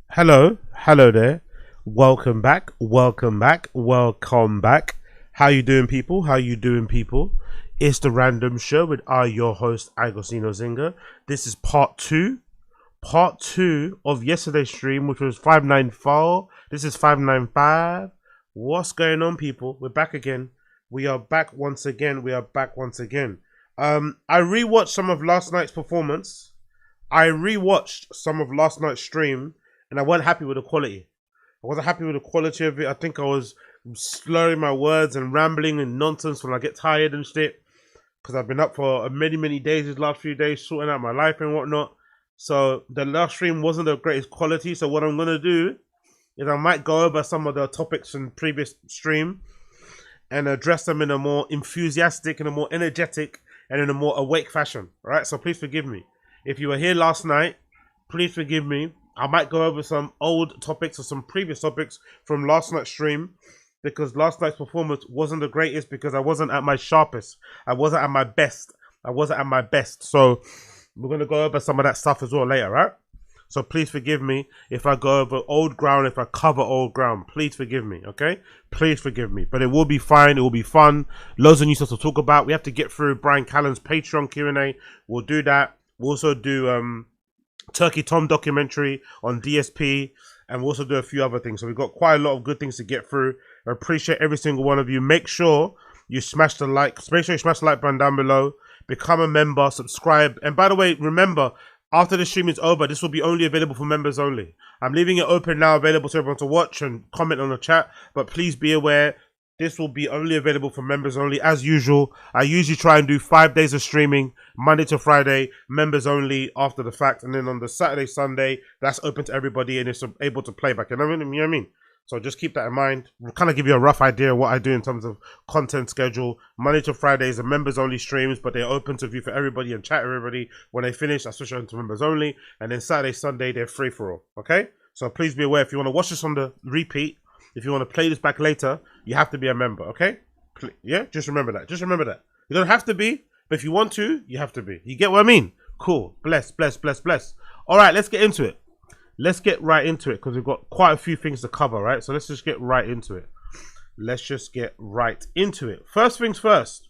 Hello there. Welcome back. How you doing, people? It's the Random Show with your host, Agostinho Zinga. This is part two of yesterday's stream, which was 594. This is 595. What's going on, people? We're back again. We are back once again. I rewatched some of last night's performance. I rewatched some of last night's stream, and I wasn't happy with the quality. I wasn't happy with the quality of it. I think I was slurring my words and rambling and nonsense when I get tired and shit. Because I've been up for many days these last few days, sorting out my life and whatnot. So the last stream wasn't the greatest quality. So what I'm going to do is I might go over some of the topics from previous stream and address them in a more enthusiastic, in a more energetic, and in a more awake fashion. Right? So please forgive me. If you were here last night, please forgive me. I might go over some old topics or some previous topics from last night's stream, because last night's performance wasn't the greatest, because I wasn't at my sharpest. I wasn't at my best. So we're going to go over some of that stuff as well later, right? So please forgive me if I go over old ground, if I cover old ground. Please forgive me, okay? Please forgive me. But it will be fine. It will be fun. Loads of new stuff to talk about. We have to get through Bryan Callen's Patreon Q&A. We'll do that. We'll also do Turkey Tom documentary on DSP, and we'll also do a few other things. So we've got quite a lot of good things to get through. I appreciate every single one of you. Make sure you smash the like. Make sure you smash the like button down below. Become a member. Subscribe. And by the way, remember, after the stream is over, this will be only available for members only. I'm leaving it open now, available to everyone to watch and comment on the chat. But please be aware, this will be only available for members only. As usual, I usually try and do 5 days of streaming, Monday to Friday, members only after the fact. And then on the Saturday, Sunday, that's open to everybody and it's able to play back. You know what I mean? So just keep that in mind. We'll kind of give you a rough idea of what I do in terms of content schedule. Monday to Fridays are members only streams, but they're open to view for everybody and chat everybody. When they finish, I switch on to members only. And then Saturday, Sunday, they're free for all. Okay? So please be aware, if you want to watch this on the repeat, if you want to play this back later, you have to be a member, okay? Yeah, just remember that. You don't have to be, but if you want to, you have to be. You get what I mean? Cool. Bless. All right, let's get into it. Let's get right into it, because we've got quite a few things to cover, right? So let's just get right into it. First things first.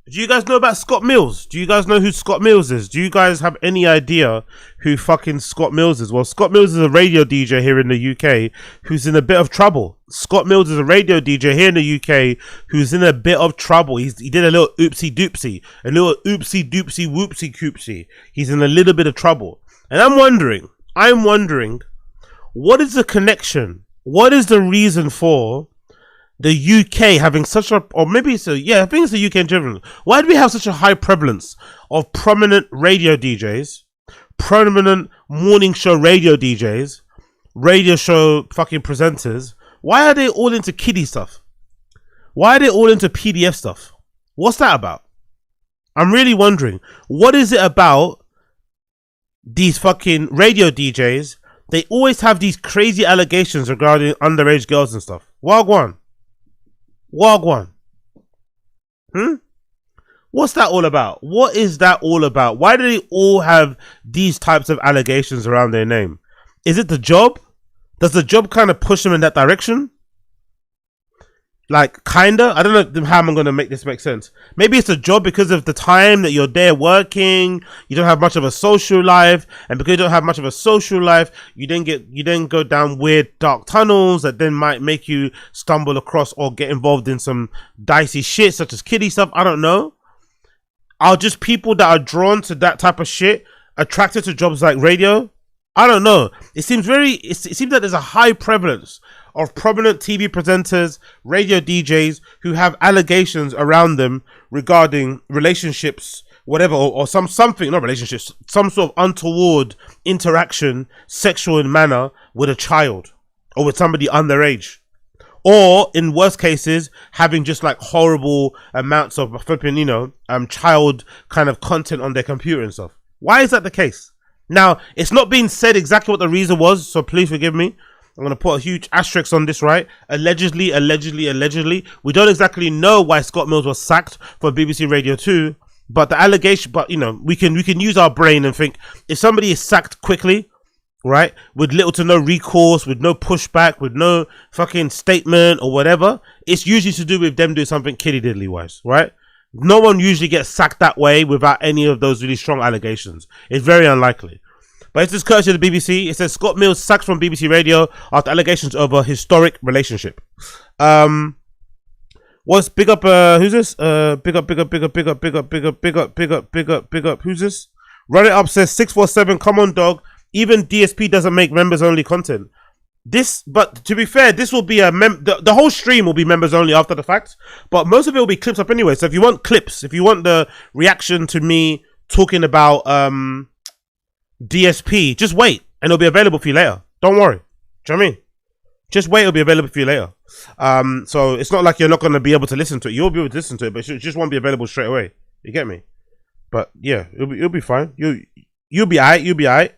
Do you guys know about Scott Mills? Do you guys know who Scott Mills is? Do you guys have any idea who fucking Scott Mills is? Well, Scott Mills is a radio DJ here in the UK who's in a bit of trouble. Scott Mills is a radio DJ here in the UK who's in a bit of trouble. He did a little oopsie doopsie, a little oopsie doopsie whoopsie coopsie. He's in a little bit of trouble. And I'm wondering, what is the connection? What is the reason for the UK having such a, or maybe it's I think it's the UK in general. Why do we have such a high prevalence of prominent radio DJs, prominent morning show radio DJs, radio show fucking presenters? Why are they all into kiddie stuff? Why are they all into PDF stuff? What's that about? I'm really wondering. What is it about these fucking radio DJs? They always have these crazy allegations regarding underage girls and stuff. Wagwan. What's that all about? What is that all about? Why do they all have these types of allegations around their name? Is it the job? Does the job kind of push them in that direction? Like, kinda? I don't know how I'm going to make this make sense. Maybe it's a job because of the time that you're there working. You don't have much of a social life. And because you don't have much of a social life, you then go down weird dark tunnels that then might make you stumble across or get involved in some dicey shit, such as kiddie stuff. I don't know. Are just people that are drawn to that type of shit attracted to jobs like radio? I don't know. It seems that there's a high prevalence of prominent TV presenters, radio DJs who have allegations around them regarding relationships, whatever, or something, not relationships, some sort of untoward interaction, sexual in manner, with a child or with somebody underage. Or in worst cases, having just like horrible amounts of flipping, child kind of content on their computer and stuff. Why is that the case? Now, it's not being said exactly what the reason was, so please forgive me. I'm going to put a huge asterisk on this, right? Allegedly. We don't exactly know why Scott Mills was sacked from BBC Radio 2, but the allegation, we can use our brain and think, if somebody is sacked quickly right? With little to no recourse, with no pushback, with no fucking statement or whatever. It's usually to do with them doing something kiddie diddly wise, right? No one usually gets sacked that way without any of those really strong allegations. It's very unlikely. But it's just courtesy of the BBC. It says Scott Mills sacked from BBC Radio after allegations of a historic relationship. What's big up? Who's this? Big up. Who's this? Run It Up says 647. Come on, dog. Even DSP doesn't make members only content. But to be fair, this will be the whole stream will be members only after the fact. But most of it will be clips up anyway. So if you want clips, if you want the reaction to me talking about DSP, just wait and it'll be available for you later. Don't worry. Do you know what I mean? Just wait, it'll be available for you later. So it's not like you're not going to be able to listen to it. You'll be able to listen to it, but it just won't be available straight away. You get me? But yeah, it'll be fine. You'll be alright. You'll be alright.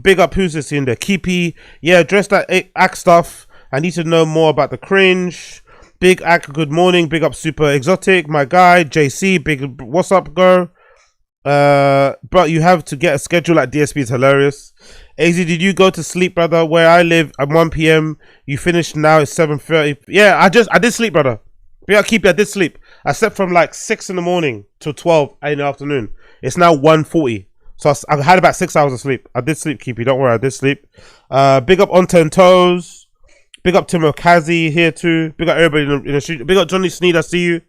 Big up, who's this in there? Keepy. Yeah, address that act stuff. I need to know more about the cringe. Big act, good morning. Big up, super exotic. My guy, JC. Big, what's up, girl? But you have to get a schedule at DSP. Is hilarious. AZ, did you go to sleep, brother? Where I live at 1 p.m. You finished now. It's 7:30. Yeah, I did sleep, brother. Big up, Keepy. I did sleep. I slept from like 6 in the morning till 12 in the afternoon. It's now 1:40. So I've had about 6 hours of sleep. I did sleep, Keepy. Don't worry, I did sleep. Big up On 10 Toes. Big up Timo Kazi here too. Big up everybody in the street. Big up Johnny Sneed. I see you.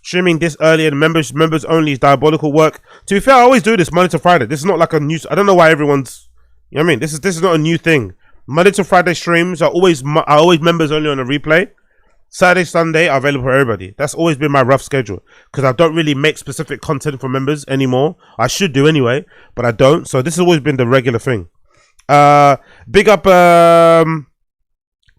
Streaming this early and members only is diabolical work. To be fair, I always do this Monday to Friday. This is not like a new. I don't know why everyone's. You know what I mean? This is not a new thing. Monday to Friday streams are always members only on a replay. Saturday, Sunday are available for everybody. That's always been my rough schedule because I don't really make specific content for members anymore. I should do anyway, but I don't. So this has always been the regular thing. Big up.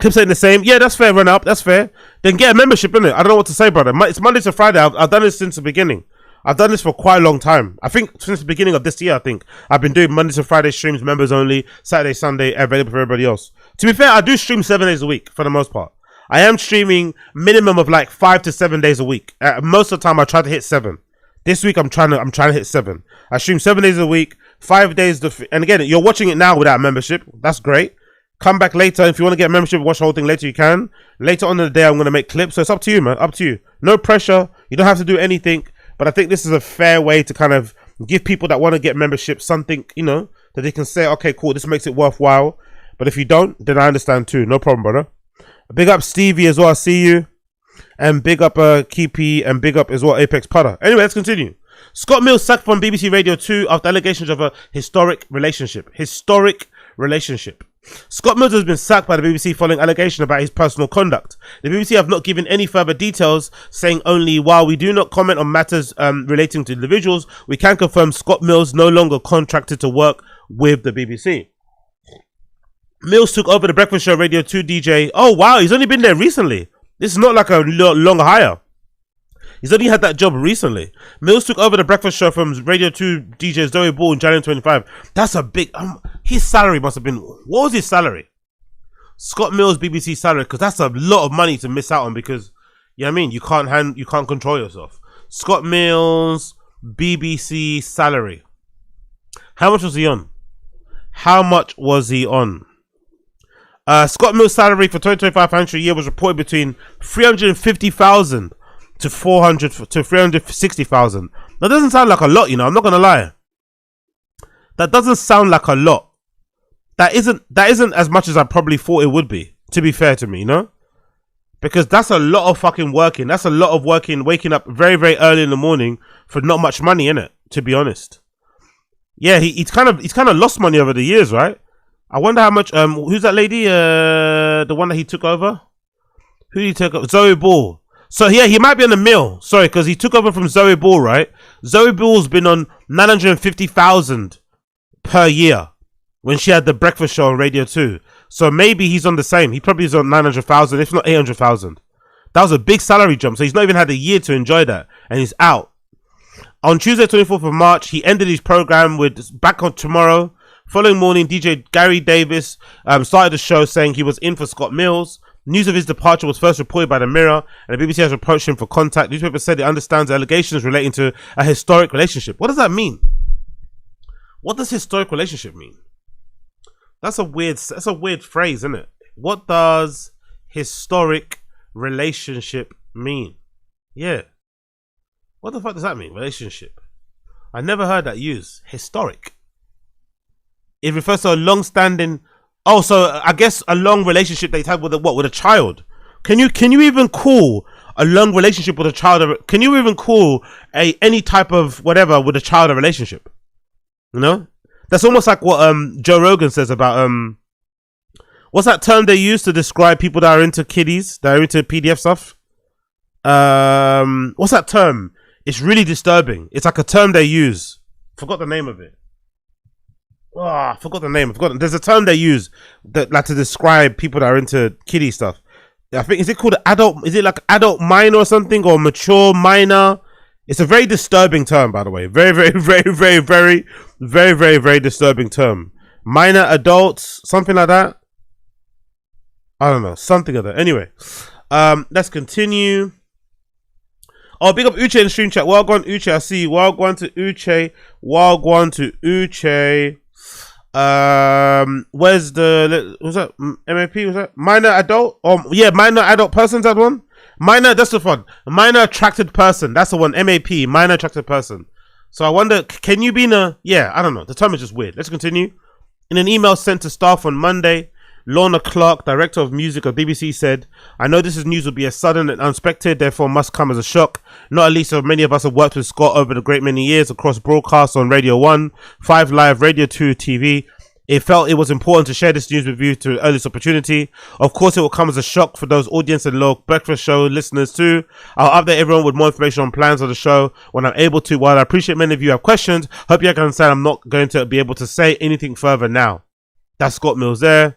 Clips ain't the same. Yeah, that's fair. Run up. That's fair. Then get a membership in it. I don't know what to say, brother. It's Monday to Friday. I've done this since the beginning. I've done this for quite a long time. I think since the beginning of this year. I think I've been doing Monday to Friday streams, members only. Saturday, Sunday, available for everybody else. To be fair, I do stream 7 days a week for the most part. I am streaming minimum of like 5 to 7 days a week. Most of the time, I try to hit 7. This week, I'm trying to hit 7. I stream 7 days a week, 5 days. And again, you're watching it now without membership. That's great. Come back later. If you want to get a membership, watch the whole thing later, you can. Later on in the day, I'm going to make clips. So it's up to you, man. Up to you. No pressure. You don't have to do anything. But I think this is a fair way to kind of give people that want to get membership something, you know, that they can say, okay, cool, this makes it worthwhile. But if you don't, then I understand too. No problem, brother. Big up Stevie as well. I see you. And big up Keepy and big up as well Apex Putter. Anyway, let's continue. Scott Mills sacked from BBC Radio 2 after allegations of a historic relationship. Scott Mills has been sacked by the BBC following allegations about his personal conduct. The BBC have not given any further details, saying only, while we do not comment on matters relating to individuals, we can confirm Scott Mills no longer contracted to work with the BBC. Mills took over the Breakfast Show Radio 2 DJ. Oh, wow, he's only been there recently. This is not like a long hire. He's only had that job recently. Mills took over the Breakfast Show from Radio 2 DJ Zoe Ball in January 25. That's a big... his salary must have been... What was his salary? Scott Mills' BBC salary, because that's a lot of money to miss out on because, you know what I mean? You can't control yourself. Scott Mills' BBC salary. How much was he on? Scott Mills' salary for 2025 financial year was reported between 350,000 to 360,000. That doesn't sound like a lot, you know. I'm not gonna lie. That doesn't sound like a lot. That isn't as much as I probably thought it would be. To be fair to me, you know, because that's a lot of fucking working. That's a lot of working, waking up very, very early in the morning for not much money in it. To be honest, yeah, he's kind of lost money over the years, right? I wonder how much. Who's that lady? The one that he took over. Who did he take over? Zoe Ball. So yeah, he might be on the mill. Sorry, because he took over from Zoe Ball, right? Zoe Ball's been on 950,000 per year when she had the Breakfast Show on Radio 2. So maybe he's on the same. He probably is on 900,000, if not 800,000. That was a big salary jump. So he's not even had a year to enjoy that, and he's out. On Tuesday, 24th of March, he ended his program with Back on Tomorrow. Following morning, DJ Gary Davis started the show saying he was in for Scott Mills. News of his departure was first reported by the Mirror, and the BBC has approached him for contact. The newspaper said it understands allegations relating to a historic relationship. What does that mean? What does historic relationship mean? That's a weird phrase, isn't it? What does historic relationship mean? Yeah. What the fuck does that mean? Relationship. I never heard that used. Historic. It refers to a long-standing. Oh, so I guess a long relationship that you had with a child. Can you even call a long relationship with a child? Can you even call any type of whatever with a child a relationship? You know, that's almost like what Joe Rogan says about what's that term they use to describe people that are into kiddies, that are into PDF stuff? What's that term? It's really disturbing. It's like a term they use. Forgot the name of it. Oh, I forgot the name. There's a term they use that like to describe people that are into kiddie stuff. I think, is it called adult? Is it like adult minor or something, or mature minor? It's a very disturbing term, by the way. Very, very, very, very, very, very, very, very disturbing term. Minor adults, something like that. I don't know, something like that. Anyway, let's continue. Oh, big up Uche in the stream chat. Welcome Uche, I see you. Welcome to Uche. Welcome to Uche. Where's the, was that MAP? Was that minor adult? Yeah, minor adult person's that one. Minor, that's the one. Minor attracted person. That's the one. MAP, minor attracted person. So I wonder, can you be in a, yeah, I don't know. The term is just weird. Let's continue. In an email sent to staff on Monday, Lorna Clark, director of music of BBC, said, "I know this news will be as sudden and unexpected, therefore must come as a shock. Not at least of many of us have worked with Scott over the great many years across broadcasts on Radio 1, 5 Live, Radio 2, TV. It felt it was important to share this news with you to the earliest opportunity. Of course, it will come as a shock for those audience and low breakfast show listeners too. I'll update everyone with more information on plans of the show when I'm able to. While I appreciate many of you have questions, hope you can understand I'm not going to be able to say anything further now." That's Scott Mills there.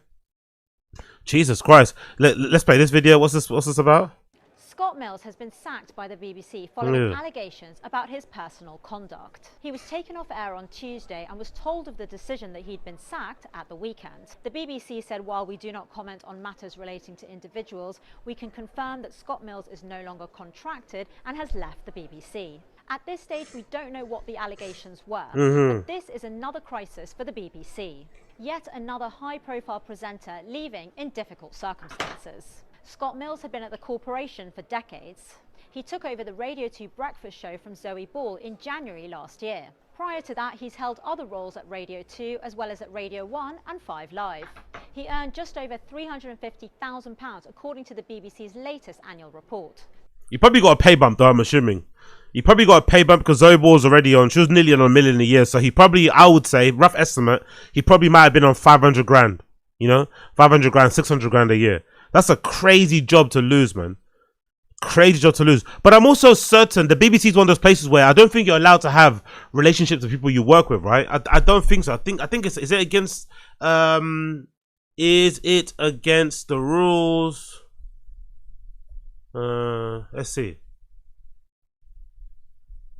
Jesus Christ. Let's play this video. What's this about? Scott Mills has been sacked by the BBC following allegations about his personal conduct. He was taken off air on Tuesday and was told of the decision that he'd been sacked at the weekend. The BBC said, "While we do not comment on matters relating to individuals, we can confirm that Scott Mills is no longer contracted and has left the BBC. At this stage, we don't know what the allegations were, but this is another crisis for the BBC. Yet another high-profile presenter leaving in difficult circumstances." Scott Mills had been at the corporation for decades. He took over the Radio 2 breakfast show from Zoe Ball in January last year. Prior to that, he's held other roles at Radio 2 as well as at Radio 1 and 5 Live. He earned just over £350,000 according to the BBC's latest annual report. You probably got a pay bump though, I'm assuming. You probably got a pay bump because Zoe Ball's already on. She was nearly on $1 million a year. So he probably, I would say, rough estimate, he probably might have been on 500 grand. You know, 500 grand, 600 grand a year. That's a crazy job to lose, man. Crazy job to lose. But I'm also certain the BBC is one of those places where I don't think you're allowed to have relationships with people you work with, right? I don't think so. I think it's, is it against the rules? Let's see.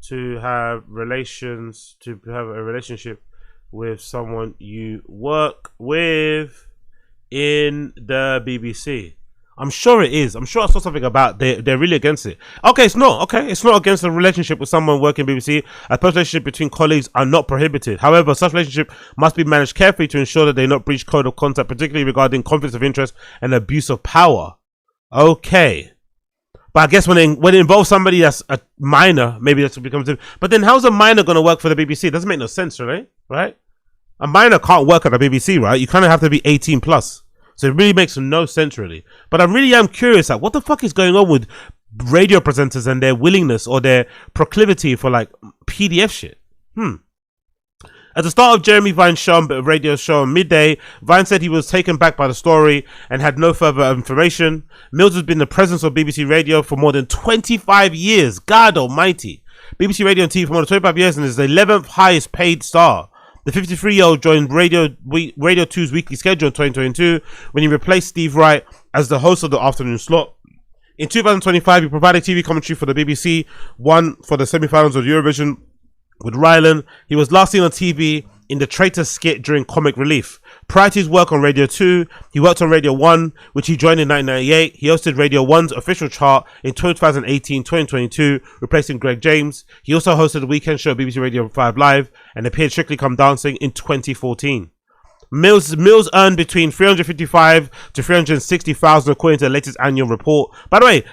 To have a relationship with someone you work with in the BBC. I'm sure it is. I'm sure I saw something about they're really against it. Okay, it's not. Okay, it's not against a relationship with someone working BBC. A relationship between colleagues are not prohibited. However, such relationship must be managed carefully to ensure that they not breach code of conduct, particularly regarding conflicts of interest and abuse of power. Okay. But I guess when it involves somebody that's a minor, maybe that's what becomes. But then how's a minor going to work for the BBC? It doesn't make no sense, right? Right? A minor can't work at the BBC, right? You kind of have to be 18 plus. So it really makes no sense, really. But I really am curious, like, what the fuck is going on with radio presenters and their willingness or their proclivity for, like, PDF shit? At the start of Jeremy Vine's radio show on midday, Vine said he was taken back by the story and had no further information. Mills has been in the presence of BBC Radio for more than 25 years. God almighty. BBC Radio and TV for more than 25 years and is the 11th highest paid star. The 53-year-old joined Radio 2's weekly schedule in 2022 when he replaced Steve Wright as the host of the afternoon slot. In 2025, he provided TV commentary for the BBC One for the semi-finals of Eurovision with Rylan. He was last seen on TV in the Traitor skit during Comic Relief. Prior to his work on Radio 2, he worked on Radio 1, which he joined in 1998. He hosted Radio 1's official chart in 2018-2022, replacing Greg James. He also hosted the weekend show BBC Radio 5 Live and appeared Strictly Come Dancing in 2014. Mills earned between 355 to 360,000 according to the latest annual report. By the way,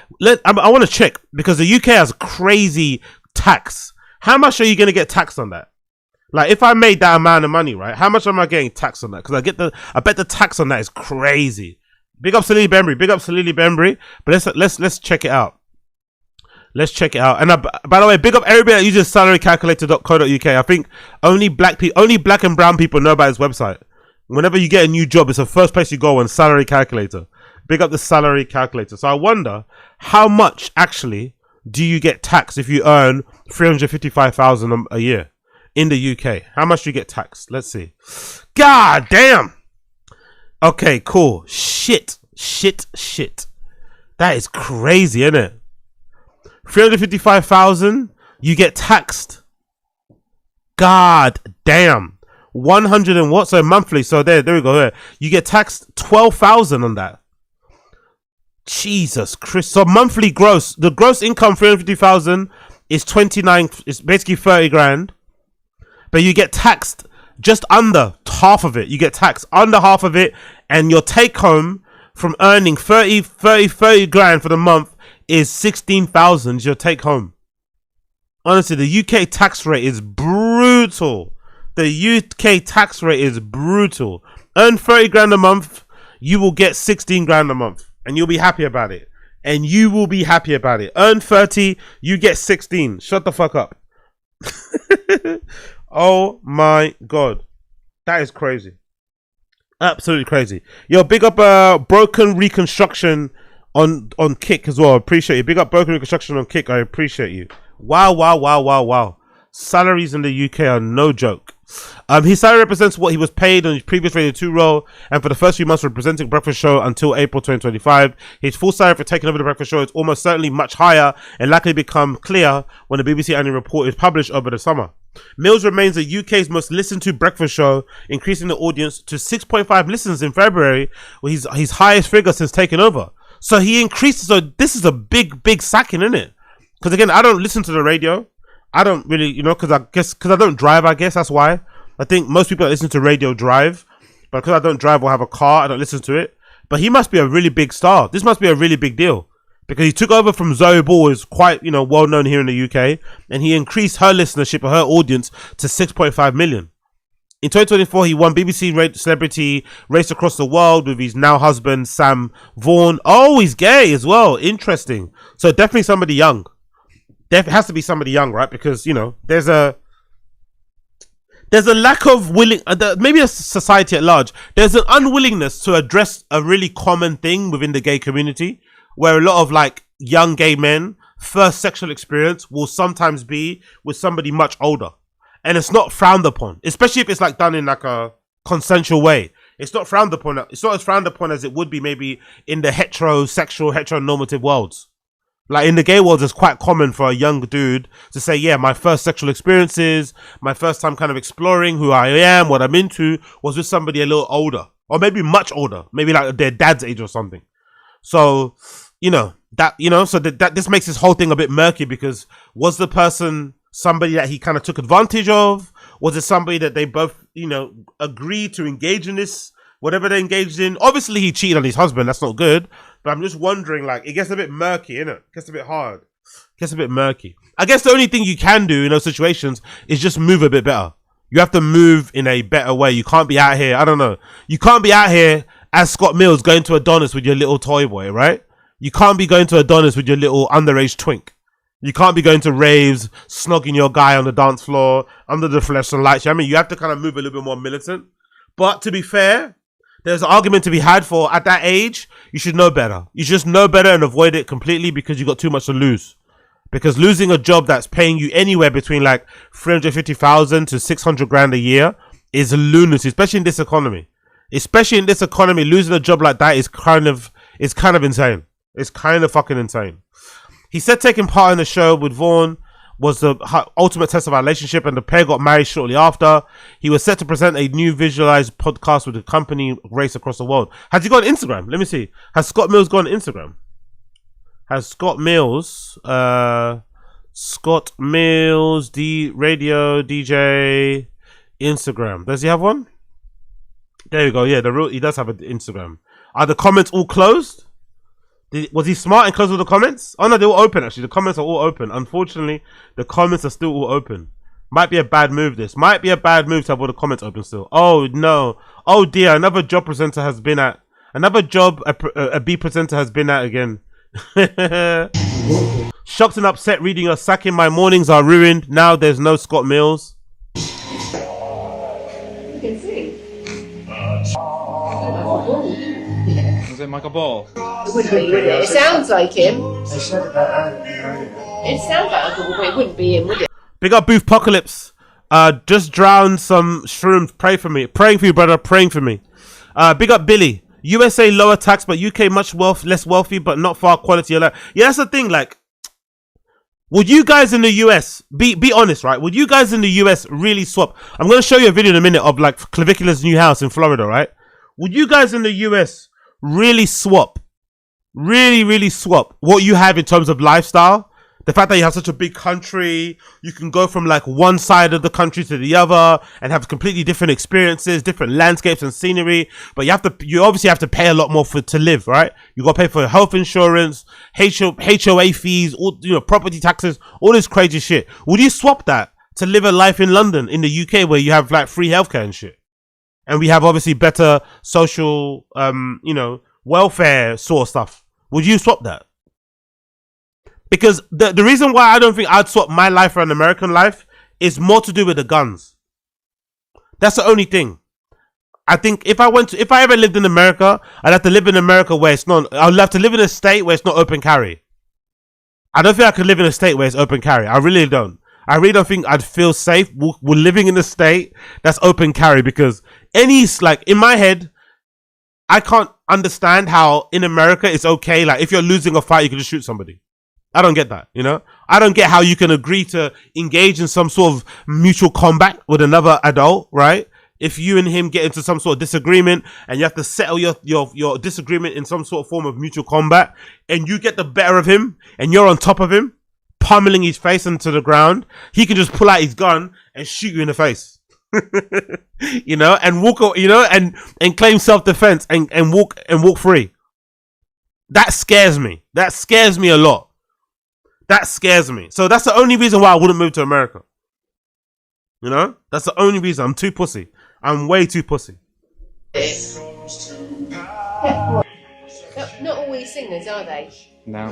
I want to check because the UK has crazy tax. How much are you going to get taxed on that? Like, if I made that amount of money, right? How much am I getting taxed on that? Because I bet the tax on that is crazy. Big up Salili Bembry. Big up Salili Bembry. But let's check it out. Let's check it out. And by the way, big up everybody that uses salarycalculator.co.uk. I think only black and brown people know about his website. Whenever you get a new job, it's the first place you go on, salary calculator. Big up the salary calculator. So I wonder how much actually do you get taxed if you earn 355,000 a year in the UK? How much do you get taxed? Let's see. God damn. Okay, cool. Shit. That is crazy, isn't it? 355,000, you get taxed. God damn. 100 and what? So monthly. So there we go. There. You get taxed 12,000 on that. Jesus Christ. So monthly gross. The gross income 350,000 is 29. It's basically 30 grand. But you get taxed just under half of it. You get taxed under half of it, and your take home from earning 30 grand for the month is 16,000. Your take home. Honestly, the UK tax rate is brutal. The UK tax rate is brutal. Earn 30 grand a month, you will get 16 grand a month, and you'll be happy about it. And you will be happy about it. Earn 30, you get 16. Shut the fuck up. Oh my god, that is crazy. Absolutely crazy. Yo, big up Broken Reconstruction on Kick as well. I appreciate you. Big up Broken Reconstruction on Kick. I appreciate you. Wow. Salaries in the UK are no joke. His salary represents what he was paid on his previous Radio 2 role, and for the first few months representing Breakfast Show until April 2025. His full salary for taking over the Breakfast Show is almost certainly much higher and likely become clear when the BBC annual report is published over the summer. Mills remains the UK's most listened to breakfast show, increasing the audience to 6.5 listens in February, his highest figure since taking over. So he increased. So this is a big sacking, isn't it? Because again, I don't listen to the radio. I don't really, because I don't drive. I guess that's why. I think most people that listen to radio drive, but because I don't drive or have a car, I don't listen to it. But he must be a really big star. This must be a really big deal because he took over from Zoe Ball, who's quite well known here in the UK, and he increased her listenership or her audience to 6.5 million. In 2024, he won BBC Celebrity Race Across the World with his now husband Sam Vaughan. Oh, he's gay as well. Interesting. So definitely somebody young. There has to be somebody young, right? Because there's a lack of maybe a society at large. There's an unwillingness to address a really common thing within the gay community, where a lot of young gay men first sexual experience will sometimes be with somebody much older, and it's not frowned upon, especially if it's done in a consensual way. It's not frowned upon. It's not as frowned upon as it would be maybe in the heteronormative worlds. In the gay world, it's quite common for a young dude to say, yeah, my first sexual experiences, my first time kind of exploring who I am, what I'm into, was with somebody a little older, or maybe much older, maybe their dad's age or something. So, this makes this whole thing a bit murky, because was the person somebody that he kind of took advantage of? Was it somebody that they both, agreed to engage in this, whatever they engaged in? Obviously, he cheated on his husband. That's not good. But I'm just wondering, it gets a bit murky, innit? It gets a bit hard. It gets a bit murky. I guess the only thing you can do in those situations is just move a bit better. You have to move in a better way. You can't be out here, I don't know. You can't be out here as Scott Mills going to Adonis with your little toy boy, right? You can't be going to Adonis with your little underage twink. You can't be going to raves, snogging your guy on the dance floor, under the fluorescent lights. You have to kind of move a little bit more militant. But to be fair, there's an argument to be had for, at that age, you should know better. You just know better and avoid it completely, because you got too much to lose. Because losing a job that's paying you anywhere between 350,000 to 600 grand a year is lunacy, especially in this economy. Losing a job like that is kind of insane. It's kind of fucking insane. He said taking part in the show with Vaughan was the ultimate test of our relationship, and the pair got married shortly after. He was set to present a new visualized podcast with the company Race Across the World. Has he got Instagram? Let me see. Has Scott Mills got Instagram? Has Scott Mills, the radio DJ, Instagram? Does he have one? There you go. Yeah, he does have an Instagram. Are the comments all closed? Was he smart and closed all the comments? Oh no, they're all open actually. The comments are all open. Unfortunately, the comments are still all open. Might be a bad move. This might be a bad move to have all the comments open still. Oh no. Oh dear. Another job presenter has been at. Another job a B presenter has been at again. Shocked and upset reading your sacking. My mornings are ruined. Now there's no Scott Mills. You can see. Is it Michael Ball? It wouldn't be, would it? It sounds like him. It sounds like Uncle Ball, but it wouldn't be him, would it? Big up Booth Apocalypse. Just drowned some shrooms. Pray for me. Praying for you, brother. Praying for me. Big up Billy. USA lower tax, but UK much less wealthy, but not far quality. Yeah, that's the thing. Like, would you guys in the US be honest, right? Would you guys in the US really swap? I'm gonna show you a video in a minute of like Clavicular's new house in Florida, right? Would you guys in the US really swap? Really swap what you have in terms of lifestyle? The fact that you have such a big country, you can go from like one side of the country to the other and have completely different experiences, different landscapes and scenery. But you obviously have to pay a lot more to live, right? You got to pay for health insurance, HOA fees, all, property taxes, all this crazy shit. Would you swap that to live a life in London, in the UK, where you have like free healthcare and shit? And we have obviously better social, welfare sort of stuff. Would you swap that? Because the reason why I don't think I'd swap my life for an American life is more to do with the guns. That's the only thing. I think if I ever lived in America, I'd have to live in America where it's not. I'd have to live in a state where it's not open carry. I don't think I could live in a state where it's open carry. I really don't. I really don't think I'd feel safe living in a state that's open carry, because in my head, I can't understand how in America it's okay. Like if you're losing a fight, you can just shoot somebody. I don't get that, I don't get how you can agree to engage in some sort of mutual combat with another adult, right? If you and him get into some sort of disagreement and you have to settle your disagreement in some sort of form of mutual combat, and you get the better of him and you're on top of him, pummeling his face into the ground, he can just pull out his gun and shoot you in the face. And walk, and claim self-defense and walk free. That scares me. That scares me a lot. That scares me. So that's the only reason why I wouldn't move to America. That's the only reason. I'm too pussy. I'm way too pussy. Not always singers, are they? No.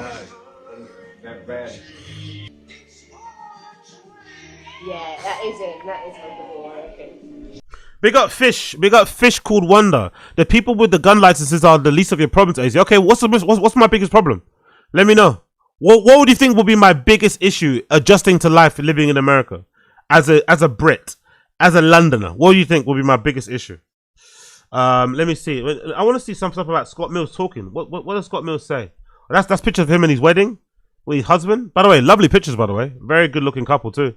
Yeah, that is it. That is Uncle Ball, I reckon. Big up Fish called Wonder. The people with the gun licenses are the least of your problems, AZ. Okay, what's my biggest problem? Let me know. What would you think would be my biggest issue adjusting to life living in America as a Brit, as a Londoner? What do you think would be my biggest issue? Let me see. I want to see some stuff about Scott Mills talking. What does Scott Mills say? That's pictures of him and his wedding with his husband. By the way, lovely pictures, by the way. Very good looking couple too.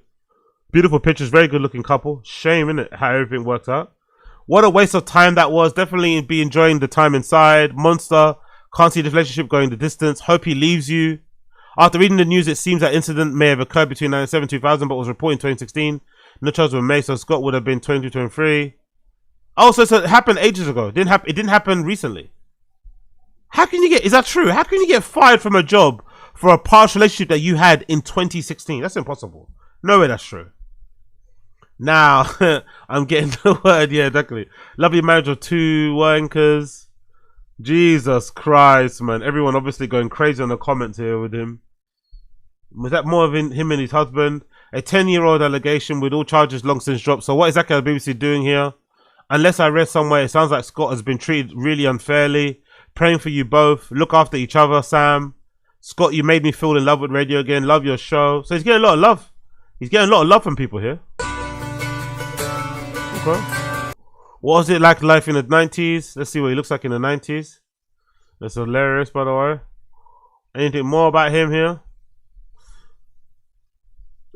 Beautiful pictures, very good looking couple. Shame, innit, how everything worked out. What a waste of time that was. Definitely be enjoying the time inside. Monster. Can't see the relationship going the distance. Hope he leaves you. After reading the news, it seems that incident may have occurred between 1997 and 2000, but was reported in 2016. No charges were made, so Scott would have been 22, 23. Oh, so it happened ages ago. It didn't happen recently. How can you is that true? How can you get fired from a job for a past relationship that you had in 2016? That's impossible. No way that's true. Now, I'm getting the word. Yeah, exactly. Lovely marriage of 2 wankers. Jesus Christ, man. Everyone obviously going crazy on the comments here with him. Was that more of him and his husband? A 10-year-old allegation with all charges long since dropped. So what exactly are the BBC doing here? Unless I read somewhere, it sounds like Scott has been treated really unfairly. Praying for you both. Look after each other, Sam. Scott, you made me feel in love with radio again. Love your show. So he's getting a lot of love. He's getting a lot of love from people here. Okay. What was it like life in the 90s? Let's see what he looks like in the 90s. That's hilarious, by the way. Anything more about him here?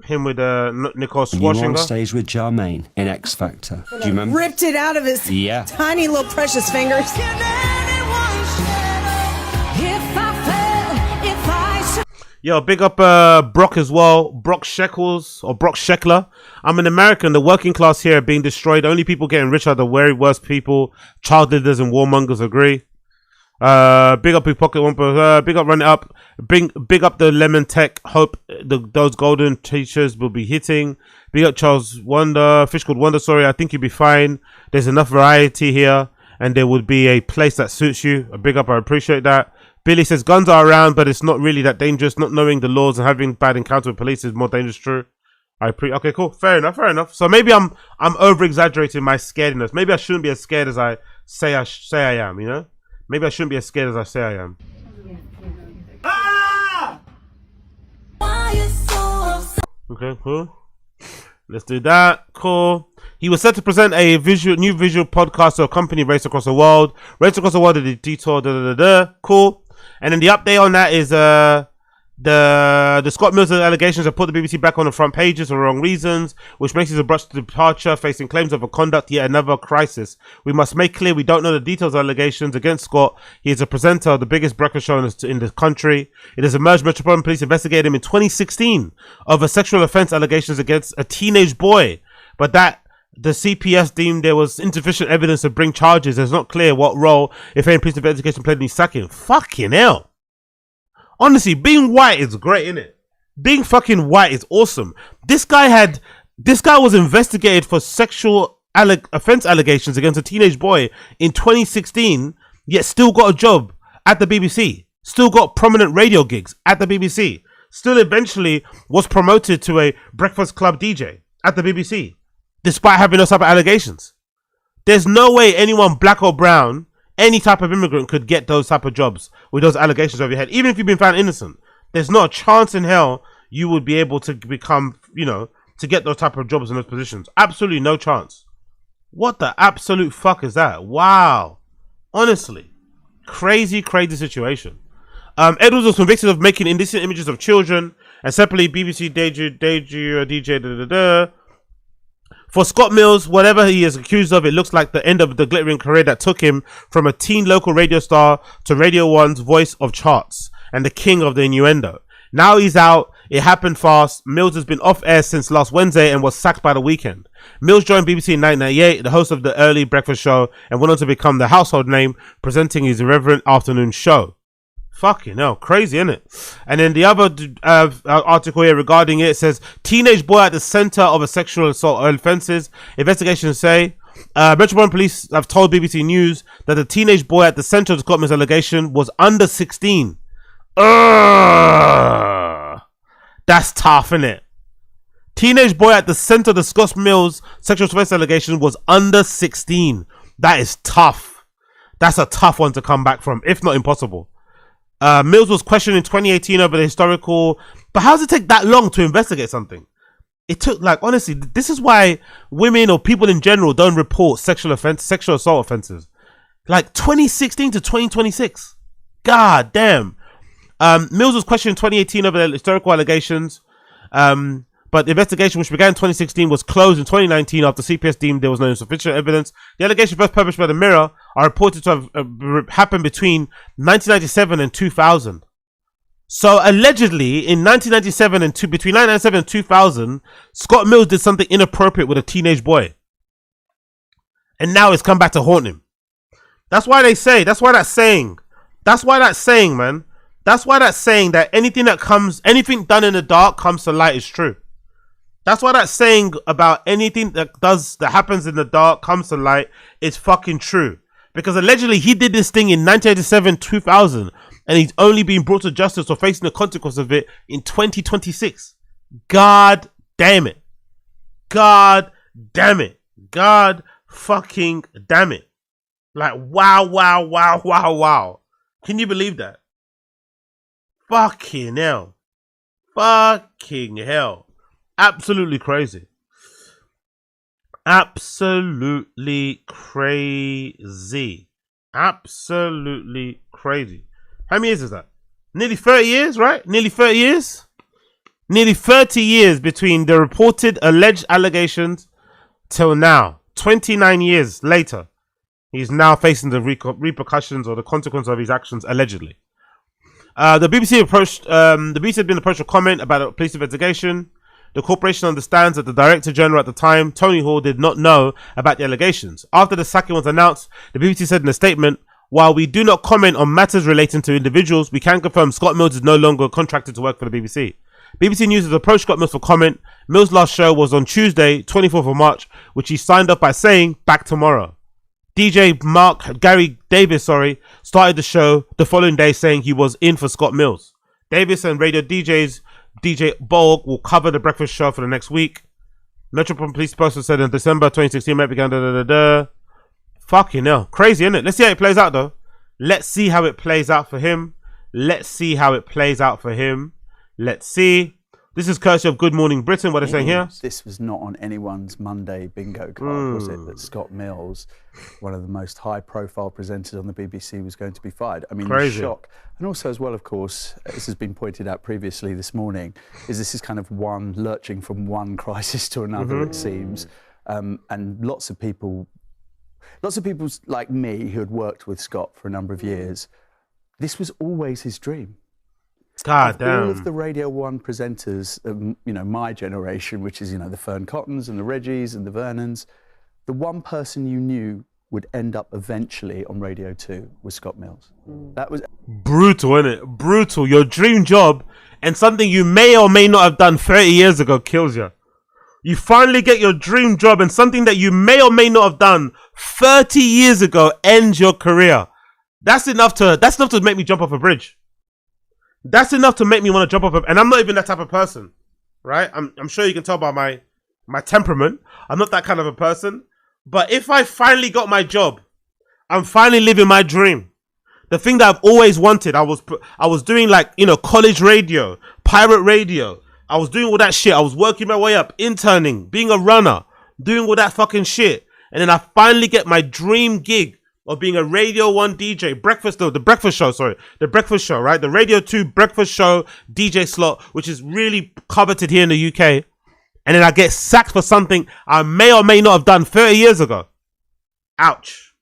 Him with Nicole Swashinger. You on stage with Jermaine in X Factor. Do you remember? Ripped it out of his tiny little precious fingers. Yo, big up Brock as well. Brock Shekels or Brock Sheckler. I'm an American. The working class here are being destroyed. Only people getting rich are the very worst people. Child leaders and warmongers agree. Big up Pocket Wumper. Big up Run It Up. Big up the Lemon Tech. Hope those golden teachers will be hitting. Big up Charles Wonder. Fish called Wonder. Sorry, I think you'll be fine. There's enough variety here, and there would be a place that suits you. A big up. I appreciate that. Billy says guns are around, but it's not really that dangerous. Not knowing the laws and having bad encounter with police is more dangerous. True. Okay, cool. Fair enough. So maybe I'm over exaggerating my scaredness. Maybe I shouldn't be as scared as I say I am. You know. Maybe I shouldn't be as scared as I say I am. Ah! Okay, cool. Let's do that. Cool. He was set to present a new visual podcast to accompany Race Across the World. Race Across the World did a detour. Cool. And then the update on that is the Scott Mills allegations have put the BBC back on the front pages for wrong reasons, which makes his abrupt departure, facing claims of a conduct yet another crisis. We must make clear we don't know the details of allegations against Scott. He is a presenter of the biggest breakfast show in the country. It has emerged Metropolitan Police investigated him in 2016 over sexual offence allegations against a teenage boy, but that the CPS deemed there was insufficient evidence to bring charges. It's not clear what role, if any, police investigation played in his sacking. Fucking hell. Honestly, being white is great, innit? Being fucking white is awesome. This guy was investigated for sexual offense allegations against a teenage boy in 2016, yet still got a job at the BBC. Still got prominent radio gigs at the BBC. Still eventually was promoted to a Breakfast Club DJ at the BBC, despite having those type of allegations. There's no way anyone black or brown, any type of immigrant, could get those type of jobs with those allegations over your head. Even if you've been found innocent, there's not a chance in hell you would be able to become, to get those type of jobs in those positions. Absolutely no chance. What the absolute fuck is that? Wow. Honestly. Crazy situation. Edwards was convicted of making indecent images of children, and separately BBC DJ. For Scott Mills, whatever he is accused of, it looks like the end of the glittering career that took him from a teen local radio star to Radio 1's voice of charts and the king of the innuendo. Now he's out. It happened fast. Mills has been off air since last Wednesday and was sacked by the weekend. Mills joined BBC in 1998, the host of the early breakfast show, and went on to become the household name, presenting his irreverent afternoon show. Fucking hell, crazy, innit? And then the other article here regarding it says, teenage boy at the center of a sexual assault offences. Investigations say Metropolitan Police have told BBC News that the teenage boy at the center of the Scott Mills allegation was under 16. That's tough, innit? Teenage boy at the center of the Scott Mills sexual offence allegation was under 16. That is tough. That's a tough one to come back from, if not impossible. Mills was questioned in 2018 over the historical, but how does it take that long to investigate something? It took, honestly, this is why women or people in general don't report sexual assault offenses. 2016 to 2026. God damn. Mills was questioned in 2018 over the historical allegations, but the investigation, which began in 2016, was closed in 2019 after CPS deemed there was no sufficient evidence. The allegations first published by the Mirror are reported to have happened between 1997 and 2000. So allegedly, in 1997 and between 1997 and 2000, Scott Mills did something inappropriate with a teenage boy, and now it's come back to haunt him. That's why that saying, man. That's why that saying that anything done in the dark comes to light is true. That's why that saying about anything that happens in the dark comes to light is fucking true. Because allegedly he did this thing in 1987, 2000, and he's only being brought to justice or facing the consequence of it in 2026. God damn it. God damn it. God fucking damn it. Wow. Can you believe that? Fucking hell. Absolutely crazy. Absolutely crazy. How many years is that? Nearly 30 years, right? Nearly 30 years? Nearly 30 years between the reported alleged allegations till now. 29 years later, he's now facing the repercussions or the consequence of his actions, allegedly. The BBC had been approached for comment about a police investigation. The corporation understands that the Director General at the time, Tony Hall, did not know about the allegations. After the sacking was announced, the BBC said in a statement, while we do not comment on matters relating to individuals, we can confirm Scott Mills is no longer contracted to work for the BBC. BBC News has approached Scott Mills for comment. Mills' last show was on Tuesday, 24th of March, which he signed off by saying, back tomorrow. DJ Gary Davis, started the show the following day saying he was in for Scott Mills. Davis and radio DJs DJ Bolg will cover the breakfast show for the next week. Metropolitan Police Spokesman said in December 2016, Met began Fucking hell. Crazy, isn't it? Let's see how it plays out, though. Let's see how it plays out for him. Let's see how it plays out for him. Let's see. This is courtesy of Good Morning Britain. What they're saying here. This was not on anyone's Monday bingo card, was it? That Scott Mills, one of the most high-profile presenters on the BBC, was going to be fired. I mean, crazy. Shock. And also, as well, of course, this has been pointed out previously this morning, this is kind of lurching from one crisis to another, it seems. And lots of people like me who had worked with Scott for a number of years, this was always his dream. God damn. All of the Radio 1 presenters, my generation, which is, the Fern Cottons and the Reggies and the Vernons, the one person you knew would end up eventually on Radio 2 was Scott Mills. That was brutal, isn't it? Brutal. Your dream job and something you may or may not have done 30 years ago kills you. You finally get your dream job and something that you may or may not have done 30 years ago ends your career. That's enough to make me jump off a bridge. That's enough to make me want to jump off and I'm not even that type of person, right? I'm sure you can tell by my temperament. I'm not that kind of a person. But if I finally got my job, I'm finally living my dream. The thing that I've always wanted, I was doing college radio, pirate radio. I was doing all that shit. I was working my way up, interning, being a runner, doing all that fucking shit. And then I finally get my dream gig of being a Radio 1 DJ, the breakfast show, right? The Radio 2 breakfast show DJ slot, which is really coveted here in the UK. And then I get sacked for something I may or may not have done 30 years ago. Ouch.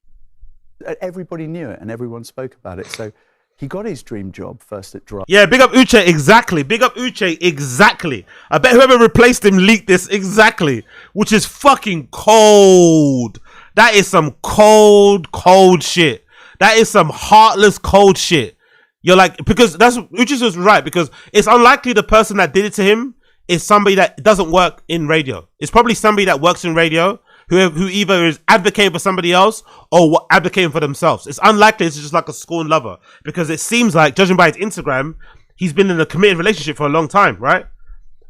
Everybody knew it and everyone spoke about it. So he got his dream job first at Drive. Yeah, big up Uche, exactly. Big up Uche, exactly. I bet whoever replaced him leaked this, exactly. Which is fucking cold. That is some cold shit. That is some heartless, cold shit. You're like, because Uche was right, because it's unlikely the person that did it to him is somebody that doesn't work in radio. It's probably somebody that works in radio who either is advocating for somebody else or advocating for themselves. It's unlikely it's just like a scorned lover, because it seems like, judging by his Instagram, he's been in a committed relationship for a long time, right?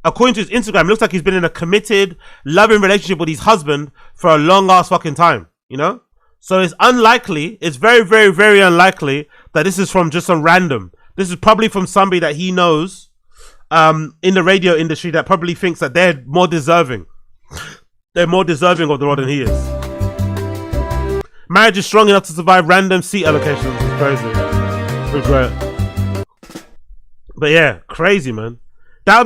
According to his Instagram, it looks like he's been in a committed, loving relationship with his husband for a long ass fucking time, So it's unlikely, it's very, very, very unlikely that this is from just some random. This is probably from somebody that he knows in the radio industry that probably thinks that they're more deserving. They're more deserving of the rod than he is. Marriage is strong enough to survive random seat allocations. It's crazy. Regret. But yeah, crazy, man. That'll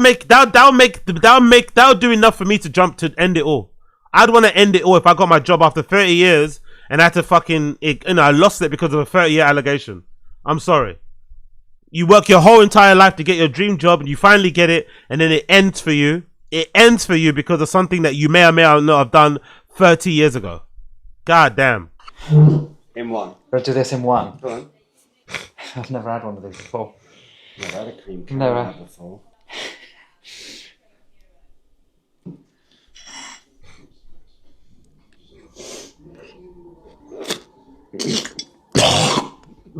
do enough for me to jump to end it all. I'd want to end it all if I got my job after 30 years and I had to fucking, I lost it because of a 30-year allegation. I'm sorry. You work your whole entire life to get your dream job and you finally get it, and then it ends for you. It ends for you because of something that you may or may not have done 30 years ago. God damn. In one. Let's do this in one. Go on. I've never had one of these before. Never had a cream Never. before.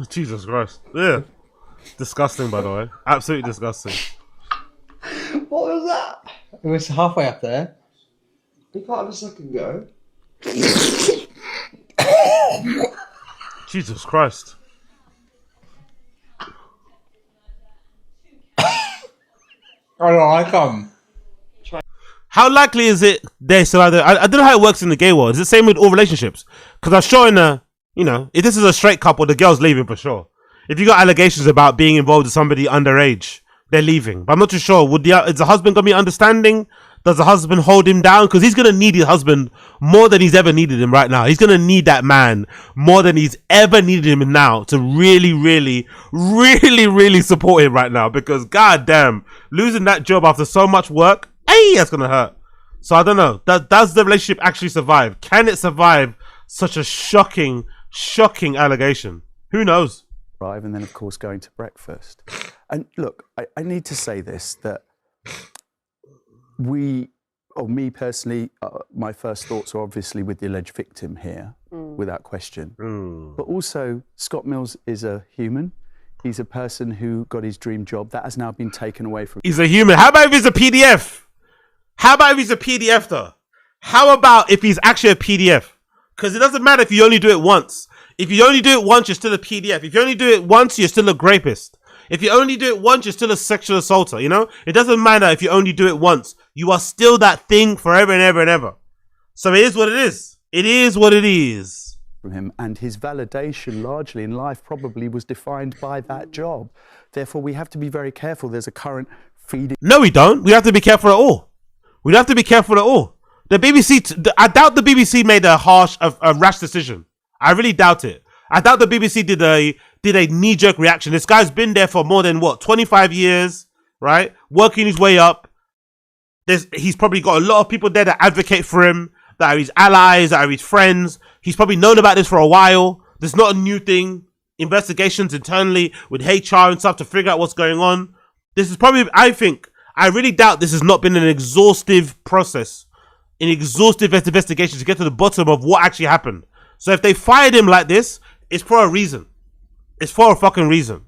Jesus Christ. Yeah. Disgusting, by the way. Absolutely disgusting. What was that? It was halfway up there. You can't have a second go. Jesus Christ. Oh no, I come. How likely is it they still either? I don't know how it works in the gay world. Is it the same with all relationships? Because I'm sure if this is a straight couple, the girl's leaving for sure. If you got allegations about being involved with somebody underage, they're leaving. But I'm not too sure. Is the husband gonna be understanding Does the husband hold him down? Because he's going to need his husband more than he's ever needed him right now. He's going to need that man more than he's ever needed him now to really, really, really, really support him right now. Because goddamn, losing that job after so much work, hey, that's going to hurt. So I don't know. Does the relationship actually survive? Can it survive such a shocking allegation? Who knows? And then, of course, going to breakfast. And look, I need to say this, that me personally, my first thoughts are obviously with the alleged victim here, without question. But also, Scott Mills is a human. He's a person who got his dream job. That has now been taken away from him. He's a human. How about if he's a PDF? How about if he's a PDF, though? How about if he's actually a PDF? Because it doesn't matter if you only do it once. If you only do it once, you're still a PDF. If you only do it once, you're still a rapist. If you only do it once, you're still a sexual assaulter, you know? It doesn't matter if you only do it once. You are still that thing forever and ever and ever. So it is what it is. It is what it is. From him, and his validation largely in life probably was defined by that job. Therefore, we have to be very careful. There's a current feeding. No, we don't. We have to be careful at all. We have to be careful at all. The BBC, I doubt the BBC made a rash decision. I really doubt it. I doubt the BBC did a knee-jerk reaction. This guy's been there for more than, what, 25 years, right? Working his way up. He's probably got a lot of people there that advocate for him, that are his allies, that are his friends. He's probably known about this for a while. There's not a new thing. Investigations internally with HR and stuff to figure out what's going on. This is probably, I really doubt this has not been an exhaustive process, an exhaustive investigation to get to the bottom of what actually happened. So if they fired him like this, it's for a reason. It's for a fucking reason.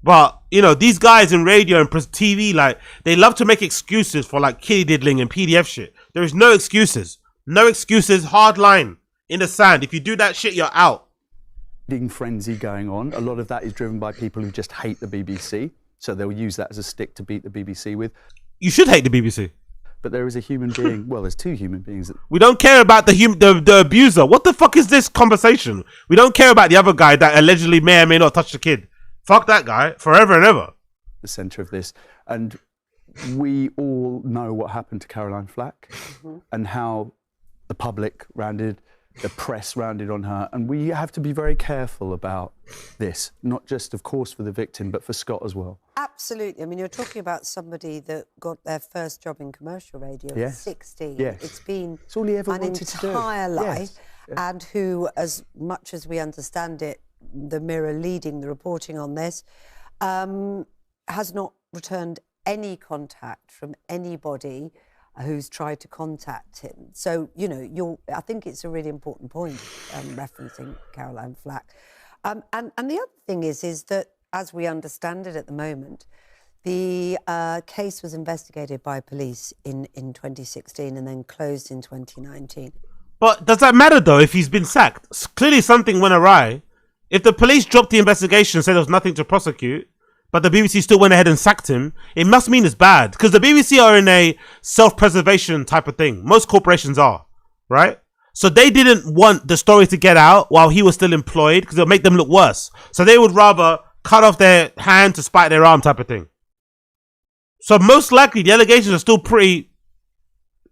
But, you know, these guys in radio and TV, like, they love to make excuses for, like, kitty diddling and PDF shit. There is no excuses. No excuses. Hard line in the sand. If you do that shit, you're out. Frenzy going on. A lot of that is driven by people who just hate the BBC. So they'll use that as a stick to beat the BBC with. You should hate the BBC. But there is a human being. Well, there's two human beings. We don't care about the abuser. What the fuck is this conversation? We don't care about the other guy that allegedly may or may not touch the kid. Fuck that guy forever and ever. The centre of this. And we all know what happened to Caroline Flack and how the public rounded, the press rounded on her. And we have to be very careful about this, not just, of course, for the victim, but for Scott as well. Absolutely. I mean, you're talking about somebody that got their first job in commercial radio at 16. Yes. It's been all he ever an wanted to do. entire life. Yes. And who, as much as we understand it, the Mirror leading the reporting on this, has not returned any contact from anybody who's tried to contact him. So, you know, I think it's a really important point, referencing Caroline Flack. And the other thing is that, as we understand it at the moment, the case was investigated by police in 2016 and then closed in 2019. But does that matter, though, if he's been sacked? Clearly something went awry. If the police dropped the investigation and said there was nothing to prosecute, but the BBC still went ahead and sacked him, it must mean it's bad. Because the BBC are in a self-preservation type of thing. Most corporations are, right? So they didn't want the story to get out while he was still employed because it'll make them look worse. So they would rather cut off their hand to spite their arm type of thing. So most likely the allegations are still pretty,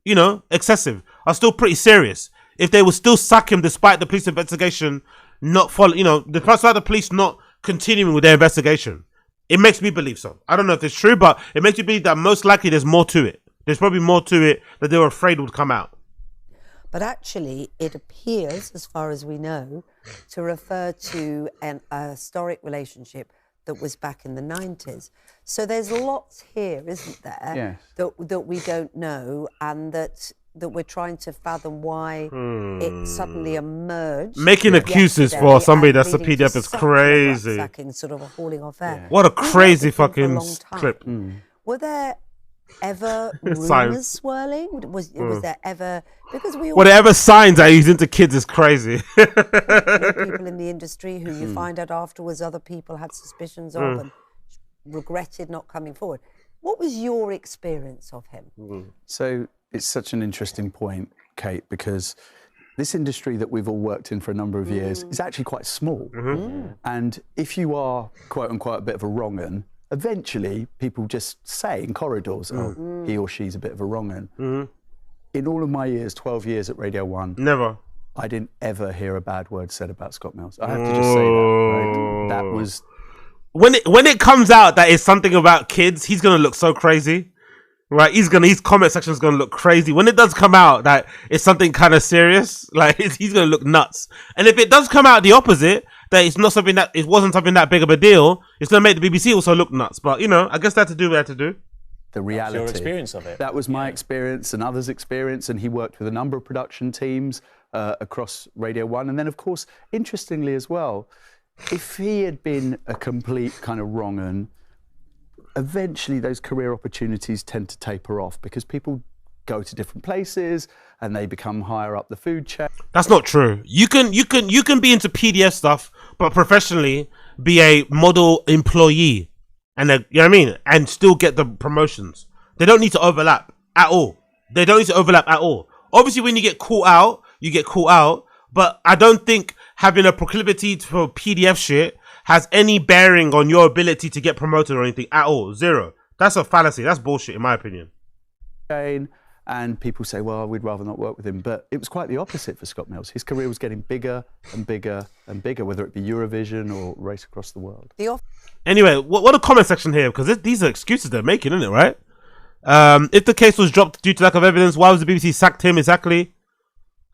you know, excessive, are still pretty serious. If they would still sack him despite the police investigation not follow, you know, despite the police not continuing with their investigation. It makes me believe so. I don't know if it's true, but it makes me believe that most likely there's more to it. There's probably more to it that they were afraid would come out. But actually, it appears, as far as we know, to refer to a historic relationship that was back in the 90s. So there's lots here, isn't there, that we don't know, and that we're trying to fathom why it suddenly emerged. Making excuses for somebody that's a PDF is crazy. Sacking, sort of a hauling off air. What a crazy fucking clip. Were there ever rumours swirling? Was there ever... Because we all... Whatever signs are used into kids is crazy. People in the industry who you find out afterwards other people had suspicions of and regretted not coming forward. What was your experience of him? So it's such an interesting point, Kate, because this industry that we've all worked in for a number of years is actually quite small. And if you are, quote unquote, a bit of a wrong-un, eventually people just say in corridors, oh, he or she's a bit of a wrong un. In all of my years, 12 years at Radio 1, never. I didn't ever hear a bad word said about Scott Mills. I have to just say that, right? That was... When it comes out that it's something about kids, he's gonna look so crazy, right? His comment section is gonna look crazy. When it does come out that it's something kind of serious, like he's gonna look nuts. And if it does come out the opposite, that it's not something that it wasn't something that big of a deal, it's gonna make the BBC also look nuts. But you know, I guess that to do what I had to do. The reality. That's your experience of it. That was my experience and others' experience, and he worked with a number of production teams across Radio 1. And then, of course, interestingly as well, if he had been a complete kind of wrong un, eventually those career opportunities tend to taper off because people go to different places and they become higher up the food chain. That's not true. You can be into PDF stuff, but professionally be a model employee. And you know what I mean? And still get the promotions. They don't need to overlap at all. They don't need to overlap at all. Obviously, when you get caught out, you get caught out. But I don't think having a proclivity for PDF shit has any bearing on your ability to get promoted or anything at all. Zero. That's a fallacy. That's bullshit, in my opinion. And people say, well, we'd rather not work with him. But it was quite the opposite for Scott Mills. His career was getting bigger and bigger and bigger, whether it be Eurovision or Race Across the World. Anyway, what a comment section here, because these are excuses they're making, isn't it, right? If the case was dropped due to lack of evidence, why was the BBC sacked him exactly?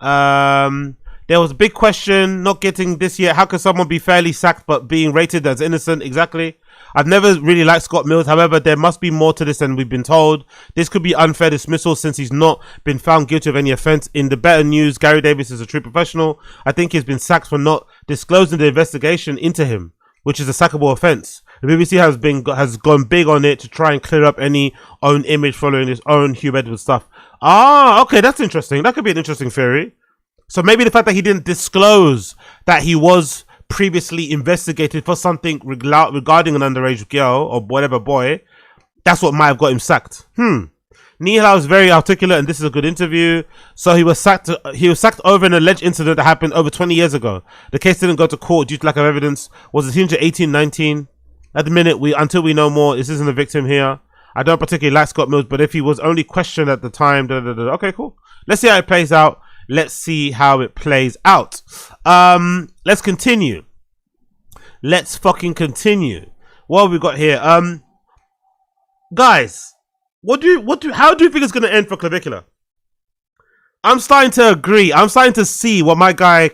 There was a big question, not getting this yet. How can someone be fairly sacked but being rated as innocent? Exactly. I've never really liked Scott Mills. However, there must be more to this than we've been told. This could be unfair dismissal since he's not been found guilty of any offence. In the better news, Gary Davis is a true professional. I think he's been sacked for not disclosing the investigation into him, which is a sackable offence. The BBC has gone big on it to try and clear up any own image following his own Hugh Edwards stuff. Ah, okay, that's interesting. That could be an interesting theory. So maybe the fact that he didn't disclose that he was previously investigated for something regarding an underage girl or whatever boy, that's what might have got him sacked. Nihal was very articulate, and this is a good interview. So he was sacked over an alleged incident that happened over 20 years ago. The case didn't go to court due to lack of evidence. Was the teenager 18, 19? At the minute, until we know more, this isn't a victim here. I don't particularly like Scott Mills, but if he was only questioned at the time, okay, cool. Let's see how it plays out. Let's continue. Let's fucking continue. What have we got here? Guys, how do you think it's gonna end for Clavicular? I'm starting to agree. I'm starting to see what my guy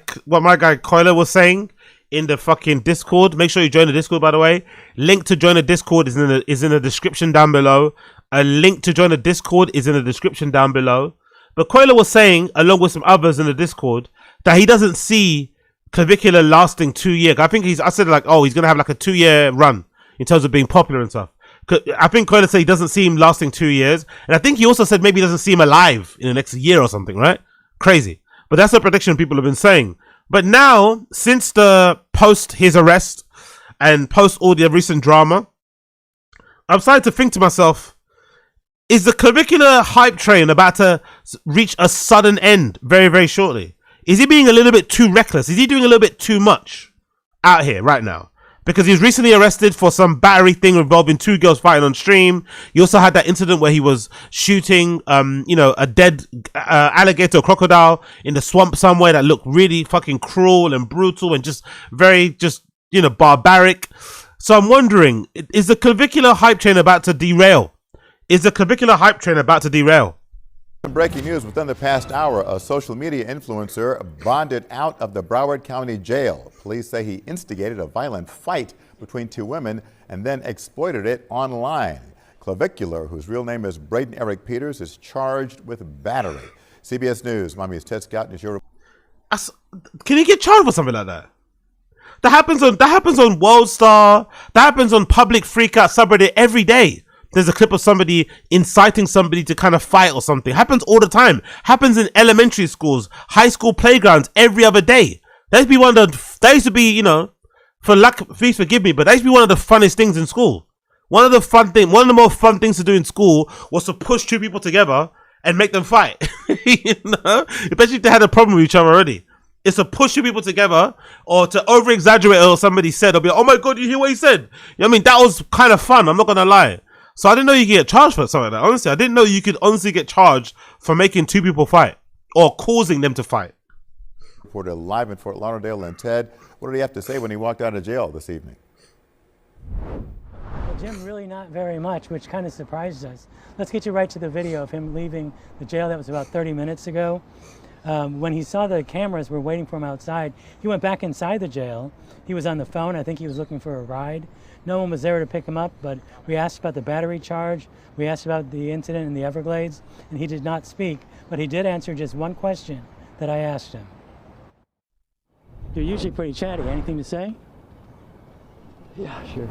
Coiler was saying in the fucking Discord. Make sure you join the Discord, by the way. Link to join the Discord is in the description down below. A link to join the Discord is in the description down below. But Coiler was saying, along with some others in the Discord, that he doesn't see Clavicular lasting 2 years. I said like, oh, he's gonna have like a 2-year run in terms of being popular and stuff. I think Coiler said he doesn't see him lasting 2 years, and I think he also said maybe he doesn't see him alive in the next year or something, right? Crazy. But that's a prediction people have been saying. But now, since the post his arrest and post all the recent drama, I'm starting to think to myself, is the Clavicular hype train about to reach a sudden end very, very shortly? Is he being a little bit too reckless? Is he doing a little bit too much out here right now? Because he was recently arrested for some battery thing involving 2 girls fighting on stream. He also had that incident where he was shooting, a dead alligator or crocodile in the swamp somewhere that looked really fucking cruel and brutal and just very, barbaric. So I'm wondering, is the Clavicular hype train about to derail? Breaking news: within the past hour, a social media influencer bonded out of the Broward County Jail. Police say he instigated a violent fight between 2 women and then exploited it online. Clavicular, whose real name is Braden Eric Peters, is charged with battery. CBS News, Mommy's Ted Scott is your. Can you get charged for something like that? That happens on World Star. That happens on Public Freakout subreddit every day. There's a clip of somebody inciting somebody to kind of fight or something. Happens all the time. Happens in elementary schools, high school playgrounds every other day. That used to be, please forgive me, but that used to be one of the funnest things in school. One of the more fun things to do in school was to push 2 people together and make them fight. Especially if they had a problem with each other already. is to push people together or to over exaggerate what somebody said or be like, oh my god, you hear what he said? You know what I mean? That was kind of fun, I'm not gonna lie. So I didn't know you could get charged for something like that. Honestly, I didn't know you could honestly get charged for making two people fight or causing them to fight. Reported live in Fort Lauderdale. And Ted, what did he have to say when he walked out of jail this evening? Well, Jim, really not very much, which kind of surprised us. Let's get you right to the video of him leaving the jail. That was about 30 minutes ago. When he saw the cameras were waiting for him outside, he went back inside the jail. He was on the phone. I think he was looking for a ride. No one was there to pick him up, but we asked about the battery charge. We asked about the incident in the Everglades, and he did not speak, but he did answer just one question that I asked him. You're usually pretty chatty. Anything to say? Yeah, sure.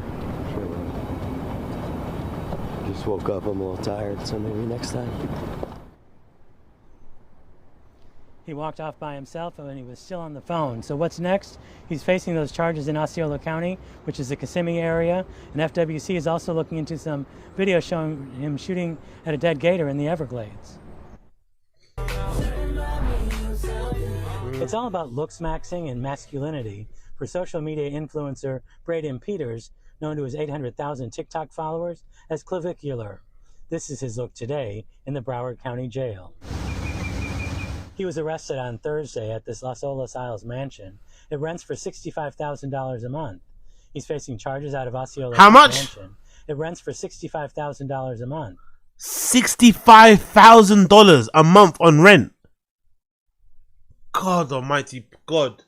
Just woke up, I'm a little tired, so maybe next time. He walked off by himself and he was still on the phone. So what's next? He's facing those charges in Osceola County, which is the Kissimmee area. And FWC is also looking into some video showing him shooting at a dead gator in the Everglades. It's all about looks maxing and masculinity for social media influencer Braden Peters, known to his 800,000 TikTok followers as Clavicular. This is his look today in the Broward County Jail. He was arrested on Thursday at this Los Isles mansion. It rents for $65,000 a month. He's facing charges out of Osceola. How much? Mansion. It rents for $65,000 a month. $65,000 a month on rent. God almighty, God.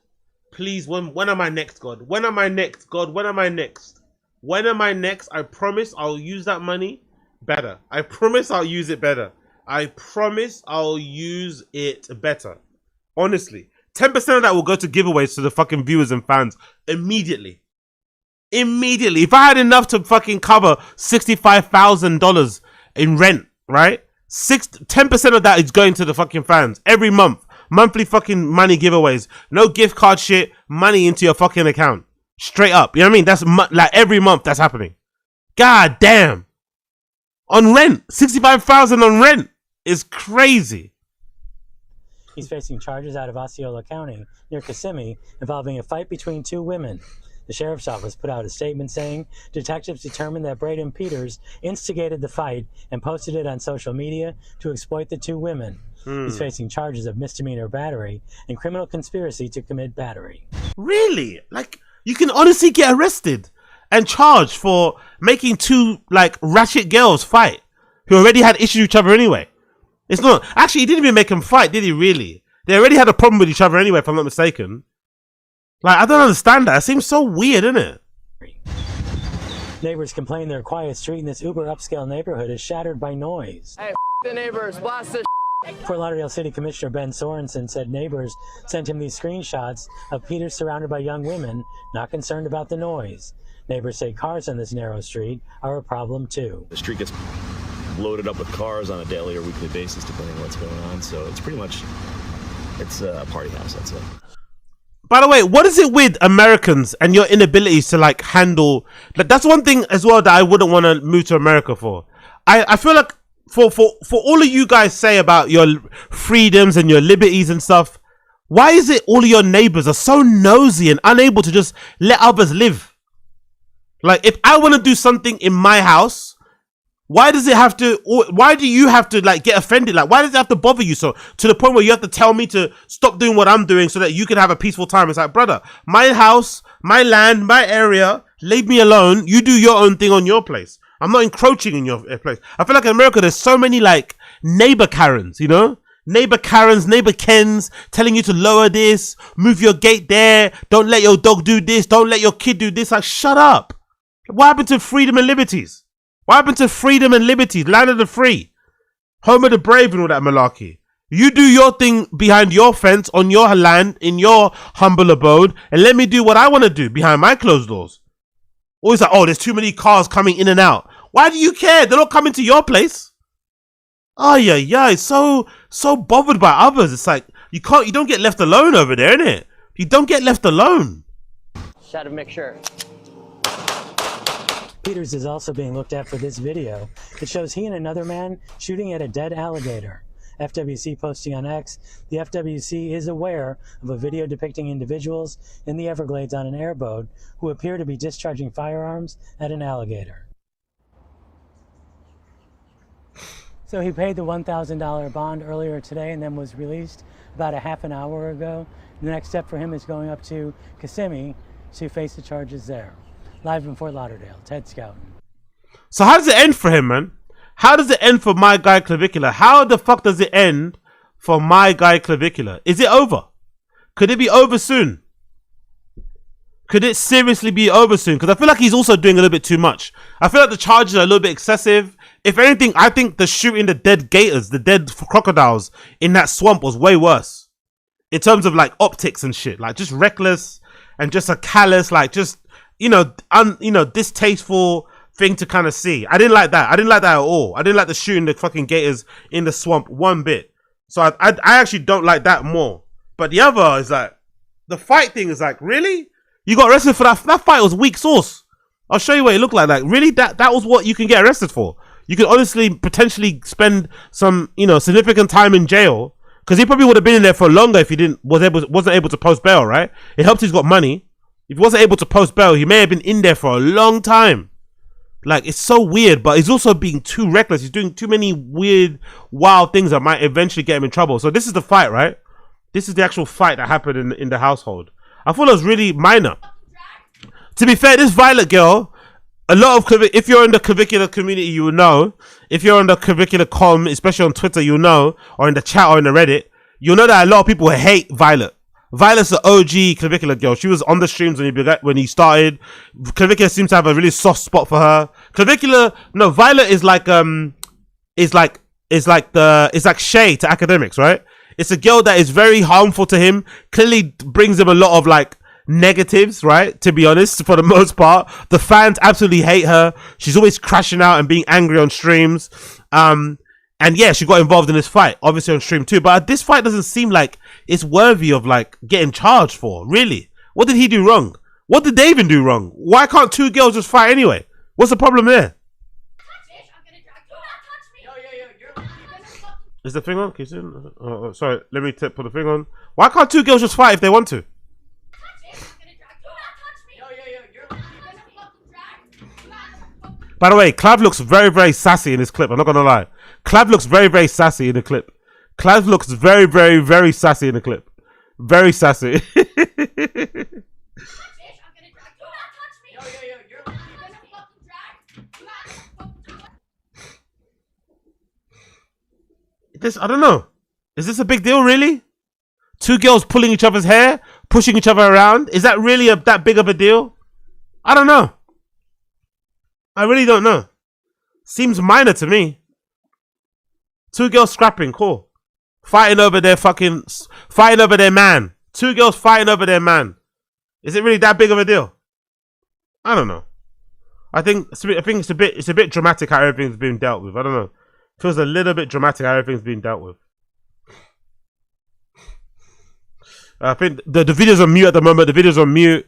Please, when am I next, God? When am I next, God? When am I next? When am I next? I promise I'll use that money better. I promise I'll use it better. I promise I'll use it better. Honestly. 10% of that will go to giveaways to the fucking viewers and fans immediately. Immediately. If I had enough to fucking cover $65,000 in rent, right? 10% of that is going to the fucking fans every month. Monthly fucking money giveaways. No gift card shit. Money into your fucking account. Straight up. You know what I mean? That's like every month that's happening. God damn. On rent. $65,000 on rent is crazy. He's facing charges out of Osceola County near Kissimmee involving a fight between two women. The sheriff's office put out a statement saying detectives determined that Braden Peters instigated the fight and posted it on social media to exploit the two women. He's facing charges of misdemeanor battery and criminal conspiracy to commit battery. Really? Like, you can honestly get arrested and charged for making two, like, ratchet girls fight who already had issues with each other anyway. It's not... Actually, he didn't even make them fight, did he really? They already had a problem with each other anyway, if I'm not mistaken. Like, I don't understand that. It seems so weird, isn't it? Neighbors complain their quiet street in this uber upscale neighborhood is shattered by noise. Hey, the neighbors, blast this. Fort Lauderdale City Commissioner Ben Sorensen said neighbors sent him these screenshots of Peters surrounded by young women, not concerned about the noise. Neighbors say cars on this narrow street are a problem too. The street gets loaded up with cars on a daily or weekly basis depending on what's going on, so it's pretty much, it's a party house, that's it. By the way, what is it with Americans and your inabilities to like handle, like, that's one thing as well that I wouldn't want to move to America for. I feel like for all of you guys say about your freedoms and your liberties and stuff, why is it all of your neighbors are so nosy and unable to just let others live? Like, if I want to do something in my house, why does it have to, why do you have to like get offended? Like, why does it have to bother you so to the point where you have to tell me to stop doing what I'm doing so that you can have a peaceful time? It's like, brother, my house, my land, my area, leave me alone. You do your own thing on your place. I'm not encroaching in your place. I feel like in America, there's so many like neighbor Karens, you know? Neighbor Karens, neighbor Kens telling you to lower this, move your gate there, don't let your dog do this, don't let your kid do this. Like, shut up. What happened to freedom and liberties? What happened to freedom and liberties? Land of the free, home of the brave and all that malarkey. You do your thing behind your fence, on your land, in your humble abode, and let me do what I want to do behind my closed doors. Always like, oh, there's too many cars coming in and out. Why do you care? They're not coming to your place. Oh yeah, it's so bothered by others. It's like you don't get left alone over there, innit? You don't get left alone. Shut up, make sure. Peters is also being looked at for this video. It shows he and another man shooting at a dead alligator. FWC posting on X, the FWC is aware of a video depicting individuals in the Everglades on an airboat who appear to be discharging firearms at an alligator. So he paid the $1,000 bond earlier today and then was released about a half an hour ago. The next step for him is going up to Kissimmee to face the charges there. Live from Fort Lauderdale, Ted Scouten. So how does it end for him, man? How does it end for my guy Clavicular? How the fuck does it end for my guy Clavicular? Is it over? Could it be over soon? Could it seriously be over soon? Because I feel like he's also doing a little bit too much. I feel like the charges are a little bit excessive. If anything, I think the shooting the dead gators, the dead crocodiles in that swamp was way worse. In terms of like optics and shit. Like just reckless and just a callous, like just, you know, distasteful thing to kind of see. I didn't like that. I didn't like that at all. I didn't like the shooting the fucking gators in the swamp one bit. So I actually don't like that more. But the other is like, the fight thing is like, really? You got arrested for that? That fight was weak sauce. I'll show you what it looked like. Like, really? That was what you can get arrested for? You could honestly potentially spend some, you know, significant time in jail. Because he probably would have been in there for longer if he wasn't able to post bail, right? It helps he's got money. If he wasn't able to post bail, he may have been in there for a long time. Like, it's so weird, but he's also being too reckless. He's doing too many weird, wild things that might eventually get him in trouble. So this is the fight, right? This is the actual fight that happened in the household. I thought it was really minor. To be fair, this Violet girl, a lot of, if you're in the clavicular community, you will know. If you're on the clavicular com, especially on Twitter, you'll know, or in the chat or in the Reddit, you'll know that a lot of people hate Violet. Violet's the OG clavicular girl. She was on the streams when he started. Clavicular seems to have a really soft spot for her. Clavicular, no, Violet is like Shay to academics, right? It's a girl that is very harmful to him. Clearly brings him a lot of like negatives, right? To be honest, for the most part, the fans absolutely hate her. She's always crashing out and being angry on streams. And yeah, she got involved in this fight, obviously on stream too. But this fight doesn't seem like it's worthy of like getting charged for. Really, what did he do wrong? What did they even do wrong? Why can't two girls just fight anyway? What's the problem there? Is the thing on? Can you see? Oh, sorry, let me put the thing on. Why can't two girls just fight if they want to? By the way, Clav looks very, very sassy in this clip. I'm not gonna lie. Clav looks very, very sassy in the clip. Clav looks very, very, very sassy in the clip. Very sassy. This, I don't know. Is this a big deal, really? Two girls pulling each other's hair, pushing each other around. Is that really that big of a deal? I don't know. I really don't know. Seems minor to me. Two girls scrapping, cool. Fighting over their man. Two girls fighting over their man. Is it really that big of a deal? I don't know. I think it's a bit dramatic how everything's being dealt with. I don't know. Feels a little bit dramatic how everything's being dealt with. I think the video's on mute at the moment. The video's on mute.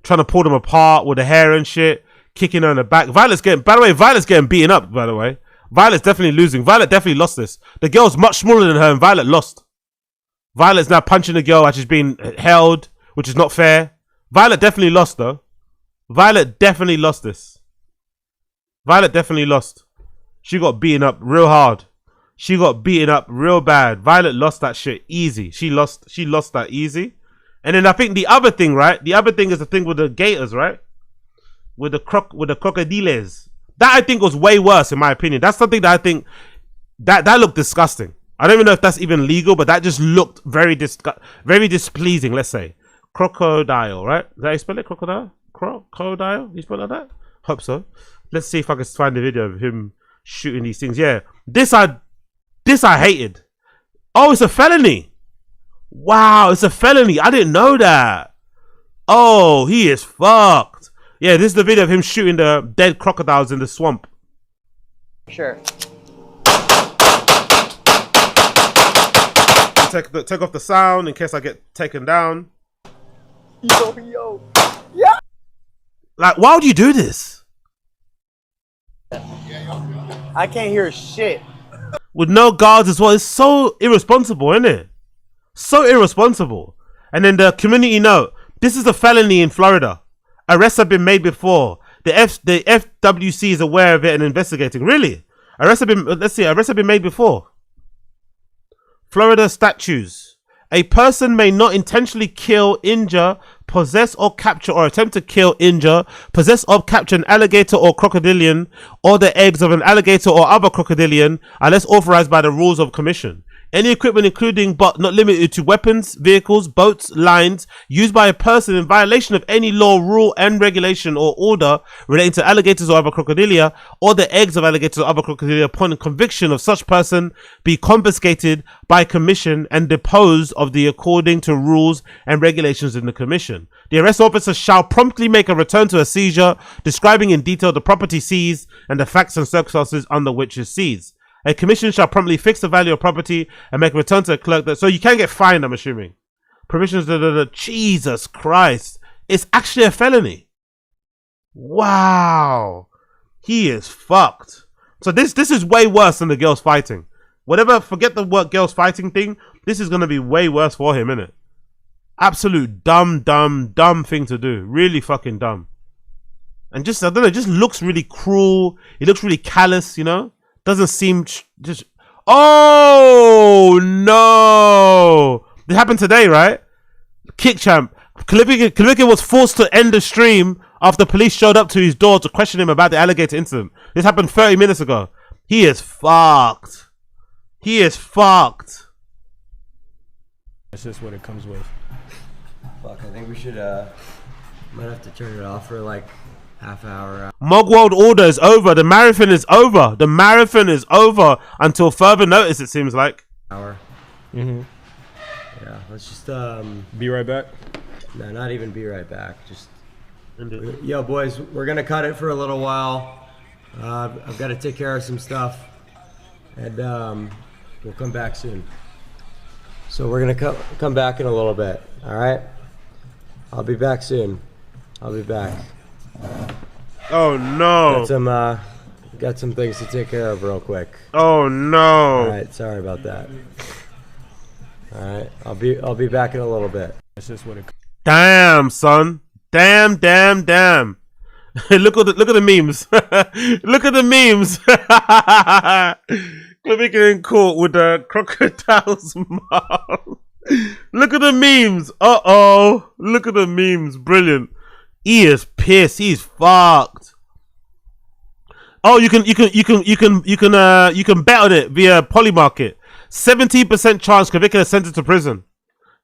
Trying to pull them apart with the hair and shit. Kicking her in the back. Violet's getting beaten up, by the way. Violet's definitely losing. Violet definitely lost this. The girl's much smaller than her and Violet lost. Violet's now punching the girl as she's being held, which is not fair. Violet definitely lost, though. Violet definitely lost this. Violet definitely lost. She got beaten up real hard. She got beaten up real bad. Violet lost that shit easy. She lost that easy. And then I think the other thing, right? The other thing is the thing with the gators, right? With the crocodiles. That I think was way worse in my opinion. That's something that I think that looked disgusting. I don't even know if that's even legal, but that just looked very displeasing, let's say. Crocodile, right? Is that how you spell it? Crocodile? Crocodile? You spell it like that? Hope so. Let's see if I can find the video of him shooting these things. Yeah. This I hated. Oh, it's a felony. Wow, it's a felony. I didn't know that. Oh, he is fucked. Yeah, this is the video of him shooting the dead crocodiles in the swamp. Sure. Take off the sound in case I get taken down. Yo. Yeah. Like, why would you do this? I can't hear shit. with no guards as well. It's so irresponsible, isn't it? So irresponsible. And then the community note: this is a felony in Florida. Arrests have been made before. The FWC is aware of it and investigating. Really? Arrests have been. Let's see. Arrests have been made before. Florida statutes. A person may not intentionally kill, injure, possess or capture or attempt to kill, injure, possess or capture an alligator or crocodilian or the eggs of an alligator or other crocodilian unless authorized by the rules of commission. Any equipment including but not limited to weapons, vehicles, boats, lines used by a person in violation of any law, rule and regulation or order relating to alligators or other crocodilia or the eggs of alligators or other crocodilia upon conviction of such person be confiscated by commission and deposed of the according to rules and regulations in the commission. The arrest officer shall promptly make a return to a seizure describing in detail the property seized and the facts and circumstances under which is seized. A commission shall promptly fix the value of property and make a return to a clerk. So you can get fined, I'm assuming. Permissions, Jesus Christ. It's actually a felony. Wow. He is fucked. So this is way worse than the girls fighting. Whatever, forget the word girls fighting thing. This is going to be way worse for him, innit? Absolute dumb thing to do. Really fucking dumb. And just, I don't know, it just looks really cruel. It looks really callous, you know? Doesn't seem just. Oh no! This happened today, right? Kick champ. Clavicular was forced to end the stream after police showed up to his door to question him about the alligator incident. This happened 30 minutes ago. He is fucked. He is fucked. That's just what it comes with. Fuck, I think we should might have to turn it off for like half hour. Mogworld order is over. The marathon is over. The marathon is over until further notice, it seems like. Hour. Mm-hmm. Yeah, let's just be right back. No, not even be right back. Just yo, boys, we're gonna cut it for a little while. I've got to take care of some stuff, and we'll come back soon. So we're gonna come back in a little bit. All right. I'll be back soon. I'll be back. Oh no! Got some things to take care of real quick. Oh no! All right, sorry about that. All right, I'll be back in a little bit. That's just what it. Damn, son! Damn! look at the memes. Look at the memes. Clavicular in court with the crocodile's mouth. Look at the memes. Look at the memes. Brilliant. He is pissed. He's fucked. Oh, you can bet on it via Polymarket. 17% chance Clavicular sentenced to prison.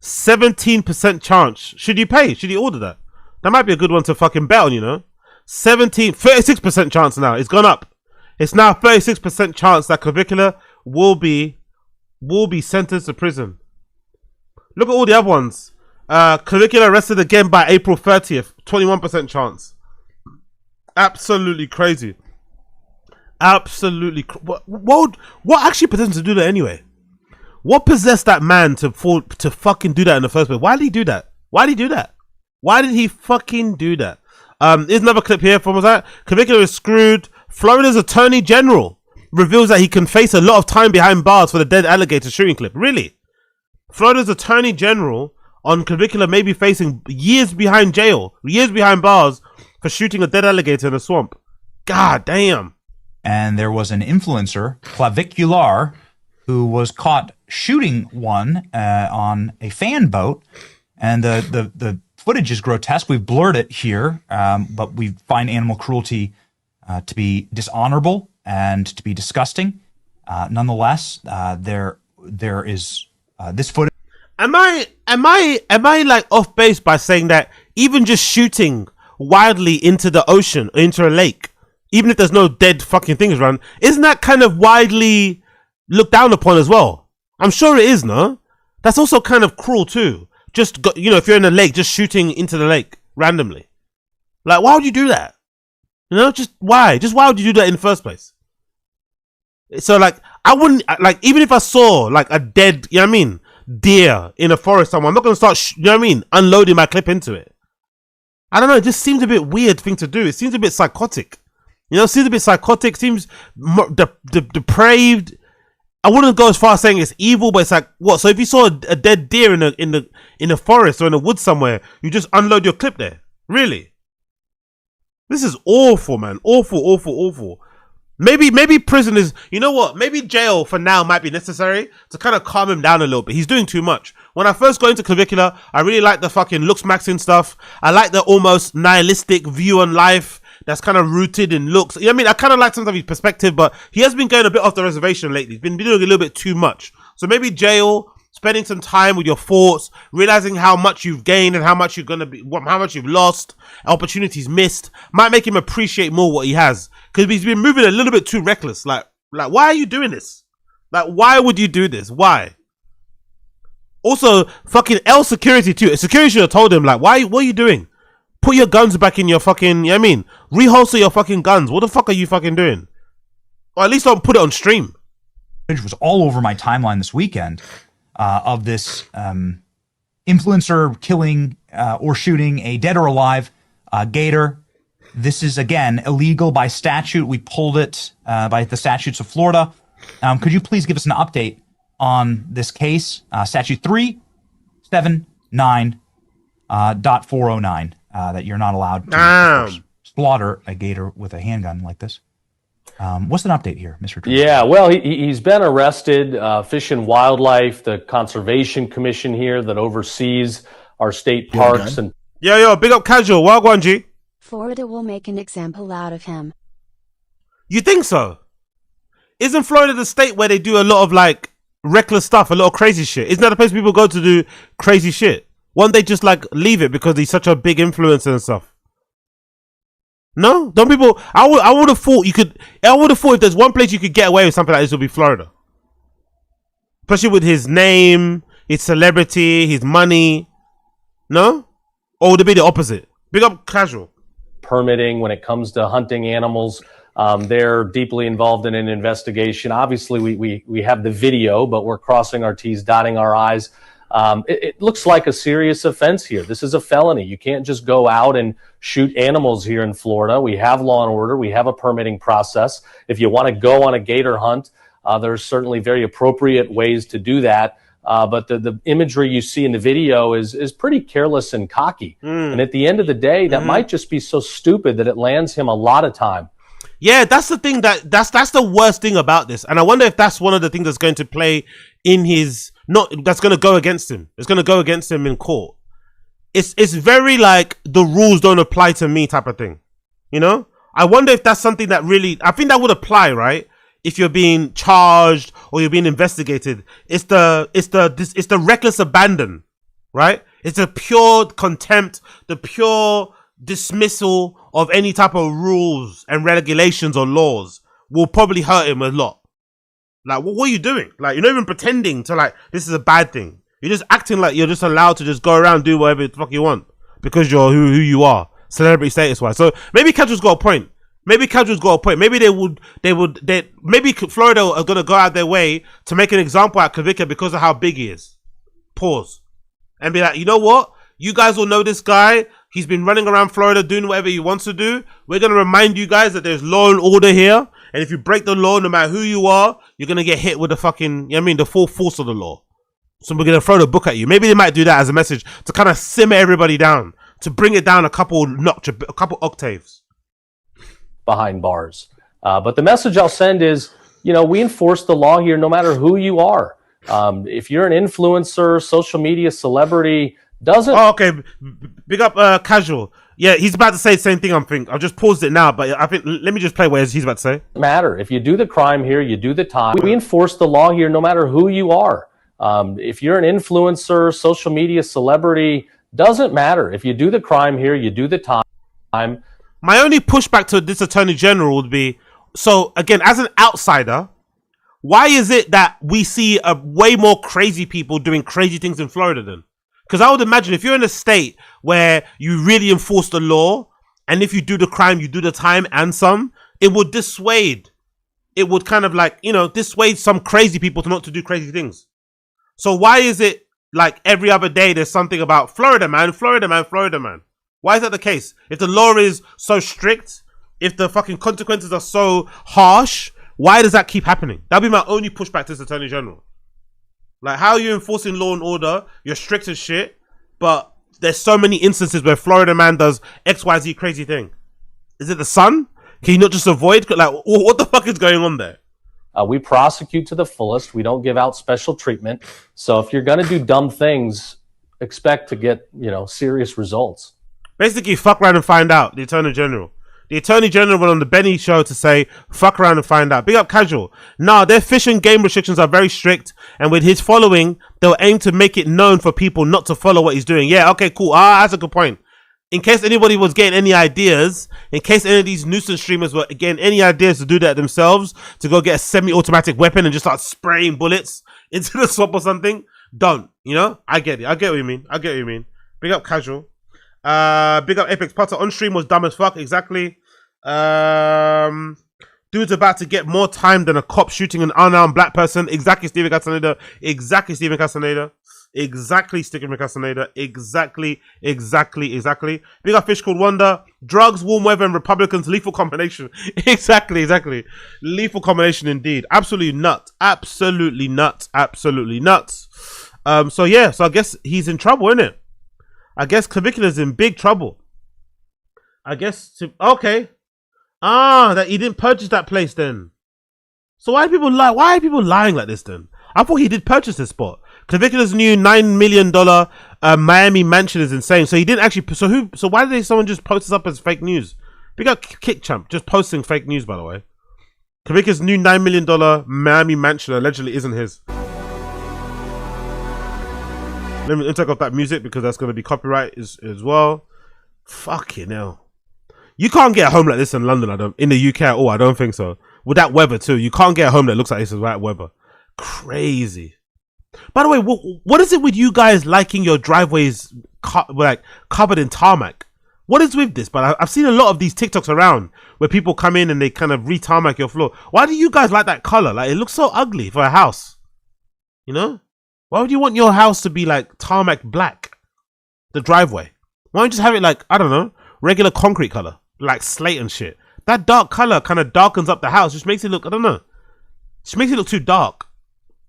17% chance. Should you pay? Should you order that? That might be a good one to fucking bet on, you know. 36% chance now. It's gone up. It's now 36% chance that Clavicular will be sentenced to prison. Look at all the other ones. Clavicular arrested again by April 30th. 21% chance. Absolutely crazy. Absolutely. What actually possessed him to do that anyway? What possessed that man to fucking do that in the first place? Why did he do that? Why did he fucking do that? Here's another clip here from that. Clavicular is screwed. Florida's Attorney General reveals that he can face a lot of time behind bars for the dead alligator shooting clip. Really? Florida's Attorney General on Clavicular may be facing years behind bars for shooting a dead alligator in a swamp. God damn. And there was an influencer, Clavicular, who was caught shooting one on a fan boat. And the footage is grotesque. We've blurred it here, but we find animal cruelty to be dishonorable and to be disgusting. Nonetheless, there is this footage. Am I like off base by saying that even just shooting wildly into the ocean, into a lake, even if there's no dead fucking things around, isn't that kind of widely looked down upon as well? I'm sure it is, no? That's also kind of cruel too. Just if you're in a lake, just shooting into the lake randomly. Like, why would you do that? You know, just why? Just why would you do that in the first place? So like, I wouldn't like, even if I saw like a dead, you know what I mean, deer in a forest somewhere, I'm not gonna start, you know what I mean, unloading my clip into it. I don't know. It just seems a bit weird thing to do. It seems a bit psychotic. You know, it seems a bit psychotic. Seems depraved. I wouldn't go as far as saying it's evil, but it's like, what? So if you saw a dead deer in the forest or in the woods somewhere, you just unload your clip there? Really? This is awful, man. Awful, awful, awful. Maybe prison is, you know what? Maybe jail for now might be necessary to kind of calm him down a little bit. He's doing too much. When I first got into Clavicular, I really liked the fucking looks maxing stuff. I like the almost nihilistic view on life that's kind of rooted in looks. You know what I mean? I kind of like sometimes his perspective, but he has been going a bit off the reservation lately. He's been doing a little bit too much. So maybe jail, spending some time with your thoughts, realizing how much you've gained and how much you're gonna be, how much you've lost, opportunities missed, might make him appreciate more what he has. Because he's been moving a little bit too reckless. Like, why are you doing this? Like, why would you do this? Why? Also, fucking security too. Security should have told him, like, what are you doing? Put your guns back in your fucking, you know what I mean? Reholster your fucking guns. What the fuck are you fucking doing? Or at least don't put it on stream. It was all over my timeline this weekend of this influencer killing or shooting a dead or alive gator. This is, again, illegal by statute. We pulled it by the statutes of Florida. Could you please give us an update on this case? Statute 379.409, that you're not allowed to of course, slaughter a gator with a handgun like this. What's an update here, Mr. Trump? Yeah, well, he's been arrested. Fish and Wildlife, the Conservation Commission here that oversees our state parks. And Yo, big up Casual. Wagwan G. Florida will make an example out of him. You think so? Isn't Florida the state where they do a lot of like reckless stuff, a lot of crazy shit? Isn't that the place people go to do crazy shit? Won't they just like leave it because he's such a big influencer and stuff? No? Don't people? I would have thought you could. I would have thought if there's one place you could get away with something like this, it would be Florida. Especially with his name, his celebrity, his money. No? Or would it be the opposite? Big up Casual. Permitting when it comes to hunting animals. They're deeply involved in an investigation. Obviously, we have the video, but we're crossing our T's, dotting our I's. It looks like a serious offense here. This is a felony. You can't just go out and shoot animals here in Florida. We have law and order. We have a permitting process. If you want to go on a gator hunt, there's certainly very appropriate ways to do that. But the imagery you see in the video is pretty careless and cocky. And at the end of the day, that might just be so stupid that it lands him a lot of time. Yeah, that's the thing that's the worst thing about this. And I wonder if that's one of the things that's going to play in his, that's going to go against him. It's going to go against him in court. It's very like the rules don't apply to me type of thing. You know? I wonder if that's something that really, I think that would apply, right? If you're being charged or you're being investigated. It's the reckless abandon, right? It's a pure contempt, the pure dismissal of any type of rules and regulations or laws will probably hurt him a lot. Like, what are you doing? Like, you're not even pretending to like, this is a bad thing. You're just acting like you're just allowed to just go around and do whatever the fuck you want because you're who you are, celebrity status wise. So maybe Casual's got a point. Maybe maybe Florida are going to go out their way to make an example at Clavicular because of how big he is. Pause. And be like, you know what? You guys will know this guy. He's been running around Florida doing whatever he wants to do. We're going to remind you guys that there's law and order here. And if you break the law, no matter who you are, you're going to get hit with the fucking, you know what I mean, the full force of the law. So we're going to throw the book at you. Maybe they might do that as a message to kind of simmer everybody down, to bring it down a couple octaves. Behind bars. But the message I'll send is, you know, we enforce the law here no matter who you are. If you're an influencer, social media celebrity, doesn't... Oh, okay. Big up Casual. Yeah, he's about to say the same thing, I've just paused it now, but I think, let me just play what he's about to say. Matter. If you do the crime here, you do the time. We enforce the law here no matter who you are. If you're an influencer, social media celebrity, doesn't matter. If you do the crime here, you do the time. My only pushback to this Attorney General would be, so again, as an outsider, why is it that we see way more crazy people doing crazy things in Florida then? Because I would imagine if you're in a state where you really enforce the law, and if you do the crime, you do the time and some, it would dissuade. It would kind of like, you know, dissuade some crazy people to not to do crazy things. So why is it like every other day there's something about Florida man, Florida man, Florida man? Why is that the case? If the law is so strict, if the fucking consequences are so harsh, Why does that keep happening? That'll be my only pushback to this Attorney General. Like, how are you enforcing law and order? You're strict as shit, but there's so many instances where Florida man does XYZ crazy thing. Is it the sun? Can you not just avoid? Like, what the fuck is going on there? We prosecute to the fullest. We don't give out special treatment. So if you're going to do dumb things, expect to get, serious results. Basically, fuck around and find out. The Attorney General. The Attorney General went on the Benny show to say, fuck around and find out. Big up Casual. Nah, their fish and game restrictions are very strict. And with his following, they'll aim to make it known for people not to follow what he's doing. Yeah, okay, cool. That's a good point. In case anybody was getting any ideas, in case any of these nuisance streamers were getting any ideas to do that themselves, to go get a semi-automatic weapon and just start spraying bullets into the swamp or something, don't. I get it. I get what you mean. Big up Casual. Big up Apex Potter. On stream was dumb as fuck. Exactly. Dude's about to get more time than a cop shooting an unarmed black person. Exactly, Stephen Castaneda. Exactly, Stephen Castaneda. Exactly, Stephen Castaneda. Exactly. Big up Fish Called Wonder. Drugs, warm weather, and Republicans. Lethal combination. Exactly. Lethal combination indeed. Absolutely nuts. So yeah, so I guess he's in trouble, isn't it? I guess Clavicular's in big trouble. Okay. That he didn't purchase that place then. So why do people lie? Why are people lying like this then? I thought he did purchase this spot. Clavicular's new $9 million Miami mansion is insane. So he didn't actually. So why did someone just post this up as fake news? Big up Kick Champ, just posting fake news, by the way. Clavicular's new $9 million Miami mansion allegedly isn't his. Let me take off that music because that's going to be copyright as well. Fucking hell. You can't get a home like this in London, in the UK at all. I don't think so. With that weather too, you can't get a home that looks like this is right weather. Crazy. By the way, what is it with you guys liking your driveways covered in tarmac? What is with this? But I've seen a lot of these TikToks around where people come in and they kind of re-tarmac your floor. Why do you guys like that color? Like, it looks so ugly for a house. Why would you want your house to be like tarmac black? The driveway. Why don't you just have it like, I don't know, regular concrete color, like slate and shit? That dark color kind of darkens up the house. Just makes it look, I don't know. Just makes it look too dark.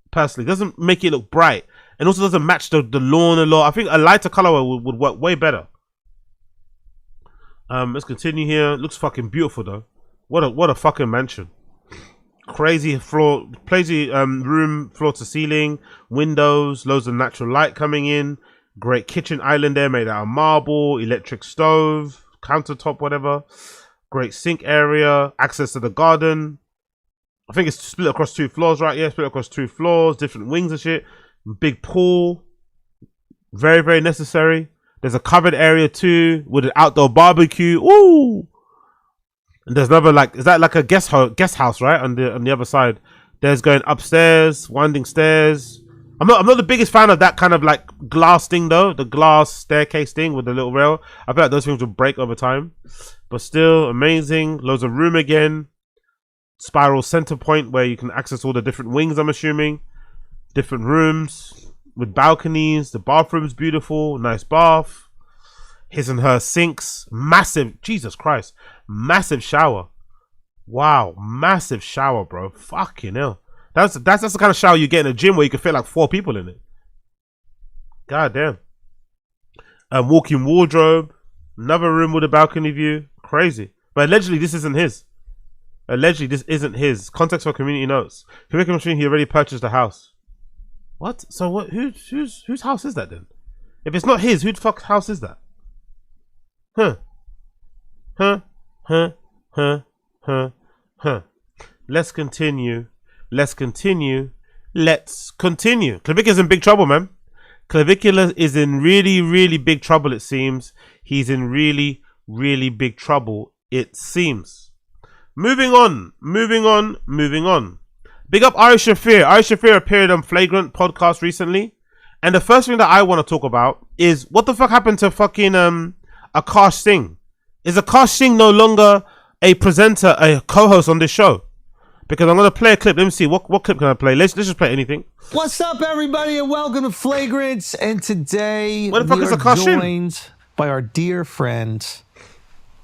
Personally, doesn't make it look bright, and also doesn't match the lawn a lot. I think a lighter color would work way better. Let's continue here. Looks fucking beautiful though. What a fucking mansion. Crazy floor, crazy room, floor to ceiling, windows, loads of natural light coming in. Great kitchen island there, made out of marble, electric stove, countertop, whatever. Great sink area, access to the garden. I think it's split across 2 floors, right? Yeah, split across 2 floors, different wings and shit. Big pool. Very, very necessary. There's a covered area too with an outdoor barbecue. Ooh! And there's another, is that like a guest house, right? On the other side. There's going upstairs, winding stairs. I'm not the biggest fan of that kind of glass thing though. The glass staircase thing with the little rail. I feel like those things will break over time. But still amazing. Loads of room again. Spiral center point where you can access all the different wings, I'm assuming. Different rooms with balconies. The bathroom's beautiful. Nice bath. His and her sinks. Massive. Jesus Christ. Massive shower. Wow. Massive shower, bro. Fucking hell. That's the kind of shower you get in a gym where you can fit like 4 people in it. God damn. Walk-in wardrobe. Another room with a balcony view. Crazy. But allegedly this isn't his. Context for community notes. Community machine, he already purchased the house. What? So what? Whose house is that then? If it's not his, who the fuck house is that? Let's continue. Clavicular's in big trouble, man. Clavicular is in really, really big trouble, it seems. He's in really, really big trouble, it seems. Moving on. Big up Ari Shaffir. Ari Shaffir appeared on Flagrant podcast recently. And the first thing that I want to talk about is what the fuck happened to fucking AKAASH Singh? Is AKAASH Singh no longer a presenter, a co-host on this show? Because I'm going to play a clip. Let me see. What clip can I play? Let's just play anything. What's up, everybody, and welcome to Flagrant. And today what the fuck we is are AKAASH joined by our dear friend,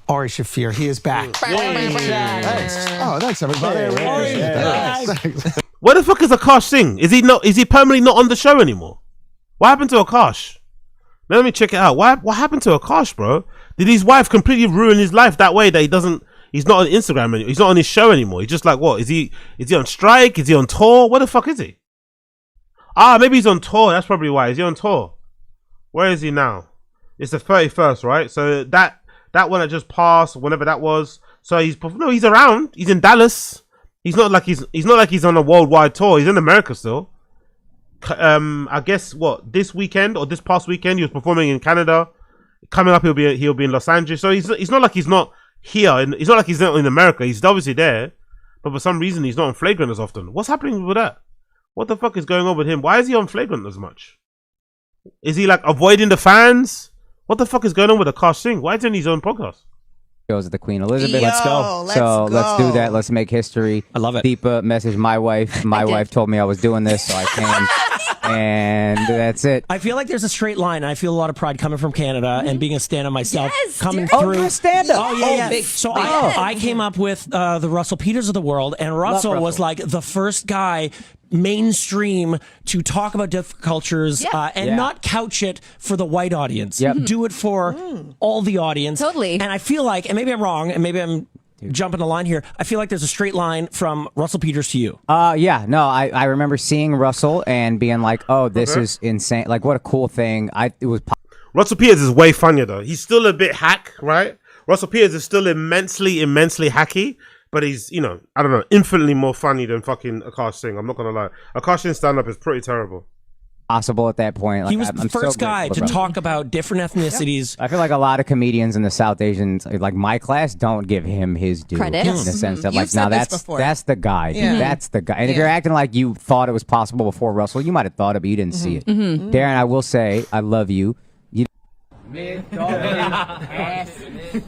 Ari Shaffir. He is back. Thanks. Oh, thanks everybody. Thanks. Where the fuck is AKAASH Singh? Is he permanently not on the show anymore? What happened to AKAASH? Let me check it out. What happened to AKAASH, bro? Did his wife completely ruin his life that way that he's not on Instagram anymore? He's not on his show anymore. He's just like, what? Is he on strike? Is he on tour? Where the fuck is he? Ah, maybe he's on tour. That's probably why. Is he on tour? Where is he now? It's the 31st, right? So that one that just passed, whenever that was. So he's around. He's in Dallas. He's not like he's on a worldwide tour. He's in America still. I guess what, this weekend or this past weekend he was performing in Canada. Coming up he'll be in Los Angeles. So he's not like he's not here. It's not like he's not in America. He's obviously there, but for some reason he's not on Flagrant as often. What's happening with that? What the fuck is going on with him? Why is he on Flagrant as much? Is he like avoiding the fans? What the fuck is going on with AKAASH Singh? Why isn't he on his own podcast? Goes to Queen Elizabeth. Let's go. Let's do that. Let's make history. I love it. Deepa messaged my wife. My wife told me I was doing this, so I came. And that's it. I feel like there's a straight line. I feel a lot of pride coming from Canada and being a stand-up myself. coming Oh, through. you're a stand-up. Oh, yeah. Big, so big I came up with the Russell Peters of the world, and Russell was like the first guy mainstream to talk about different cultures and not couch it for the white audience. Do it for all the audience. Totally. And I feel like, and maybe I'm wrong, and maybe I'm jumping the line here, I feel like there's a straight line from Russell Peters to you. Yeah, no, I remember seeing Russell and being like, oh, this is insane. Like, what a cool thing. It was. Russell Peters is way funnier though. He's still a bit hack, right? Russell Peters is still immensely hacky, but he's, you know, I don't know, infinitely more funny than fucking AKAASH Singh. I'm not gonna lie. AKAASH Singh stand-up is pretty terrible. Possible at that point. Like, he was the first guy to talk about different ethnicities. I feel like a lot of comedians in the South Asians, like my class, don't give him his due Credit. in the sense that, like, now that's the guy. Yeah. That's the guy. And if you're acting like you thought it was possible before Russell, you might have thought it, but you didn't see it. Darren, I will say, I love you. Mid, dog, ass,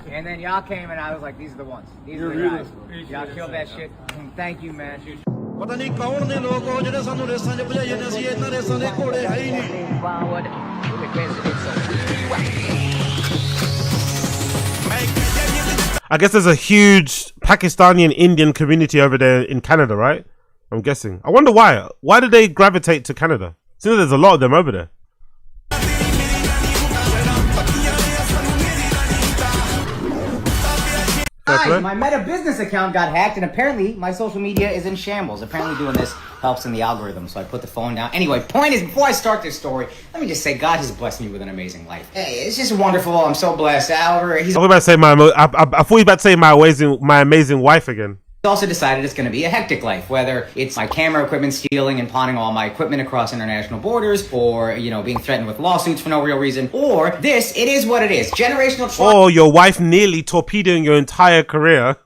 and then y'all came and I was like, these are the ones. These are the guys. Y'all killed that shit. And thank you, man. ਪਤਾ ਨਹੀਂ ਕੌਣ ਦੇ ਲੋਕ ਹੋ ਜਿਹੜੇ ਸਾਨੂੰ ਰੇਸਾਂ 'ਚ ਭਜਾਈ ਜਾਂਦੇ ਸੀ ਇਹਨਾਂ ਰੇਸਾਂ ਦੇ ਘੋੜੇ ਹੈ ਹੀ ਨਹੀਂ I guess there's a huge Pakistani and Indian community over there in Canada, right? I'm guessing. I wonder why. Why do they gravitate to Canada? Since there's a lot of them over there. Hi, my Meta business account got hacked, and apparently my social media is in shambles. Apparently doing this helps in the algorithm, so I put the phone down. Anyway, point is, before I start this story, let me just say God has blessed me with an amazing life. Hey, it's just wonderful. I'm so blessed. However, I thought you were about to say my amazing wife again. also decided it's going to be a hectic life, whether it's my camera equipment stealing and pawning all my equipment across international borders, or, you know, being threatened with lawsuits for no real reason, or this, it is what it is. Generational trauma. Oh, your wife nearly torpedoing your entire career.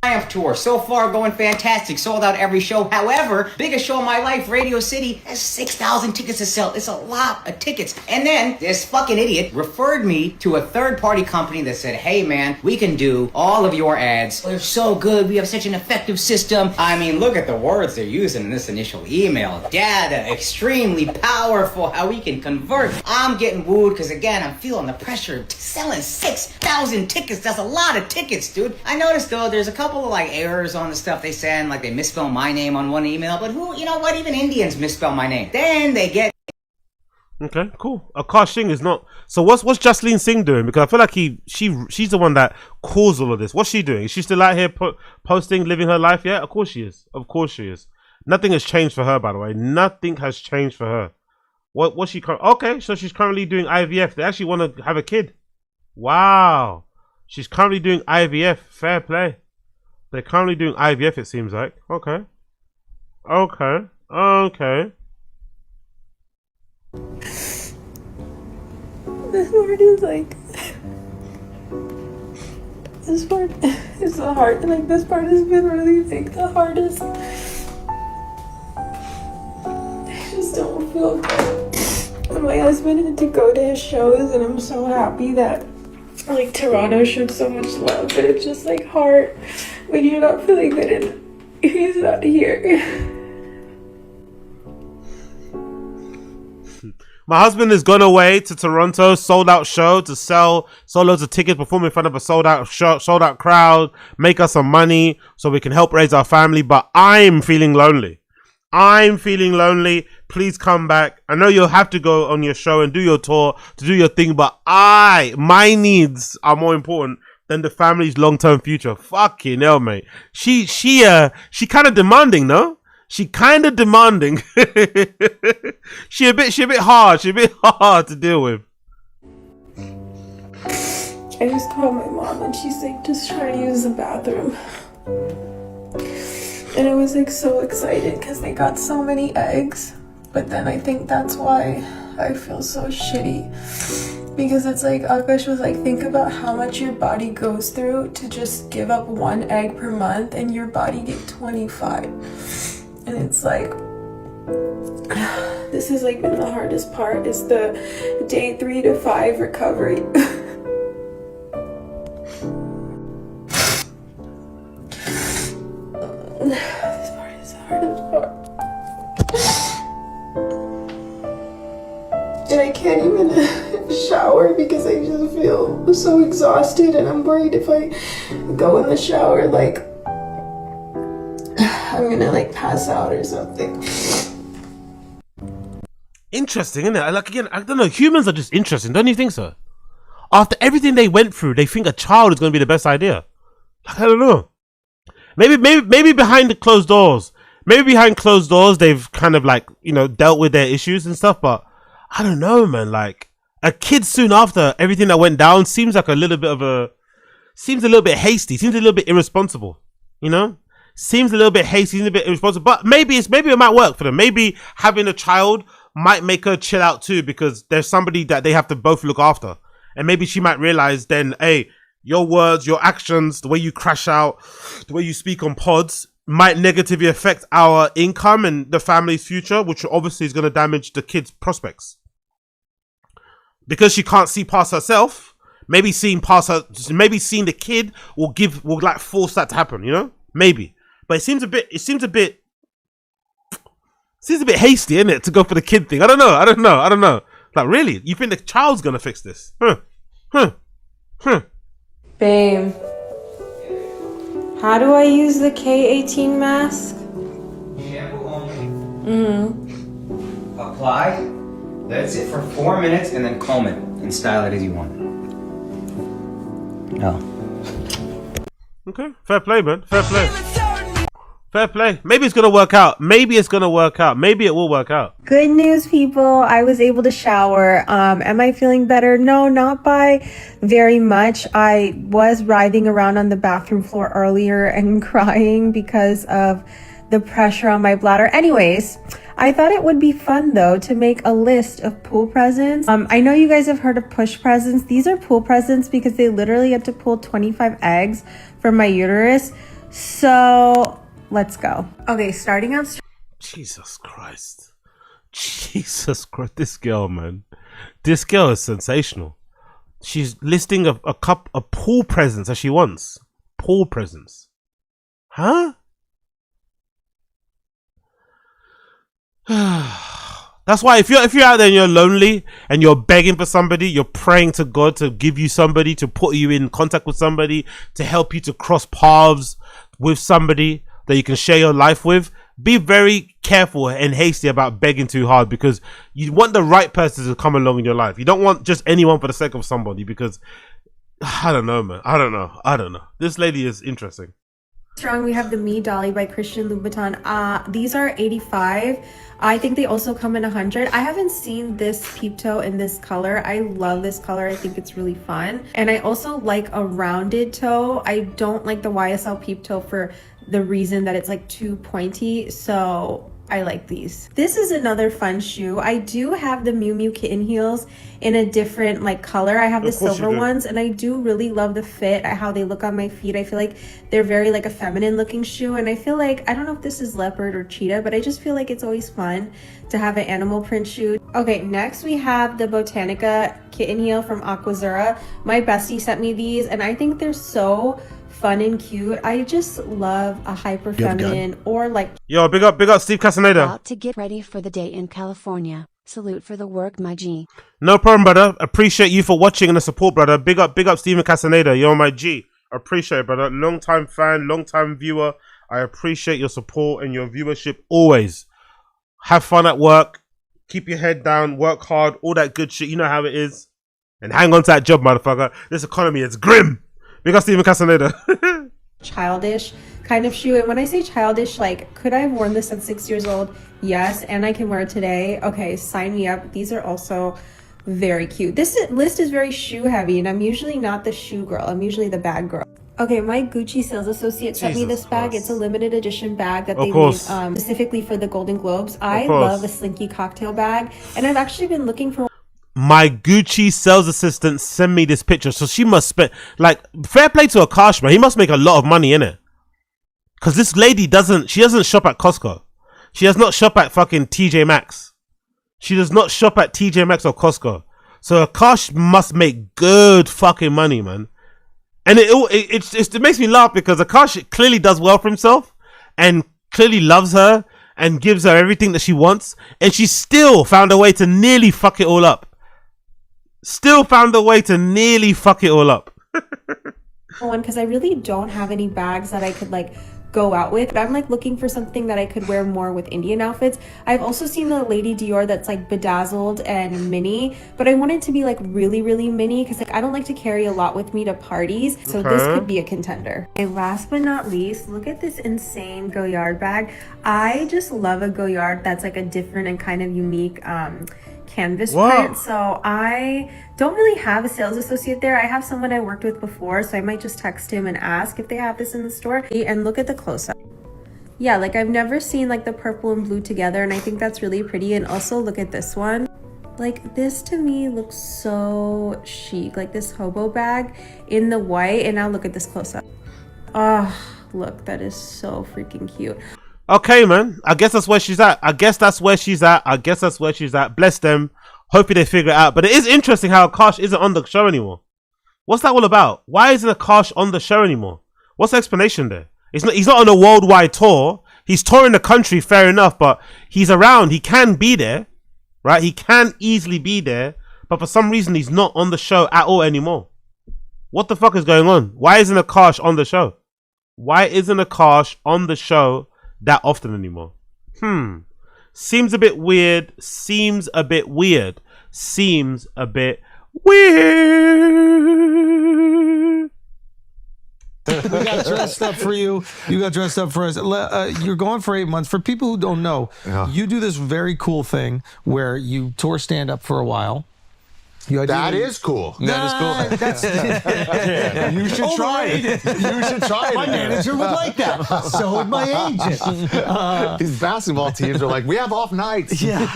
Triumph tour. So far going fantastic. Sold out every show. However, biggest show of my life, Radio City, has 6,000 tickets to sell. It's a lot of tickets. And then this fucking idiot referred me to a third-party company that said, hey man, we can do all of your ads. They're so good. We have such an effective system. I mean, look at the words they're using in this initial email. Data, extremely powerful, how we can convert. I'm getting wooed because, again, I'm feeling the pressure of selling 6,000 tickets. That's a lot of tickets, dude. I noticed, though, there's a couple of, like, errors on the stuff they send. Like, they misspell my name on one email. But who, you know what? Even Indians misspell my name. Then they get... Okay, cool. AKAASH Singh is not. So what's Jaslene Singh doing? Because I feel like she's the one that caused all of this. What's she doing? Is she still out here posting, living her life? Yeah, of course she is. Of course she is. Nothing has changed for her, by the way. Nothing has changed for her. What's she? Okay, so she's currently doing IVF. They actually want to have a kid. Wow. She's currently doing IVF. Fair play. They're currently doing IVF. It seems like. Okay. Okay. Okay. This part is like, this part is the hard, like this part has been really like the hardest. I just don't feel good. And my husband had to go to his shows, and I'm so happy that like Toronto showed so much love, but it's just like hard when you're not feeling good and he's not here. My husband has gone away to Toronto, sold out show to sell loads of tickets, perform in front of a sold out show, sold out crowd, make us some money so we can help raise our family. But I'm feeling lonely. I'm feeling lonely. Please come back. I know you'll have to go on your show and do your tour to do your thing, but my needs are more important than the family's long-term future. Fucking hell, mate. She kind of demanding, no? She kind of demanding. she a bit hard. She a bit hard to deal with. I just called my mom and she's like, just try to use the bathroom. And I was like so excited because they got so many eggs. But then I think that's why I feel so shitty. Because it's like, Akash was like, think about how much your body goes through to just give up 1 egg per month and your body get 25. And it's like, this has like been the hardest part, is the day 3 to 5 recovery. This part is the hardest part. And I can't even shower because I just feel so exhausted, and I'm worried if I go in the shower, like, I'm gonna like pass out or something. Interesting, isn't it? Like, again, I don't know. Humans are just interesting, don't you think so? After everything they went through, they think a child is going to be the best idea. Like, I don't know. Maybe behind the closed doors. Maybe behind closed doors, they've kind of like, you know, dealt with their issues and stuff. But I don't know, man. Like, a kid soon after everything that went down seems like a little bit hasty. Seems a little bit irresponsible. You know? Seems a little bit hasty, seems a bit irresponsible, but maybe it might work for them. Maybe having a child might make her chill out too, because there's somebody that they have to both look after. And maybe she might realize then, hey, your words, your actions, the way you crash out, the way you speak on pods might negatively affect our income and the family's future, which obviously is going to damage the kid's prospects. Because she can't see past herself, maybe seeing the kid will like force that to happen, you know? Maybe. But it seems a bit hasty, isn't it, to go for the kid thing? I don't know. Like, really? You think the child's gonna fix this? Babe, how do I use the K18 mask? Shampoo only. Apply. Let it sit for 4 minutes and then comb it and style it as you want. Oh. Okay, fair play, man. Fair play. Fair play. Maybe it's gonna work out. Maybe it will work out. Good news, people. I was able to shower. Am I feeling better? No, not by very much. I was writhing around on the bathroom floor earlier and crying because of the pressure on my bladder. Anyways, I thought it would be fun though to make a list of pool presents. I know you guys have heard of push presents. These are pool presents because they literally had to pull 25 eggs from my uterus. So let's go. Okay, starting out. Jesus Christ. This girl, man. This girl is sensational. She's listing a pool presents that she wants. Pool presents. Huh? That's why if you're out there and you're lonely and you're begging for somebody, you're praying to God to give you somebody, to put you in contact with somebody, to help you to cross paths with somebody that you can share your life with, be very careful and hasty about begging too hard, because you want the right person to come along in your life. You don't want just anyone for the sake of somebody, because I don't know, man. I don't know. This lady is interesting. Strong, we have the Me Dolly by Christian Louboutin. These are 85. I think they also come in 100. I haven't seen this peep toe in this color. I love this color. I think it's really fun. And I also like a rounded toe. I don't like the YSL peep toe for the reason that it's like too pointy. So I like these. This is another fun shoe. I do have the Miu Miu kitten heels in a different like color. I have the silver ones, and I do really love the fit, how they look on my feet. I feel like they're very like a feminine looking shoe, and I feel like, I don't know if this is leopard or cheetah, but I just feel like it's always fun to have an animal print shoe. Okay, next we have the Botanica kitten heel from Aquazzura. My bestie sent me these, and I think they're so fun and cute. I just love a hyper feminine or like. Yo, big up Steve Casaneda. About to get ready for the day in California. salute for the work, my G. No problem, brother. Appreciate you for watching and the support, brother. Big up Steven Castaneda. You're my G. Appreciate it, brother. Long time fan, long time viewer. I appreciate your support and your viewership always. Have fun at work. Keep your head down. Work hard. All that good shit. You know how it is. And hang on to that job, motherfucker. This economy is grim. Big up Steven Castaneda. Childish kind of shoe. And when I say childish, like, could I have worn this at 6 years old? Yes. And I can wear it today. Okay, sign me up. These are also very cute. This list is very shoe heavy, and I'm usually not the shoe girl. I'm usually the bag girl. Okay, my Gucci sales associate sent me this bag. It's a limited edition bag that they made specifically for the Golden Globes. I love a slinky cocktail bag, and I've actually been looking for. My Gucci sales assistant sent me this picture, so she must spend, like, fair play to Akash, man. He must make a lot of money in it, because this lady doesn't shop at Costco. She does not shop at fucking TJ Maxx. She does not shop at TJ Maxx or Costco. So Akash must make good fucking money, man. And it makes me laugh because Akash clearly does well for himself and clearly loves her and gives her everything that she wants, and she still found a way to nearly fuck it all up. One, because I really don't have any bags that I could like go out with, but I'm like looking for something that I could wear more with Indian outfits. I've also seen the Lady Dior that's like bedazzled and mini, but I want it to be like really mini because like I don't like to carry a lot with me to parties, so this could be a contender. And last but not least, look at this insane Goyard bag. I just love a Goyard that's like a different and kind of unique canvas print. So I don't really have a sales associate there. I have someone I worked with before, so I might just text him and ask if they have this in the store. And look at the close-up. Yeah, like I've never seen like the purple and blue together, and I think that's really pretty. And also look at this one. Like this to me looks so chic, like this hobo bag in the white. And now look at this close-up. Oh, look, that is so freaking cute. Okay, man. I guess that's where she's at. Bless them. Hopefully they figure it out. But it is interesting how Akash isn't on the show anymore. What's that all about? Why isn't Akash on the show anymore? What's the explanation there? He's not on a worldwide tour. He's touring the country, fair enough, but he's around. He can be there, right? He can easily be there, but for some reason he's not on the show at all anymore. What the fuck is going on? Why isn't Akash on the show? That often anymore? Seems a bit weird. We got dressed up for you. You got dressed up for us. You're going for 8 months. For people who don't know, you do this very cool thing where you tour stand up for a while. That is cool. Yeah. You should try it. My manager would like that. So would my agent. These basketball teams are like, we have off nights. Yeah.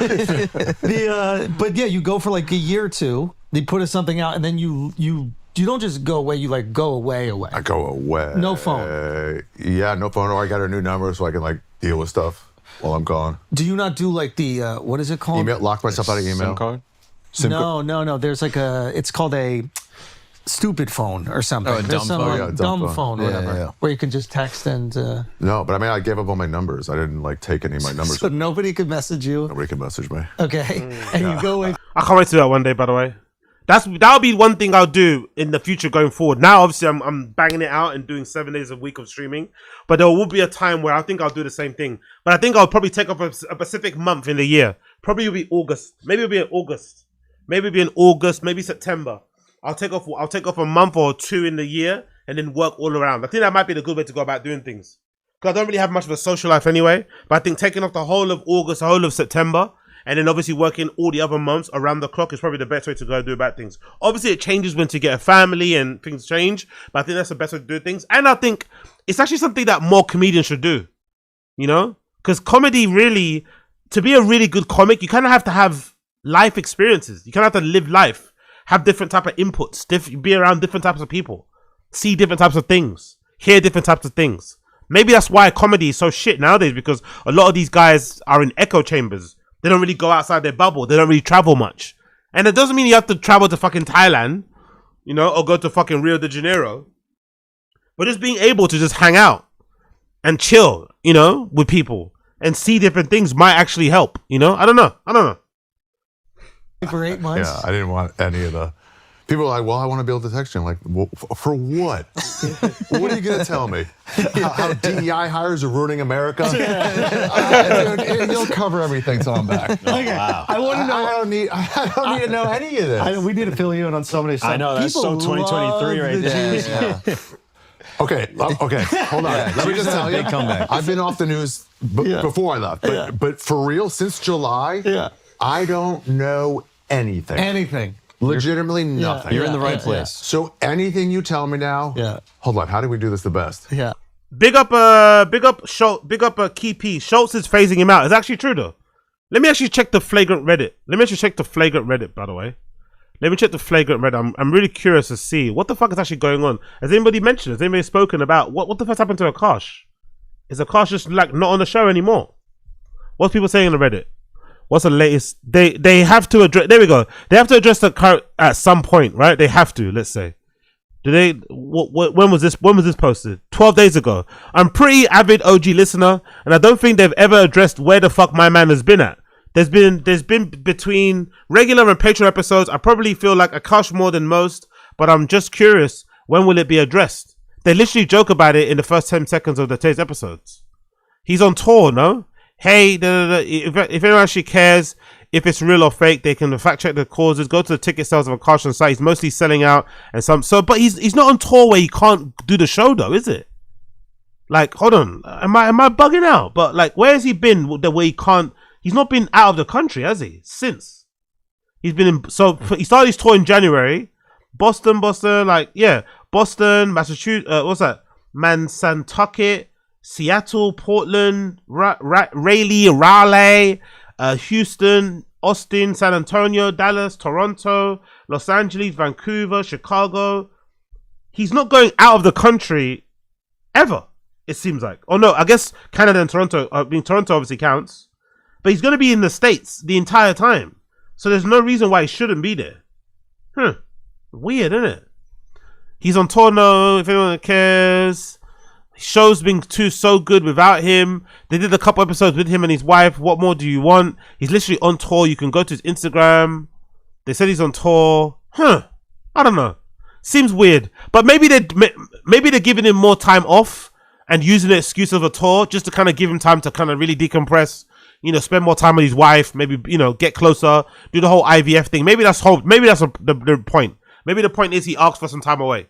But yeah, you go for like a year or two. They put something out, and then you don't just go away. You like go away. I go away. No phone. Yeah, no phone. Or I got a new number so I can like deal with stuff while I'm gone. Do you not do like the what is it called? Email. Lock myself out of email. SIM card. No. There's like it's called a stupid phone or something. Oh, a dumb phone. Dumb phone, whatever. Yeah. Where you can just text and. No, but I mean, I gave up all my numbers. I didn't like take any of my numbers. So nobody could message you. Nobody can message me. Okay, and you go with. I can't wait to do that one day. By the way, that'll be one thing I'll do in the future going forward. Now, obviously, I'm banging it out and doing 7 days a week of streaming, but there will be a time where I think I'll do the same thing. But I think I'll probably take off a specific month in the year. Probably will be August. Maybe it'll be in August. Maybe September. I'll take off a month or two in the year and then work all around. I think that might be the good way to go about doing things. Because I don't really have much of a social life anyway. But I think taking off the whole of August, the whole of September, and then obviously working all the other months around the clock is probably the best way to go do about things. Obviously it changes when to get a family and things change. But I think that's the best way to do things. And I think it's actually something that more comedians should do. You know? Because comedy really, to be a really good comic, you kind of have to have life experiences. You kind of have to live life, have different type of inputs, be around different types of people, see different types of things, hear different types of things. Maybe that's why comedy is so shit nowadays, because a lot of these guys are in echo chambers. They don't really go outside their bubble. They don't really travel much. And it doesn't mean you have to travel to fucking Thailand, you know, or go to fucking Rio de Janeiro. But just being able to just hang out and chill, you know, with people and see different things might actually help, you know? I don't know. for 8 months. Yeah, I didn't want any of the. People are like, well, I want to be able to text you. I'm like, well, for what? What are you going to tell me? How DEI hires are ruining America? Dude, you'll cover everything till I'm back. Wow. I want to know. I don't need to know any of this. We need to fill you in on so many stuff. I know, that's so 2023 right there. Yeah. Okay, hold on. Let me just tell you, I've been off the news before I left, but for real, since July, I don't know anything. Anything. Legitimately nothing. You're in the right place. So anything you tell me now, hold on, how do we do this the best? Yeah. Big up Schultz, big up Key P. Schultz is phasing him out. It's actually true though. Let me actually check the flagrant Reddit. By the way. Let me check the flagrant Reddit. I'm really curious to see what the fuck is actually going on. Has anybody mentioned? Has anybody spoken about what the fuck's happened to AKAASH? Is AKAASH just like not on the show anymore? What's people saying on the Reddit? What's the latest? They have to address. There we go. They have to address the current at some point, right? They have to. Let's say. Do they? When was this? When was this posted? 12 days ago. I'm pretty avid OG listener, and I don't think they've ever addressed where the fuck my man has been at. There's been between regular and Patreon episodes. I probably feel like AKAASH more than most, but I'm just curious. When will it be addressed? They literally joke about it in the first 10 seconds of today's episodes. He's on tour, no? Hey, if anyone actually cares if it's real or fake, they can fact check the causes. Go to the ticket sales of AKAASH on site. He's mostly selling out and some. So, but he's not on tour where he can't do the show though, is it? Like, hold on, am I bugging out? But like, where has he been? The way he can't. He's not been out of the country, has he? Since he's been in. So he started his tour in January. Boston, Boston, Massachusetts. What's that? Mansantucket. Seattle, Portland, Raleigh, Houston, Austin, San Antonio, Dallas, Toronto, Los Angeles, Vancouver, Chicago. He's not going out of the country ever, it seems like. Oh no, I guess Canada and Toronto. Toronto obviously counts. But he's going to be in the States the entire time. So there's no reason why he shouldn't be there. Weird, isn't it? He's on tour now, if anyone cares. Show's been so good without him. They did a couple episodes with him and his wife. What more do you want? He's literally on tour. You can go to his Instagram. They said he's on tour. I don't know. Seems weird. But maybe they're giving him more time off and using the excuse of a tour just to kind of give him time to kind of really decompress. You know, spend more time with his wife. Maybe, you know, get closer. Do the whole IVF thing. Maybe that's the point. Maybe the point is he asked for some time away.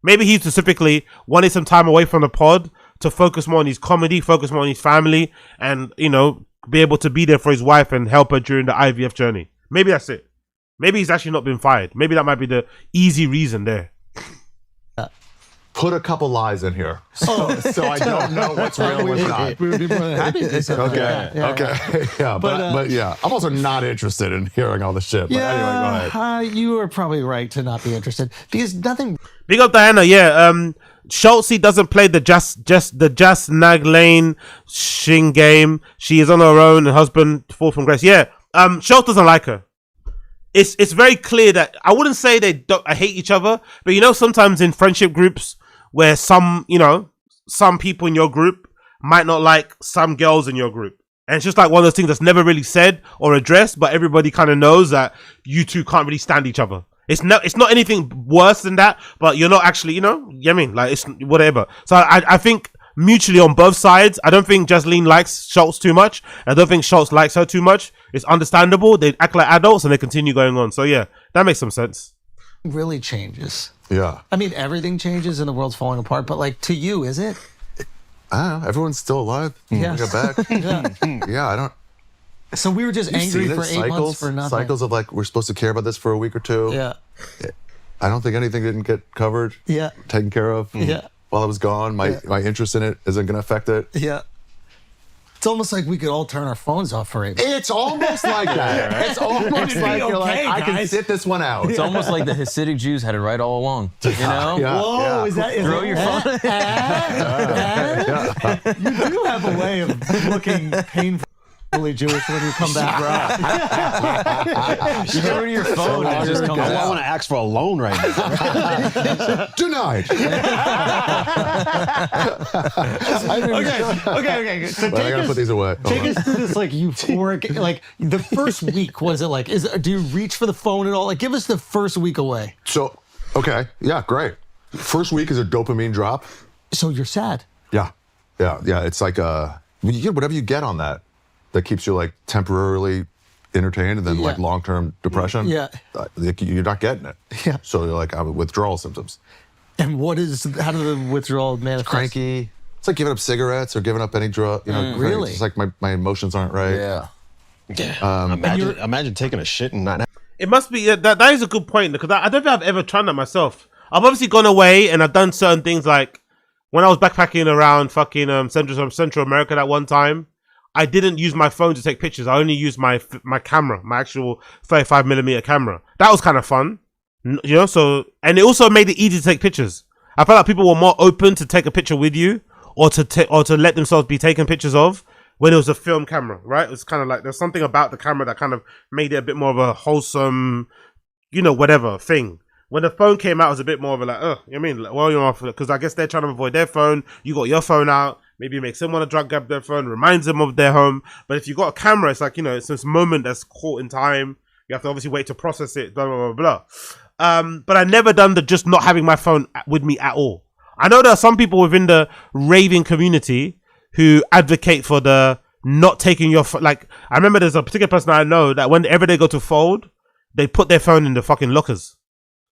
Maybe he specifically wanted some time away from the pod to focus more on his comedy, focus more on his family, and, you know, be able to be there for his wife and help her during the IVF journey. Maybe that's it. Maybe he's actually not been fired. Maybe that might be the easy reason there. Put a couple lies in here, so I don't know what's real and what's not. We would be more than happy to do something. Okay. But yeah, I'm also not interested in hearing all the shit. But anyway, go ahead. You are probably right to not be interested because nothing. Big up Diana, Schultz doesn't play the just nag lane shing game. She is on her own and husband fall from grace. Schultz doesn't like her. It's very clear that I wouldn't say they hate each other, but you know, sometimes in friendship groups where some people in your group might not like some girls in your group. And it's just like one of those things that's never really said or addressed, but everybody kind of knows that you two can't really stand each other. It's not anything worse than that, but you're not actually, it's whatever. So I think mutually on both sides, I don't think Jasleen likes Schultz too much. I don't think Schultz likes her too much. It's understandable. They act like adults and they continue going on. So yeah, that makes some sense. Really changes. Yeah. I mean, everything changes and the world's falling apart, but like to you, is it? I don't know. Everyone's still alive. Yeah. We got back. Yeah, I don't. So we were just angry for 8 months for nothing. Cycles of like, we're supposed to care about this for a week or two. Yeah. I don't think anything didn't get covered. Yeah. Taken care of. Yeah. While I was gone, my interest in it isn't going to affect it. Yeah. It's almost like we could all turn our phones off for 8 months. It's almost like that. It's almost like you're like, I can sit this one out. It's almost like the Hasidic Jews had it right all along. You know? Whoa, is that? Throw your phone. You do have a way of looking painful. fully Jewish when you come back. You go to your phone and it just comes I out. want to ask for a loan right now. Denied. Okay. So But I gotta put these away. Hold Take on. us through this like euphoric, like the first week. What is it like? Do you reach for the phone at all? Like, give us the first week away. So, okay, yeah, great. First week is a dopamine drop. So you're sad. Yeah. It's like you get whatever you get on that keeps you like temporarily entertained, and then like long-term depression. Yeah. You're not getting it. Yeah. So you're like withdrawal symptoms. And how do the withdrawal manifest? Cranky. It's like giving up cigarettes or giving up any drug. You know, Really? It's like my emotions aren't right. Yeah. Imagine taking a shit and not. It must be that is a good point, because I don't think I've ever tried that myself. I've obviously gone away and I've done certain things, like when I was backpacking around fucking Central America that one time. I didn't use my phone to take pictures. I only used my camera, my actual 35mm camera. That was kind of fun, you know. So, and it also made it easy to take pictures. I felt like people were more open to take a picture with you, or to let themselves be taken pictures of when it was a film camera, right? It was kind of like there's something about the camera that kind of made it a bit more of a wholesome, you know, whatever thing. When the phone came out, it was a bit more of a like, you know what I mean? Like, well, you're off, because I guess they're trying to avoid their phone. You got your phone out. Maybe it makes someone drug grab their phone, reminds them of their home. But if you got a camera, it's like, you know, it's this moment that's caught in time. You have to obviously wait to process it, blah, blah, blah, blah. But I never done the just not having my phone with me at all. I know there are some people within the raving community who advocate for the not taking your phone. Like, I remember there's a particular person I know that whenever they go to fold, they put their phone in the fucking lockers.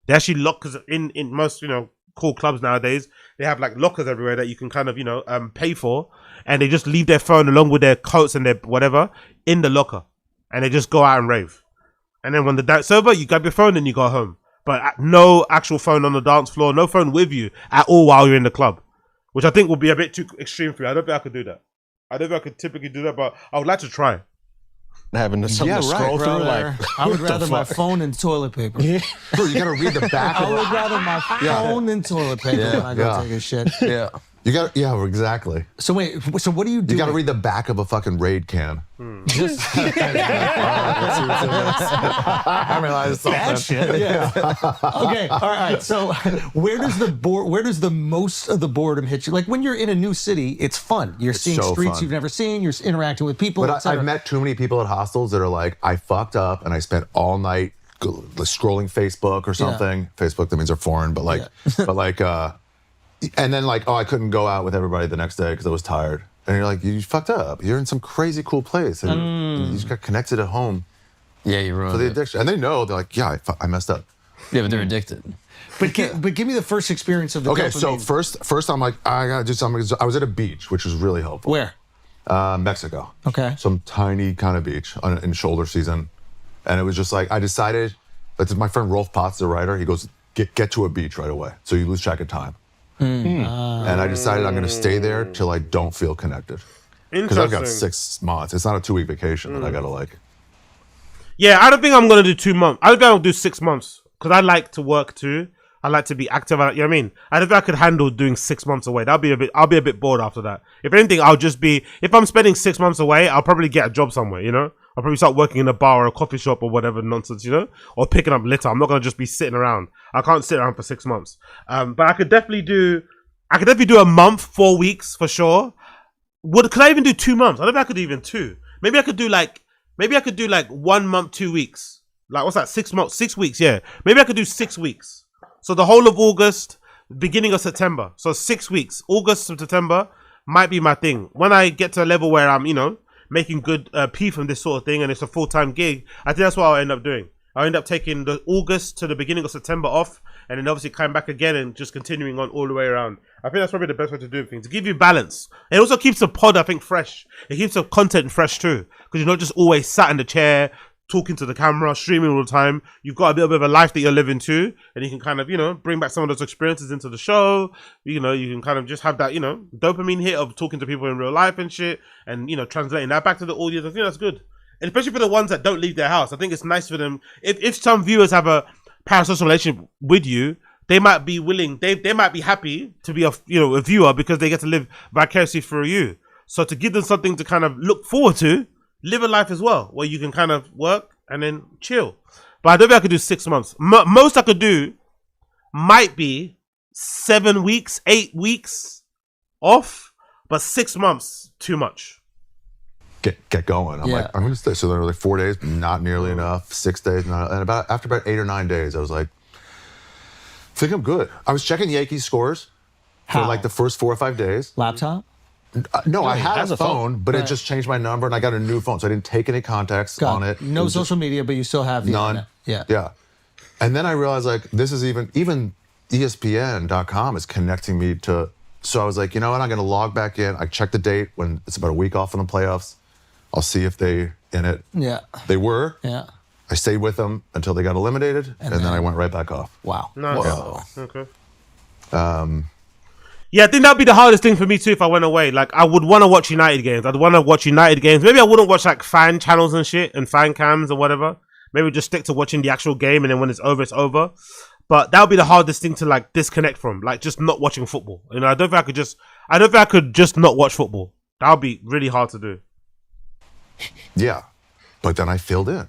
They actually lock, because in most, you know, cool clubs nowadays, they have like lockers everywhere that you can kind of, you know, pay for, and they just leave their phone along with their coats and their whatever in the locker, and they just go out and rave. And then when the dance over, you grab your phone and you go home. But no actual phone on the dance floor, no phone with you at all while you're in the club, which I think would be a bit too extreme for you. I don't think I could do that. I don't think I could typically do that, but I would like to try. Having something to scroll through, like I would rather my phone and toilet paper. Bro, you gotta read the back. I would rather my phone and toilet paper when I go take a shit. Yeah. You got exactly. So wait, so what do you do? You got to read the back of a fucking Raid can. Just I realized something. That shit. Yeah. Okay. All right. So where does the most of the boredom hit you? Like when you're in a new city, it's fun. You're seeing so streets fun. you've never seen. You're interacting with people. But I've met too many people at hostels that are like, I fucked up and I spent all night scrolling Facebook or something. Facebook, that means they're foreign, but like, but like, and then like, oh, I couldn't go out with everybody the next day because I was tired. And you're like, you fucked up. You're in some crazy cool place, and you just got connected at home. Yeah, you ruined for the it. addiction, and they know. They're like, yeah, I messed up. Yeah, but they're addicted. But give me the first experience of the okay. dopamine. So first, I'm like, I gotta do something. I was at a beach, which was really helpful. Where? Mexico. Okay. Some tiny kind of beach in shoulder season, and it was just like I decided. That's my friend Rolf Potts, the writer. He goes, get to a beach right away, so you lose track of time. And I decided I'm going to stay there till I don't feel connected. Because I've got 6 months. It's not a 2-week vacation that I got to like. Yeah, I don't think I'm going to do 2 months. I don't think I'll do 6 months, because I like to work too. I like to be active. You know what I mean? I don't think I could handle doing 6 months away. I'll be a bit bored after that. If anything, I'll just be, if I'm spending 6 months away, I'll probably get a job somewhere, you know? I'll probably start working in a bar or a coffee shop or whatever nonsense, you know? Or picking up litter. I'm not going to just be sitting around. I can't sit around for 6 months. But I could definitely do a month, 4 weeks for sure. Could I even do 2 months? I don't think I could do even 2. Maybe I could do like 1 month, 2 weeks. Like, what's that? 6 months, 6 weeks, yeah. Maybe I could do 6 weeks. So the whole of August, beginning of September. So 6 weeks, August to September might be my thing. When I get to a level where I'm, you know, making good P from this sort of thing and it's a full-time gig, I think that's what I'll end up doing. I'll end up taking the August to the beginning of September off, and then obviously come back again and just continuing on all the way around. I think that's probably the best way to do things, to give you balance. It also keeps the pod, I think, fresh. It keeps the content fresh too, because you're not just always sat in the chair, talking to the camera, streaming all the time. You've got a little bit of a life that you're living too, and you can kind of, you know, bring back some of those experiences into the show. You know, you can kind of just have that, you know, dopamine hit of talking to people in real life and shit, and, you know, translating that back to the audience. I think that's good. And especially for the ones that don't leave their house, I think it's nice for them. If some viewers have a parasocial relationship with you, they might be willing, they might be happy to be a viewer, because they get to live vicariously through you. So to give them something to kind of look forward to, live a life as well, where you can kind of work and then chill. But I don't think I could do 6 months. Most I could do might be 7 weeks, 8 weeks off, but 6 months, too much. Get going. I'm like, I'm gonna stay. So there were like 4 days, not nearly enough. 6 days, not, and after about 8 or 9 days, I was like, I think I'm good. I was checking Yankees scores for like the first 4 or 5 days. Laptop? No, I had a phone, but Right. it just changed my number, and I got a new phone, so I didn't take any contacts on it. No social media, but you still have the none. internet. Yeah. Yeah. And then I realized like this is even ESPN.com is connecting me to. So I was like, you know what? I'm going to log back in. I check the date when it's about a week off from the playoffs. I'll see if they in it. Yeah. They were. Yeah. I stayed with them until they got eliminated, and then I went right back off. Wow. Nice. Whoa. Okay. Yeah, I think that'd be the hardest thing for me too if I went away. Like, I would want to watch United games. I'd want to watch United games. Maybe I wouldn't watch like fan channels and shit and fan cams or whatever. Maybe just stick to watching the actual game, and then when it's over, it's over. But that would be the hardest thing to like disconnect from, like just not watching football. You know, I don't think I could just not watch football. That would be really hard to do. Yeah, but then I filled in.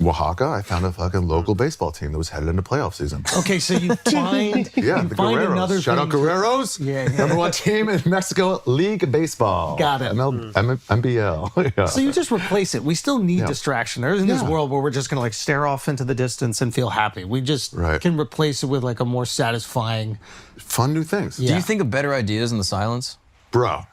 Oaxaca, I found a fucking local baseball team that was headed into playoff season. Okay, so you find Yeah, you the find Guerreros. another Shout out thing to- Guerreros. Yeah. Number one team in Mexico League Baseball. Got it. MBL. Yeah. So you just replace it. We still need distraction. There isn't this Yeah. world where we're just gonna like stare off into the distance and feel happy. We just can replace it with like a more satisfying, fun new things. Do you think of better ideas in the silence? Bro,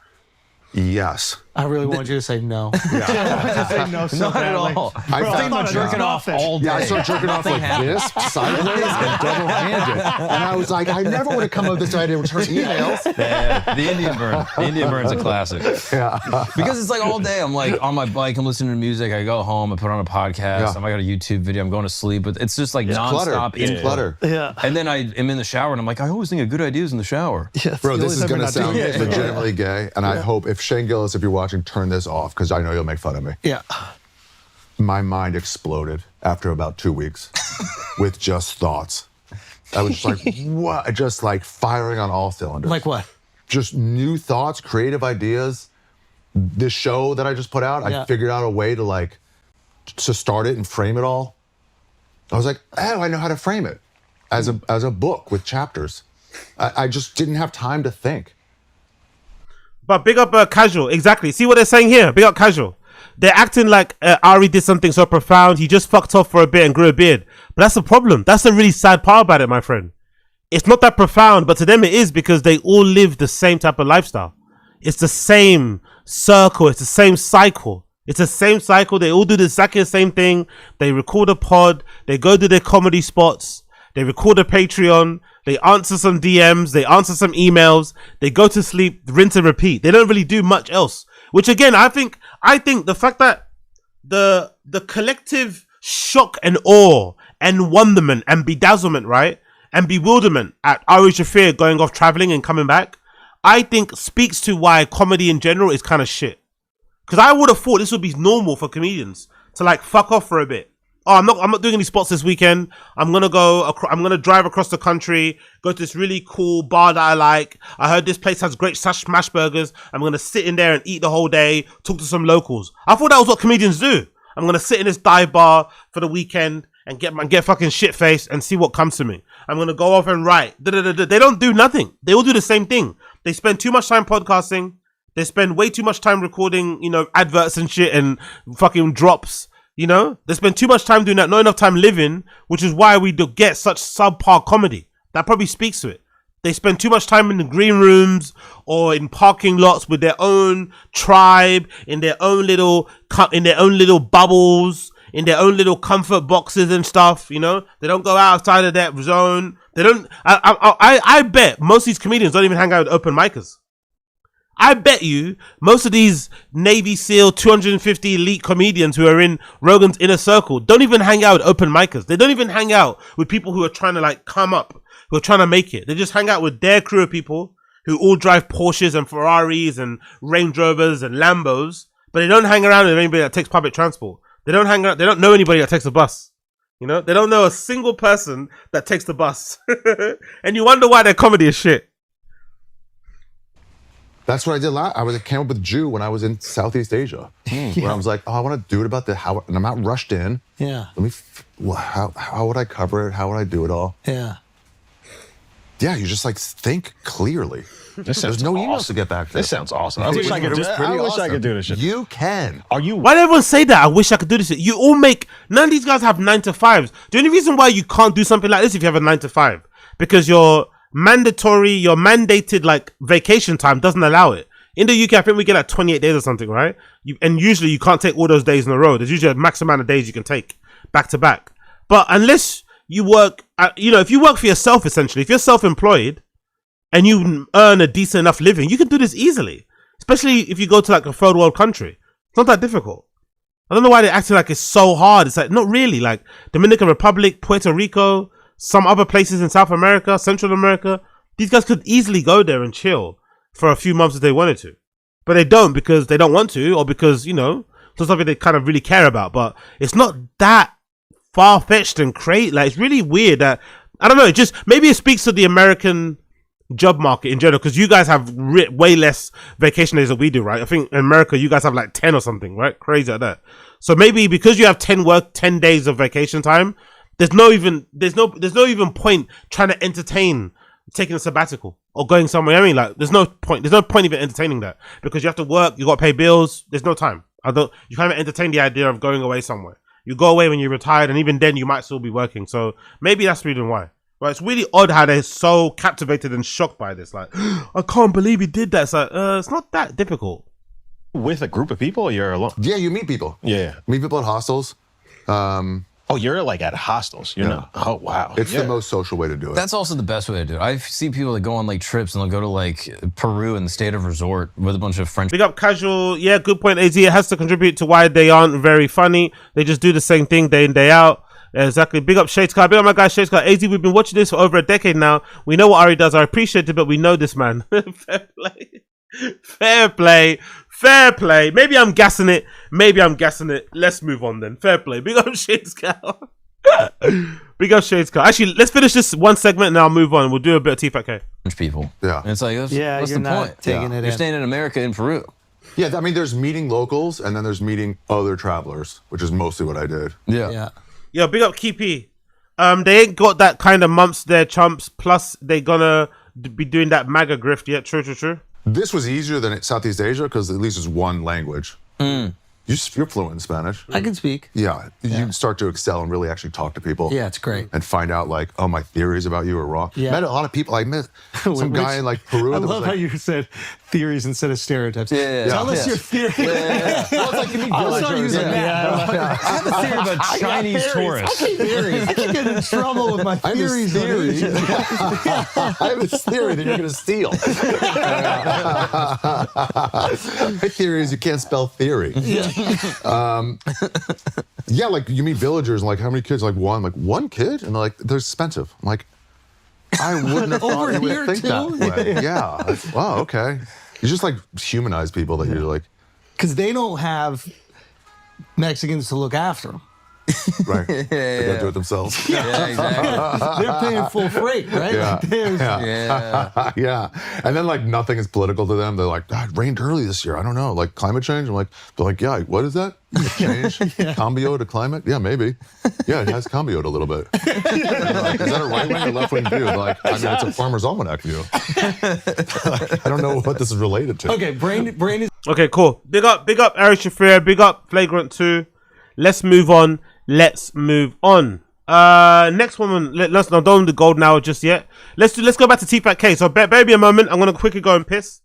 yes. I really wanted you to say no. Yeah. say no so Not at badly. all. I Bro, found I'm jerking off all day. Yeah, I started jerking off like this, sideways, and double-handed. And I was like, I never would have come up with this idea to return emails. Yeah, the Indian burn. The Indian burn's a classic. Yeah. Because it's like all day, I'm like on my bike, I'm listening to music, I go home, I put on a podcast, I got a YouTube video, I'm going to sleep. But it's just like nonstop input. Clutter. Yeah. And then I am in the shower and I'm like, I always think of good ideas in the shower. Bro, this is going to sound legitimately gay. And I hope, if Shane Gillis, if you're watching, turn this off, because I know you'll make fun of me. Yeah. My mind exploded after about 2 weeks with just thoughts. I was just like, what? Just like firing on all cylinders. Like what? Just new thoughts, creative ideas. This show that I just put out, I figured out a way to like, to start it and frame it all. I was like, oh, I know how to frame it as a book with chapters. I just didn't have time to think. But big up Casual, exactly. See what they're saying here? Big up Casual. They're acting like Ari did something so profound. He just fucked off for a bit and grew a beard. But that's the problem. That's the really sad part about it, my friend. It's not that profound, but to them it is, because they all live the same type of lifestyle. It's the same circle. It's the same cycle. It's the same cycle. They all do exactly the same thing. They record a pod. They go to their comedy spots. They record a Patreon. They answer some DMs. They answer some emails. They go to sleep, rinse and repeat. They don't really do much else. Which again, I think the fact that the collective shock and awe and wonderment and bedazzlement, right, and bewilderment at Ari Shaffir going off traveling and coming back, I think speaks to why comedy in general is kind of shit. Because I would have thought this would be normal for comedians to like fuck off for a bit. Oh, I'm not doing any spots this weekend. I'm gonna drive across the country, go to this really cool bar that I like. I heard this place has great smash burgers. I'm gonna sit in there and eat the whole day, talk to some locals. I thought that was what comedians do. I'm gonna sit in this dive bar for the weekend and get fucking shit faced and see what comes to me. I'm gonna go off and write. They don't do nothing. They all do the same thing. They spend too much time podcasting. They spend way too much time recording, adverts and shit and fucking drops. They spend too much time doing that, not enough time living, which is why we do get such subpar comedy. That probably speaks to it. They spend too much time in the green rooms or in parking lots with their own tribe, in their own little bubbles, in their own little comfort boxes and stuff. They don't go outside of that zone. They don't. I bet most of these comedians don't even hang out with open micers. I bet you most of these Navy SEAL 250 elite comedians who are in Rogan's inner circle don't even hang out with open micers. They don't even hang out with people who are trying to like come up, who are trying to make it. They just hang out with their crew of people who all drive Porsches and Ferraris and Range Rovers and Lambos, but they don't hang around with anybody that takes public transport. They don't hang out. They don't know anybody that takes a bus. They don't know a single person that takes the bus. And you wonder why their comedy is shit. That's what I did last. I came up with Jew when I was in Southeast Asia. Where I was like, oh, I want to do it about how, and I'm not rushed in. Yeah. How would I cover it? How would I do it all? Yeah. Yeah, you just like think clearly. There's no emails to get back to. This sounds awesome. I wish I could do this shit. You can. Are you? Why do everyone say that? I wish I could do this. You all make. None of these guys have 9 to 5s. The only reason why you can't do something like this if you have a 9 to 5, because your mandated like vacation time doesn't allow it. In the UK, I think we get like 28 days or something, right? And usually you can't take all those days in a row. There's usually a max amount of days you can take back to back. But unless you work, if you work for yourself, essentially, if you're self-employed and you earn a decent enough living, you can do this easily. Especially if you go to like a third world country. It's not that difficult. I don't know why they're acting like it's so hard. It's like, not really. Like Dominican Republic, Puerto Rico, some other places in South America, Central America, these guys could easily go there and chill for a few months if they wanted to. But they don't, because they don't want to, or because, it's something they kind of really care about. But it's not that far-fetched and crazy. Like, it's really weird that, I don't know, maybe it speaks to the American job market in general, because you guys have way less vacation days than we do, right? I think in America you guys have like 10 or something, right? Crazy like that. So maybe because you have 10 days of vacation time, there's no even point trying to entertain taking a sabbatical or going somewhere. I mean, like, there's no point even entertaining that, because you have to work, you got to pay bills. There's no time. You can't even entertain the idea of going away somewhere. You go away when you're retired, and even then you might still be working. So maybe that's the reason why. Right, it's really odd how they're so captivated and shocked by this. Like, I can't believe he did that. It's like, it's not that difficult. With a group of people, or you're alone? Yeah, you meet people. Yeah. Meet people at hostels. Oh, you're like at hostels. You're not. Oh, wow. It's the most social way to do it. That's also the best way to do it. I've seen people that go on like trips and they'll go to like Peru in the state of resort with a bunch of French. Big up Casual. Yeah, good point, AZ. It has to contribute to why they aren't very funny. They just do the same thing day in, day out. Exactly. Big up Shades Car. Big up my guy Shades Car. AZ, we've been watching this for over a decade now. We know what Ari does. I appreciate it, but we know this man. Fair play. Fair play. Fair play. Maybe I'm gassing it. Let's move on then. Fair play. Big up Shades Car. Big up Shades Car. Actually, let's finish this one segment and I'll move on. We'll do a bit of Tfatk. People. Yeah. And it's like, what's the point? You're staying in America in Peru. Yeah, I mean, there's meeting locals and then there's meeting other travelers, which is mostly what I did. Yeah. Yeah, big up Keepy. They ain't got that kind of mumps there, chumps. Plus, they gonna be doing that MAGA grift. Yeah, true. This was easier than Southeast Asia because at least it's one language. You're fluent in Spanish. I can speak. Yeah, you start to excel and really actually talk to people. Yeah, it's great. And find out like, oh, my theories about you are wrong. Yeah. Met a lot of people. I met some guy in like Peru. I love how you said theories instead of stereotypes. Tell us your theory. Well, it's like, can you I'll start using that. I have a theory about Chinese tourists. I can get in trouble with my theories. I have this theory that you're going to steal. My theory is you can't spell theory. Yeah, like you meet villagers and like, how many kids? Like one kid? And they're like, they're expensive. I'm like, I wouldn't have thought you would think that way. Yeah. Wow, okay. You just like humanize people that you're like. Because they don't have Mexicans to look after them. Right. They gotta do it themselves. Yeah, exactly. They're paying full freight, right? Yeah. And then like nothing is political to them. They're like, it rained early this year. I don't know. Like climate change. They're like, yeah, what is that? Change? Cambio to climate? Yeah, maybe. Yeah, it has cambioed a little bit. Like, is that a right wing or left wing view? Like, I mean, it's a farmer's almanac view. Like, I don't know what this is related to. Okay, brain is. Okay, cool. Big up Ari Shaffir. Big up Flagrant 2. Let's move on. Next woman. Let's not do the gold now just yet. Let's go back to Tfatk. So bear me a moment. I'm gonna quickly go and piss.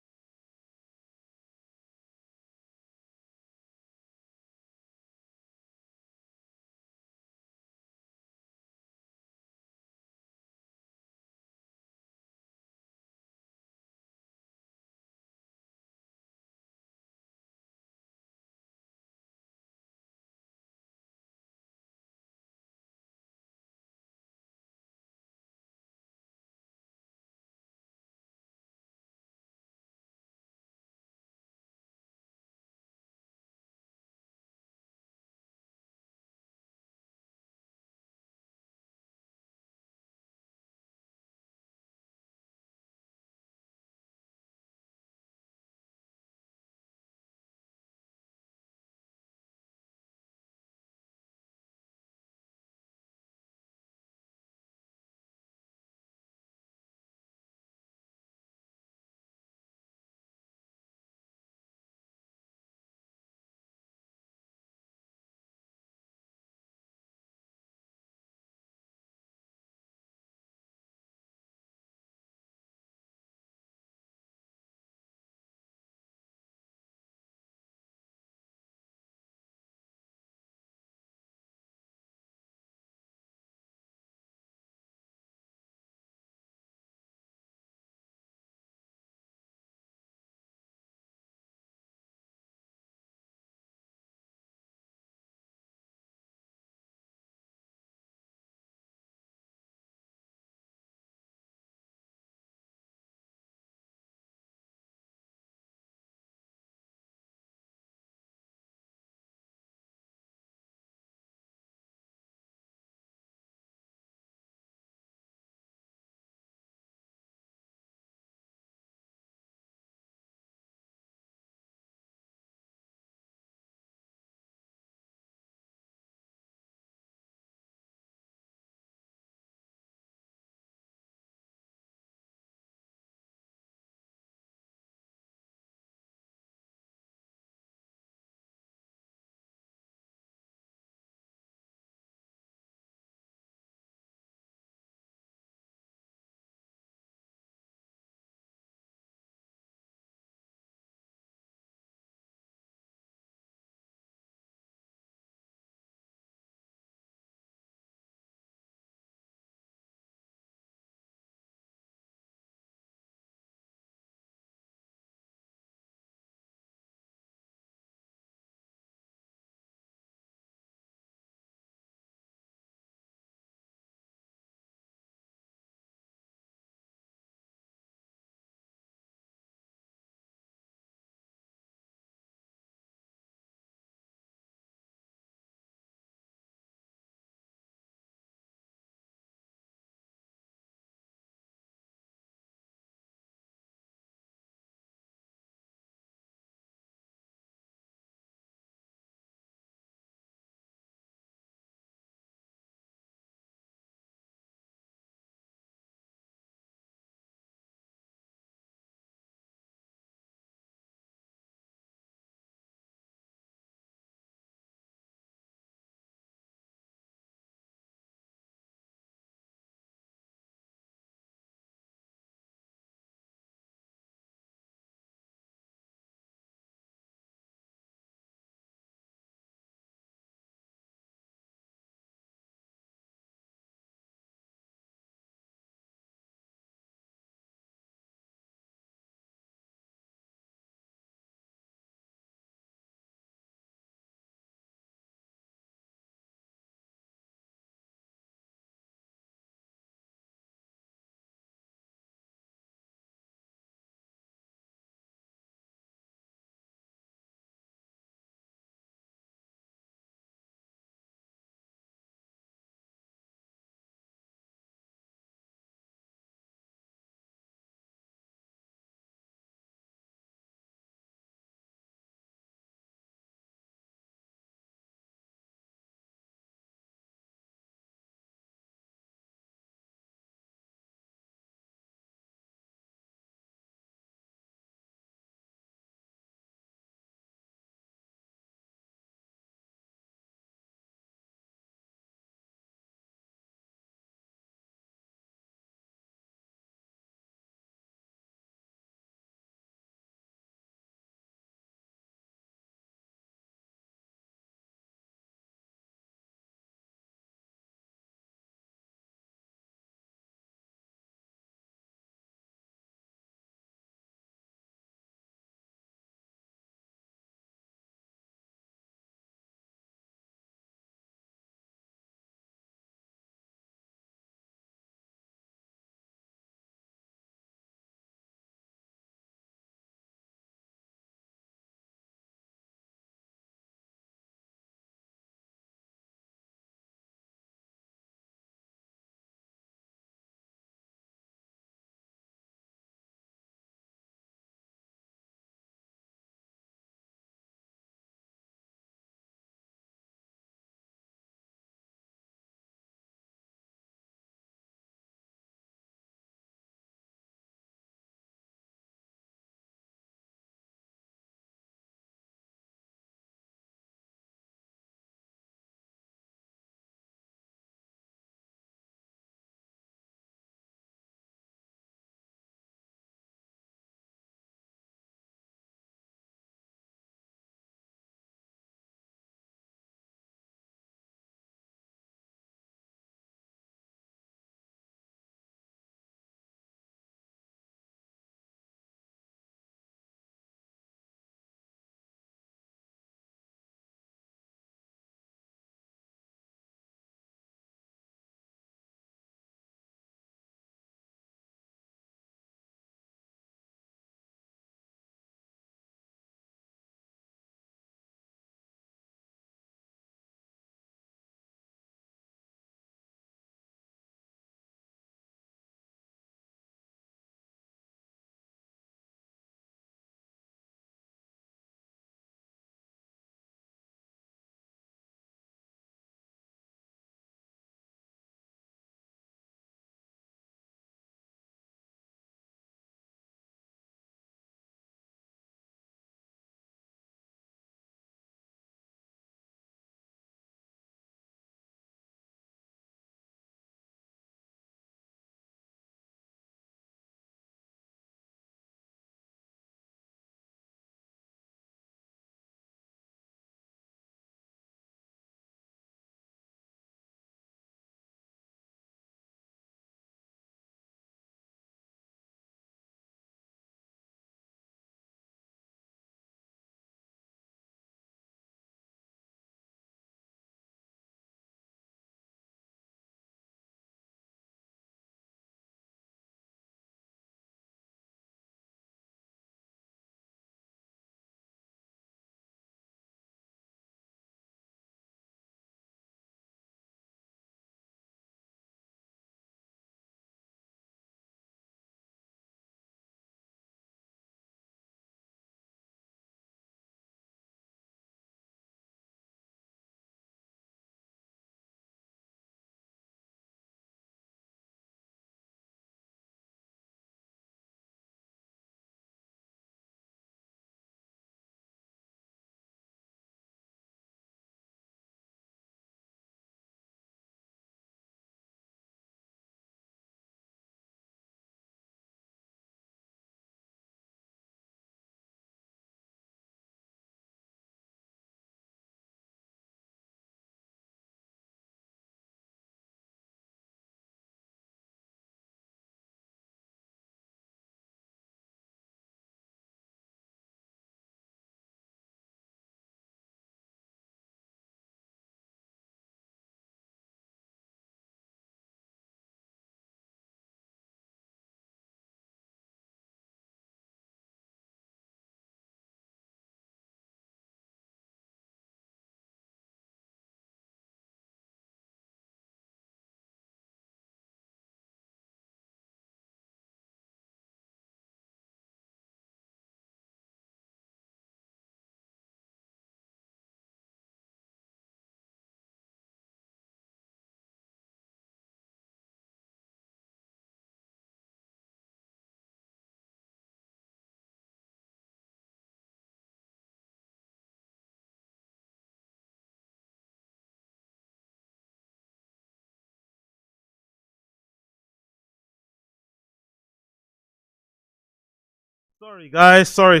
Sorry, guys. Sorry.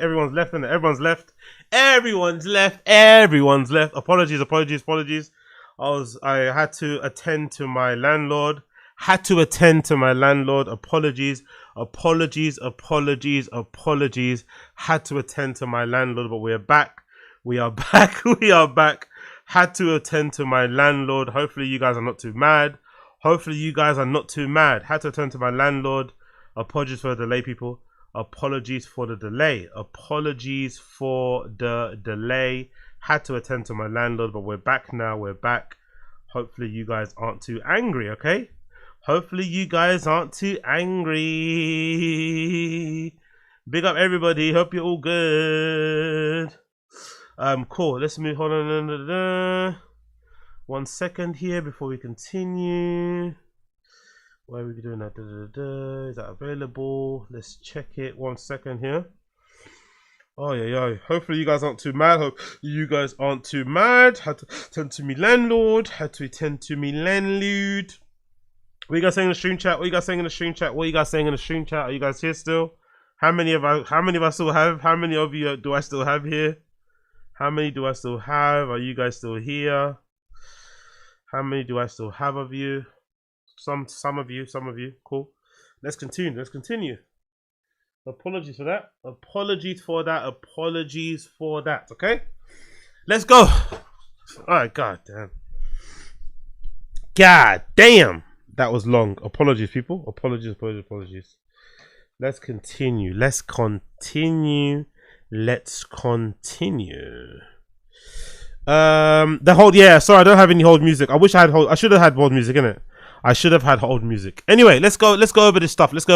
Everyone's left, and everyone's left. Apologies. I had to attend to my landlord. Apologies. Had to attend to my landlord, but we are back. Had to attend to my landlord. Hopefully you guys are not too mad. Had to attend to my landlord. Apologies for the delay, people. Apologies for the delay. Had to attend to my landlord, but we're back now. Hopefully you guys aren't too angry, okay? Big up everybody. Hope you're all good. Cool. Let's move. Hold on. 1 second here before we continue. Why are we doing that? Is that available? Let's check it. 1 second here. Oh yeah. Hopefully you guys aren't too mad. Had to attend to me landlord. What you guys saying in the stream chat? Are you guys here still? How many of us still have? How many of you do I still have here? How many do I still have? Are you guys still here? How many do I still have of you? Some of you. Cool. Let's continue. Apologies for that. Okay? Let's go. Alright, god damn. That was long. Apologies, people. Apologies. Let's continue. The hold, sorry, I don't have any hold music. I wish I had hold. I should have had hold music in it. Anyway, let's go over this stuff. First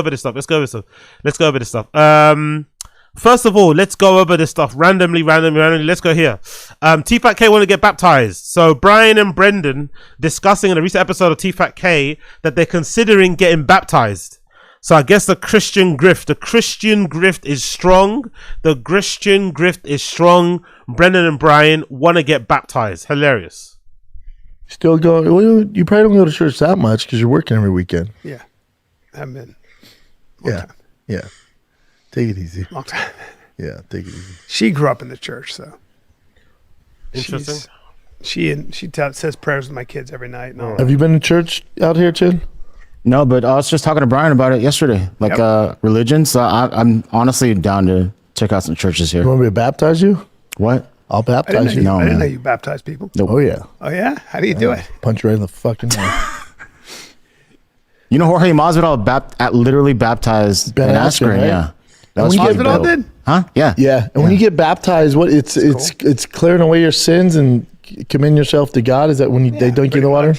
of all, let's go over this stuff randomly. Let's go here. Tfatk want to get baptized. So Bryan and Brendan discussing in a recent episode of Tfatk that they're considering getting baptized. So I guess the Christian grift is strong. Brendan and Bryan want to get baptized. Hilarious. Still going. Well, you probably don't go to church that much because you're working every weekend. Yeah. I've been. Yeah. Take it easy. Long time. Yeah, take it easy. She grew up in the church, so. Interesting. She says prayers with my kids every night. And all Have you been to church out here, Chid? No, but I was just talking to Bryan about it yesterday, religion. So I'm honestly down to check out some churches here. You want me to baptize you? What? I'll baptize you. No, I didn't know you baptize people. Nope. Oh yeah. Oh yeah? How do you do it? Punch you right in the fucking mouth. You know, Jorge Masvidal literally baptized Ben Askren. Right? Yeah. That And was when you fucking get- dope. did? Huh? Yeah. Yeah. And when you get baptized, it's clearing away your sins and commend yourself to God. Is that when they dunk you in the water?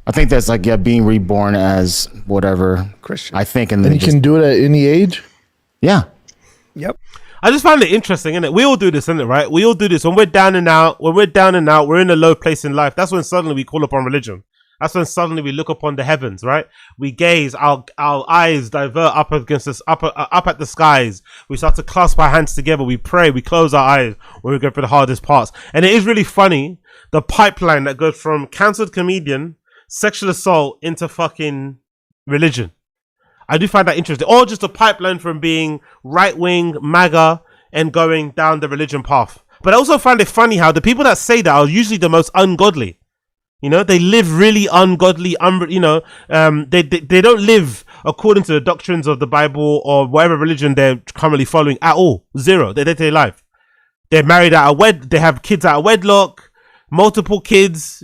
I think that's like being reborn as whatever Christian. I think, And you can do it at any age. Yeah. Yep. I just find it interesting, innit? We all do this, innit, right? We all do this when we're down and out. We're in a low place in life. That's when suddenly we call upon religion. That's when suddenly we look upon the heavens, right? We gaze, our eyes divert up against us, up at the skies. We start to clasp our hands together. We pray. We close our eyes when we go through the hardest parts. And it is really funny, the pipeline that goes from cancelled comedian, sexual assault into fucking religion. I do find that interesting. Or just a pipeline from being right-wing, MAGA, and going down the religion path. But I also find it funny how the people that say that are usually the most ungodly. You know, they live really ungodly, they don't live according to the doctrines of the Bible or whatever religion they're currently following at all. Zero. Their day-to-day life. They're married they have kids out of wedlock, multiple kids,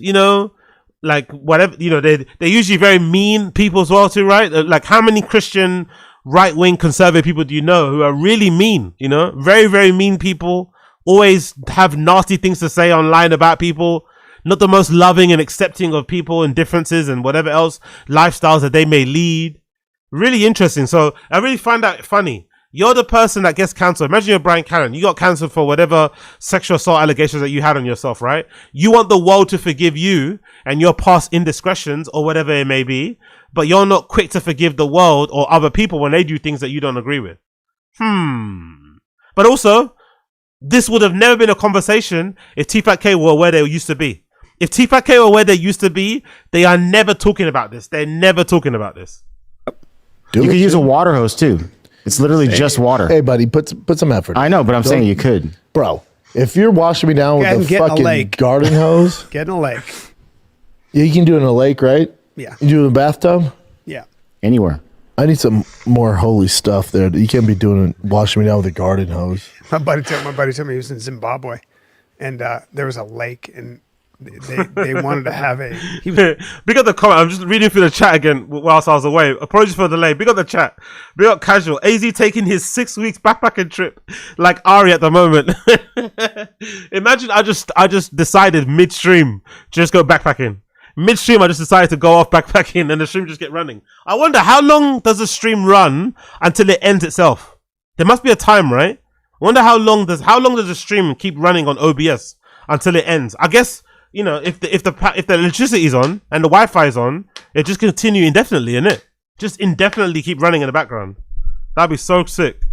like whatever, they're usually very mean people as well too, right? Like how many Christian right-wing conservative people do you know who are really mean, very, very mean people, always have nasty things to say online about people, not the most loving and accepting of people and differences and whatever else lifestyles that they may lead. Really interesting. So I really find that funny. You're the person that gets cancelled. Imagine you're Bryan Callen. You got cancelled for whatever sexual assault allegations that you had on yourself, right? You want the world to forgive you and your past indiscretions or whatever it may be, but you're not quick to forgive the world or other people when they do things that you don't agree with. But also, this would have never been a conversation if Tfatk were where they used to be. If Tfatk were where they used to be, they are never talking about this. They're never talking about this. You could use a water hose too. It's literally just water. Hey, buddy, put some effort. I know, but I'm saying you could. Bro, if you're washing me down with a fucking garden hose. Get in a lake. Yeah, you can do it in a lake, right? Yeah. You do it in a bathtub? Yeah. Anywhere. I need some more holy stuff there. You can't be doing it, washing me down with a garden hose. My buddy told me he was in Zimbabwe, and there was a lake, and they wanted to have a. Big up the comment. I'm just reading through the chat again whilst I was away. Apologies for the delay. Big up the chat. Big up casual. AZ taking his 6 weeks backpacking trip like Ari at the moment. Imagine I just decided midstream just go backpacking. Midstream, I just decided to go off backpacking and the stream just get running. I wonder how long does the stream run until it ends itself? There must be a time, right? I wonder how long does the stream keep running on OBS until it ends? I guess, you know, if the electricity is on and the Wi-Fi is on, it just continue indefinitely, innit? Just indefinitely keep running in the background. That'd be so sick.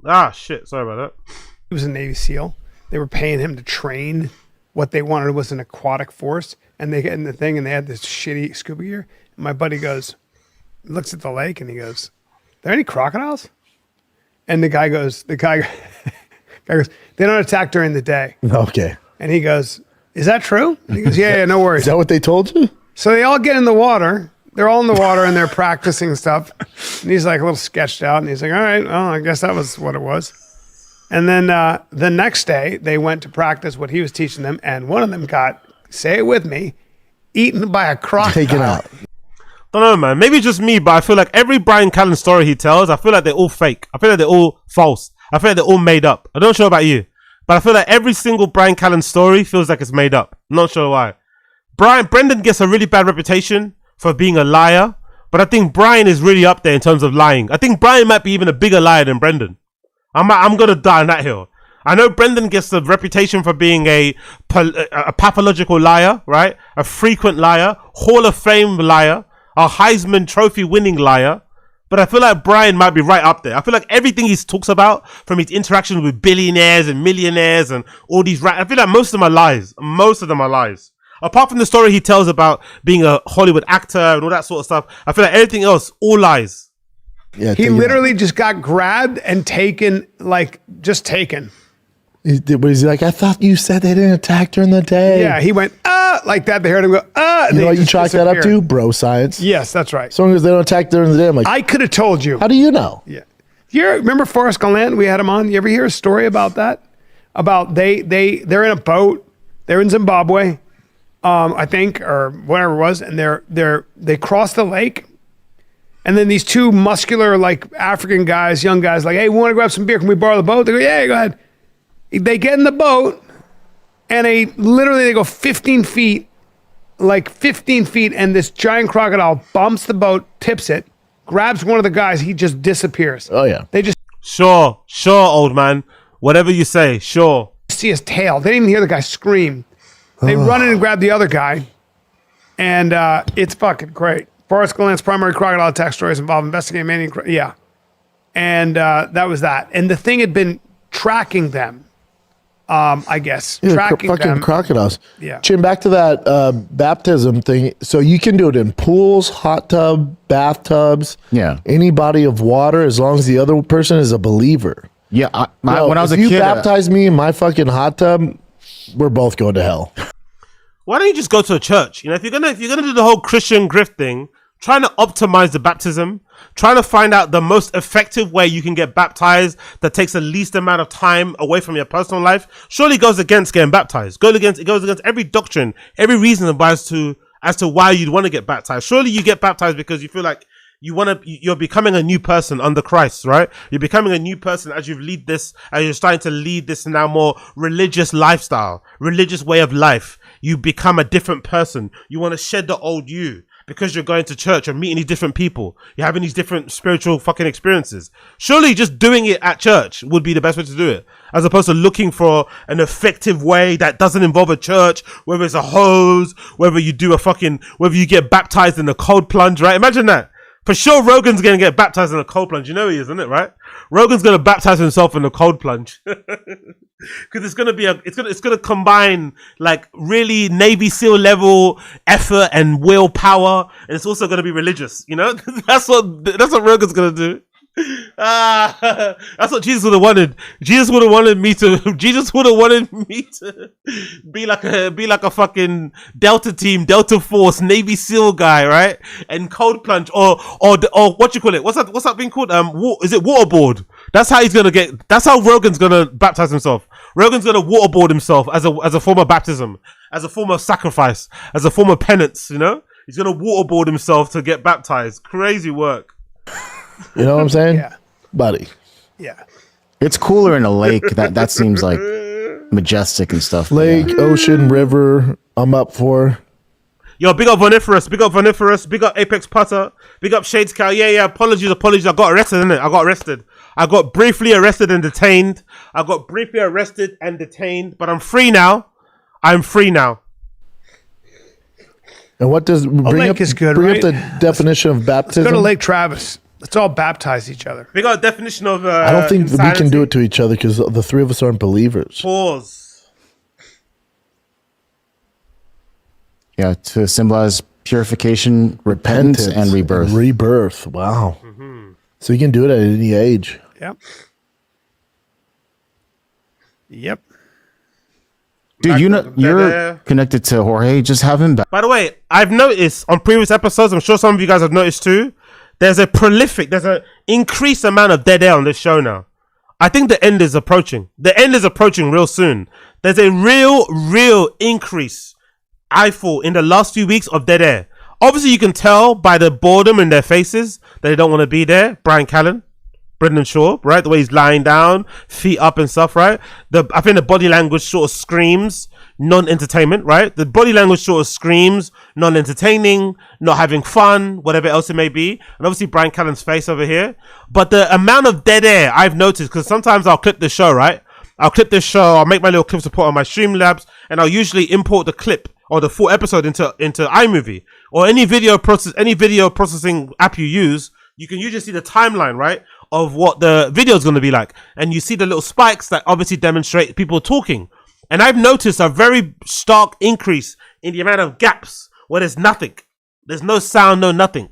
Ah, shit. Sorry about that. He was a Navy SEAL. They were paying him to train. What they wanted was an aquatic force, and they get in the thing, and they had this shitty scuba gear. And my buddy looks at the lake, and he goes, "There any crocodiles?" And the guy goes, "They don't attack during the day." Okay. And he goes, "Is that true?" And he goes, "Yeah, no worries." Is that what they told you? So they all get in the water. They're all in the water, and they're practicing stuff. And he's like a little sketched out, and he's like, "All right, well, I guess that was what it was." And then the next day, they went to practice what he was teaching them, and one of them got, say it with me, eaten by a crocodile. Taken out. Don't know, man. Maybe just me, but I feel like every Bryan Callen story he tells, I feel like they're all fake. I feel like they're all false. I feel like they're all made up. I'm not sure about you, but I feel like every single Bryan Callen story feels like it's made up. I'm not sure why. Brendan gets a really bad reputation for being a liar, but I think Bryan is really up there in terms of lying. I think Bryan might be even a bigger liar than Brendan. I'm gonna die on that hill. I know Brendan gets the reputation for being a pathological liar, right? A frequent liar, Hall of Fame liar, a Heisman Trophy winning liar. But I feel like Bryan might be right up there. I feel like everything he talks about, from his interactions with billionaires and millionaires and all these, I feel like most of them are lies. Most of them are lies. Apart from the story he tells about being a Hollywood actor and all that sort of stuff, I feel like everything else, all lies. Yeah, he literally just got grabbed and taken, like, just taken. Was he like, I thought you said they didn't attack during the day? Yeah, he went, like that. They heard him go, and you know what you chalk that up to? Bro science. Yes, that's right. As long as they don't attack during the day, I'm like, I could have told you. How do you know? Yeah. You remember Forrest Callen? We had him on. You ever hear a story about that? About they're in a boat. They're in Zimbabwe, I think, or whatever it was, and they cross the lake. And then these two muscular, like, African guys, young guys, like, "Hey, we want to grab some beer. Can we borrow the boat?" They go, "Yeah, go ahead." They get in the boat, and they go 15 feet, and this giant crocodile bumps the boat, tips it, grabs one of the guys. He just disappears. Oh, yeah. They just... Sure, old man. Whatever you say, sure. See his tail. They didn't even hear the guy scream. They run in and grab the other guy, and it's fucking great. Forrest Callen's primary crocodile attack stories involve investigating many. Yeah. And that was that. And the thing had been tracking them, I guess. Yeah, tracking fucking them. crocodiles. Yeah. Jim, back to that baptism thing. So you can do it in pools, hot tub, bathtubs. Yeah. Any body of water, as long as the other person is a believer. Yeah. When I was a kid. If you kid, baptize me in my fucking hot tub, we're both going to hell. Why don't you just go to a church? You know, if you're gonna do the whole Christian grift thing, trying to optimize the baptism, trying to find out the most effective way you can get baptized that takes the least amount of time away from your personal life, surely goes against getting baptized. It goes against every doctrine, every reason as to why you'd want to get baptized. Surely you get baptized because you feel like you're becoming a new person under Christ, right? You're becoming a new person as you're starting to lead this now more religious lifestyle, religious way of life. You become a different person. You want to shed the old you. Because you're going to church and meeting these different people, you're having these different spiritual fucking experiences. Surely just doing it at church would be the best way to do it, as opposed to looking for an effective way that doesn't involve a church, whether it's a hose, whether you get baptized in a cold plunge, right? Imagine that. For sure, Rogan's gonna get baptized in a cold plunge. You know he is, isn't it? Right? Rogan's gonna baptize himself in a cold plunge because it's gonna combine like really Navy SEAL level effort and willpower, and it's also gonna be religious. You know, that's what Rogan's gonna do. That's what Jesus would have wanted. Jesus would have wanted me to be like a fucking Delta Force Navy SEAL guy, right? And cold plunge or what you call it? What's that being called? Is it waterboard? That's how Rogan's gonna baptize himself. Rogan's gonna waterboard himself as a form of baptism, as a form of sacrifice, as a form of penance. You know, he's gonna waterboard himself to get baptized. Crazy work. You know what I'm saying? Yeah. Buddy. Yeah. It's cooler in a lake. That seems like majestic and stuff. Lake, ocean, river, I'm up for. Yo, big up Voniferous, big up Apex Putter, big up Shades Cow. Yeah, apologies. I got arrested, innit? I got briefly arrested and detained. But I'm free now. And what does bring up the definition of baptism? Let's go to Lake Travis. Let's all baptize each other. We got a definition of I don't think insanity. we can do it to each other because the three of us aren't believers. Pause. Yeah, to symbolize purification, repentance, and rebirth. Rebirth. Wow. So you can do it at any age. Yep. Dude, you're connected to Jorge. Just have him back. By the way, I've noticed on previous episodes, I'm sure some of you guys have noticed too, there's an increased amount of dead air on this show now. I think the end is approaching. The end is approaching real soon. There's a real increase, I thought, in the last few weeks of dead air. Obviously, you can tell by the boredom in their faces that they don't want to be there. Bryan Callen, Brendan Shaw, right? The way he's lying down, feet up and stuff, right? I think the body language sort of screams non-entertainment, right? The body language sort of screams non-entertaining, not having fun, whatever else it may be. And obviously Bryan Callen's face over here. But the amount of dead air I've noticed, because sometimes I'll clip the show, right? I'll make my little clips to put on my Streamlabs, and I'll usually import the clip or the full episode into iMovie or any video processing app you use. You can usually see the timeline, right, of what the video is going to be like. And you see the little spikes that obviously demonstrate people talking. And I've noticed a very stark increase in the amount of gaps where there's nothing. There's no sound, no nothing.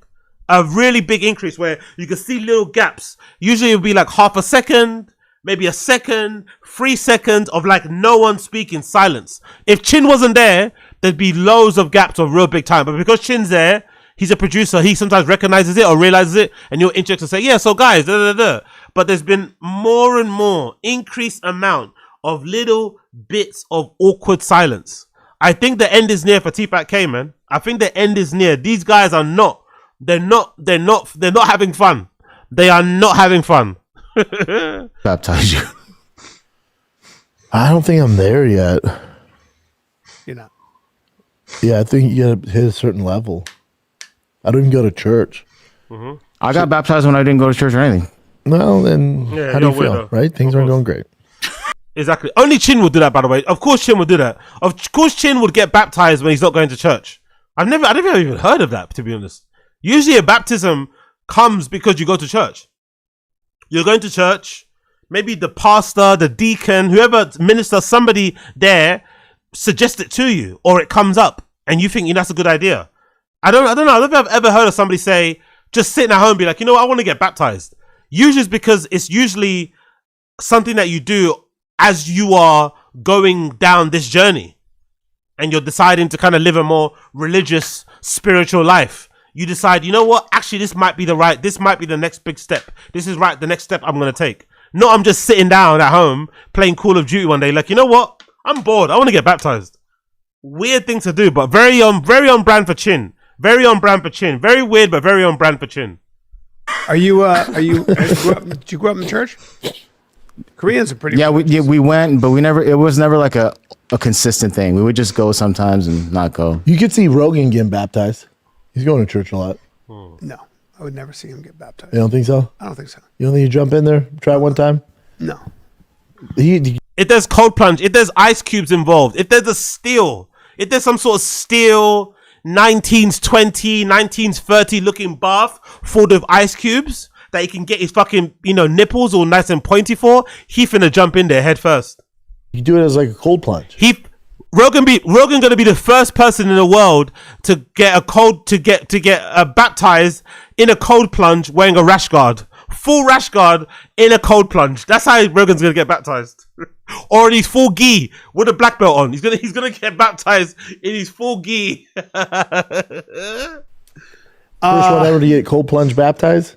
A really big increase where you can see little gaps. Usually it'll be like half a second, maybe a second, 3 seconds of like no one speaking, silence. If Chin wasn't there, there'd be loads of gaps of real big time. But because Chin's there, he's a producer, he sometimes recognizes it or realizes it, and you'll interject and say, yeah, so guys, But there's been more and more increased amount of little bits of awkward silence. I think the end is near for Tfatk, man. I think the end is near. These guys are not having fun. They are not having fun. Baptize you. I don't think I'm there yet. You're not. Yeah, I think you gotta hit a certain level. I don't even go to church. I got baptized when I didn't go to church or anything. Well, then how do you feel, right? Things aren't going great. Exactly. Only Chin would do that, by the way. Of course Chin would do that. Of course Chin would get baptized when he's not going to church. I never even heard of that, to be honest. Usually a baptism comes because you go to church. You're going to church, maybe the pastor, the deacon, whoever minister, somebody there suggests it to you, or it comes up and you think that's a good idea. I don't know. I don't think I've ever heard of somebody say, just sitting at home and be like, you know what, I want to get baptized. Usually it's because it's usually something that you do as you are going down this journey and you're deciding to kind of live a more religious, spiritual life. You decide, you know what, actually this might be the next big step. This is the next step I'm going to take. No, I'm just sitting down at home playing Call of Duty one day like, you know what, I'm bored. I want to get baptized. Weird thing to do, but very on brand for Chin. Very on brand for Chin. Very weird, but very on brand for Chin. Did you grow up in the church? Koreans are pretty. Yeah, we went, but it was never like a consistent thing. We would just go sometimes and not go. You could see Rogan getting baptized. He's going to church a lot. No, I would never see him get baptized. You don't think so? I don't think so. You don't think you jump in there, try it one time? No. If there's cold plunge, if there's ice cubes involved, if there's some sort of steel, 19s 20, 19s 30 looking bath full of ice cubes that he can get his fucking, you know, nipples all nice and pointy for, he finna jump in there head first. You do it as like a cold plunge. Rogan gonna be the first person in the world to get baptized in a cold plunge wearing a rash guard. Full rash guard in a cold plunge. That's how Rogan's gonna get baptized. Or in his full gi with a black belt on. He's gonna get baptized in his full gi. First one ever to get cold plunge baptized?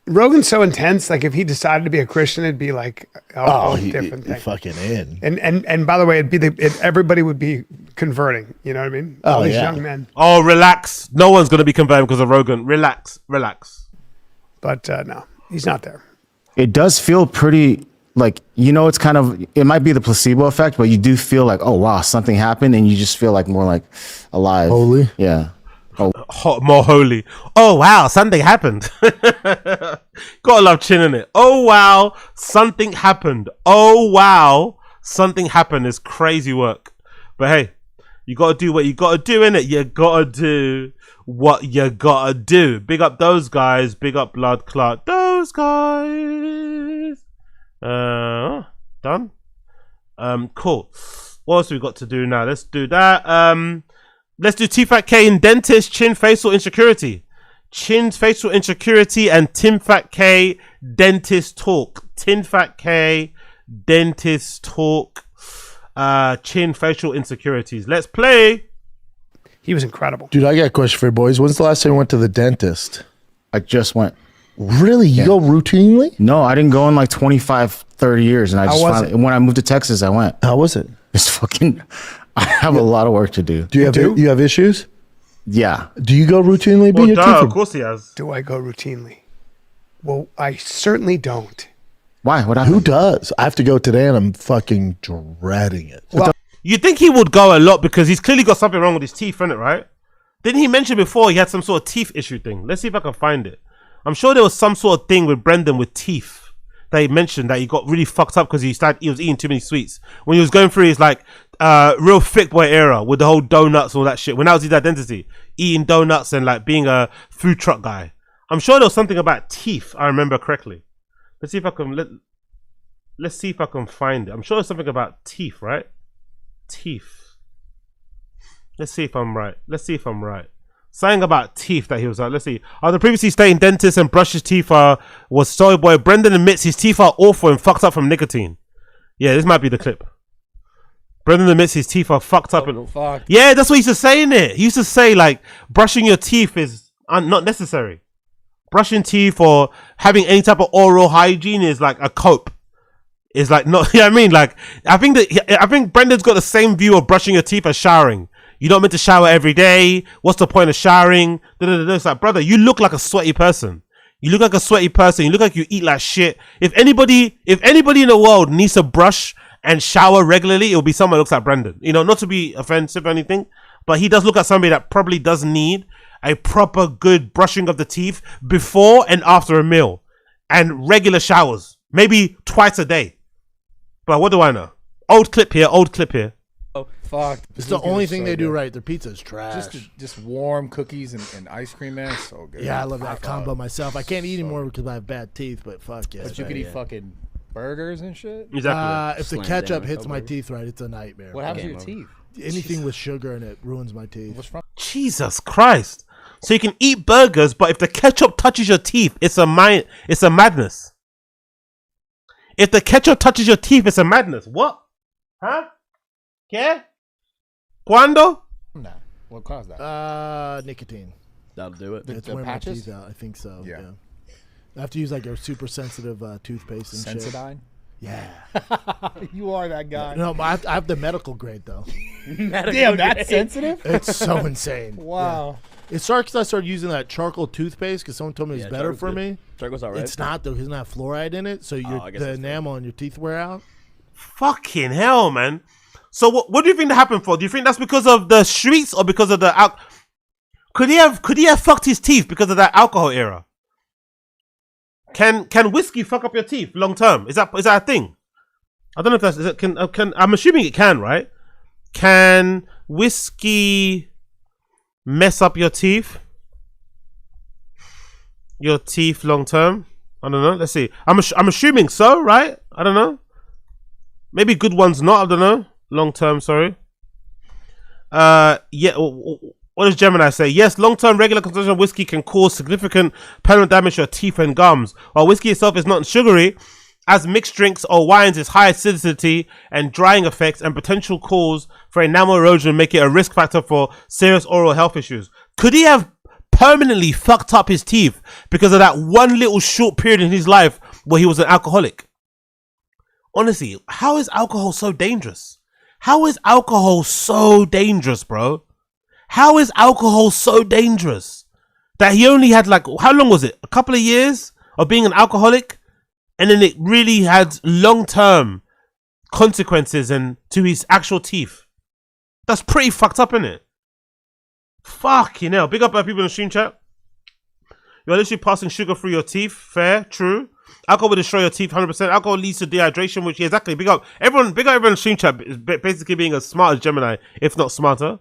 Rogan's so intense. Like if he decided to be a Christian, it'd be like a whole different thing. Fucking in. And by the way, everybody would be converting. You know what I mean? All these young men. Oh, relax. No one's gonna be converting because of Rogan. Relax. But no, he's not there. It does feel pretty like, you know, it's kind of, it might be the placebo effect, but you do feel like, oh wow, something happened, and you just feel like more like alive. Holy. Yeah. Oh. More holy. Oh wow, something happened. Gotta love Chin in it. Oh wow, something happened. Oh wow, something happened is crazy work. But hey, you gotta do what you gotta do, innit? You gotta do what you gotta do. Big up those guys. Big up Blood Clot. Those guys. Done. Cool. What else we got to do now? Let's do that. Let's do Tfatk in dentist, chin facial insecurity. Chin facial insecurity and Tfatk K dentist talk. Tfatk K dentist talk. Chin facial insecurities. Let's play. He was incredible. Dude, I got a question for you boys. When's the last time you went to the dentist? I just went. Really? You go routinely? No, I didn't go in like 25, 30 years. And I just was when I moved to Texas, I went. How was it? It's fucking, I have a lot of work to do. Do you have issues? Yeah. Do you go routinely? Well, of course he has. Do I go routinely? Well, I certainly don't. Why? What happened? Who does? I have to go today and I'm fucking dreading it. Well, you think he would go a lot because he's clearly got something wrong with his teeth, innit, right? Didn't he mention before he had some sort of teeth issue thing? Let's see if I can find it. I'm sure there was some sort of thing with Brendan with teeth that he mentioned that he got really fucked up because he was eating too many sweets. When he was going through his like real thick boy era with the whole donuts and all that shit. When that was his identity, eating donuts and like being a food truck guy. I'm sure there was something about teeth. I remember correctly. Let's see if I can let's see if I can find it. I'm sure there's something about teeth, right? Teeth. Let's see if I'm right. Something about teeth that he was like, let's see. After previously staying dentist and brushed his teeth was Soy Boy. Brendan admits his teeth are awful and fucked up from nicotine. Yeah, this might be the clip. Brendan admits his teeth are fucked up. Fuck. Yeah, that's what he used to say in it. He used to say like brushing your teeth is not necessary. Brushing teeth or having any type of oral hygiene is like a cope. It's like not. You know what I mean? Like I think Brendan's got the same view of brushing your teeth as showering. You don't meant to shower every day. What's the point of showering? It's like, brother, you look like a sweaty person. You look like a sweaty person. You look like you eat like shit. If anybody in the world needs to brush and shower regularly, it'll be someone who looks like Brendan. You know, not to be offensive or anything, but he does look like somebody that probably does need a proper good brushing of the teeth before and after a meal and regular showers, maybe twice a day. But what do I know? Old clip here. Oh, fuck. It's the only thing they do right. Their pizza is trash. Just warm cookies and ice cream, man. It's so good. Yeah, I love that combo myself. I can't eat anymore because I have bad teeth, but fuck yeah. But you could eat fucking burgers and shit? Exactly. If the ketchup hits my teeth right, it's a nightmare. What happens to your teeth? Anything with sugar in it ruins my teeth. What's wrong? Jesus Christ. So you can eat burgers, but if the ketchup touches your teeth, it's a madness. If the ketchup touches your teeth, it's a madness. What? Huh? ¿Qué? ¿Cuándo? Nah. What caused that? Nicotine. That'll do it. It's wearing my teeth out. I think so. Yeah. I have to use like a super sensitive toothpaste and Sensodyne? shit. Yeah. You are that guy. No, I have the medical grade though. Damn, that's sensitive? It's so insane. Wow. Yeah. It started because I started using that charcoal toothpaste because someone told me it's better for me. Charcoal's alright. It's not though because it doesn't have fluoride in it, so the enamel on your teeth wear out. Fucking hell, man. So what do you think that happened for? Do you think that's because of the streets or because of the Could he have fucked his teeth because of that alcohol era? Can whiskey fuck up your teeth long term? Is that a thing? I don't know if that's I'm assuming it can, right? Can whiskey mess up your teeth? Your teeth long term? I don't know. Let's see. I'm assuming so, right? I don't know. Maybe good ones not. I don't know. Long term, sorry. Yeah. What does Gemini say? Yes, long term regular consumption of whiskey can cause significant permanent damage to your teeth and gums. While whiskey itself is not sugary, as mixed drinks or wines, its high acidity and drying effects and potential cause for enamel erosion make it a risk factor for serious oral health issues. Could he have permanently fucked up his teeth because of that one little short period in his life where he was an alcoholic? Honestly, how is alcohol so dangerous? How is alcohol so dangerous, bro? How is alcohol so dangerous that he only had like, how long was it? A couple of years of being an alcoholic, and then it really had long-term consequences and to his actual teeth. That's pretty fucked up, isn't it? Fucking hell. Big up our people in the stream chat. You're literally passing sugar through your teeth. Fair, true. Alcohol will destroy your teeth 100%. Alcohol leads to dehydration, which, yeah, exactly. Big up everyone in the stream chat is basically being as smart as Gemini, if not smarter.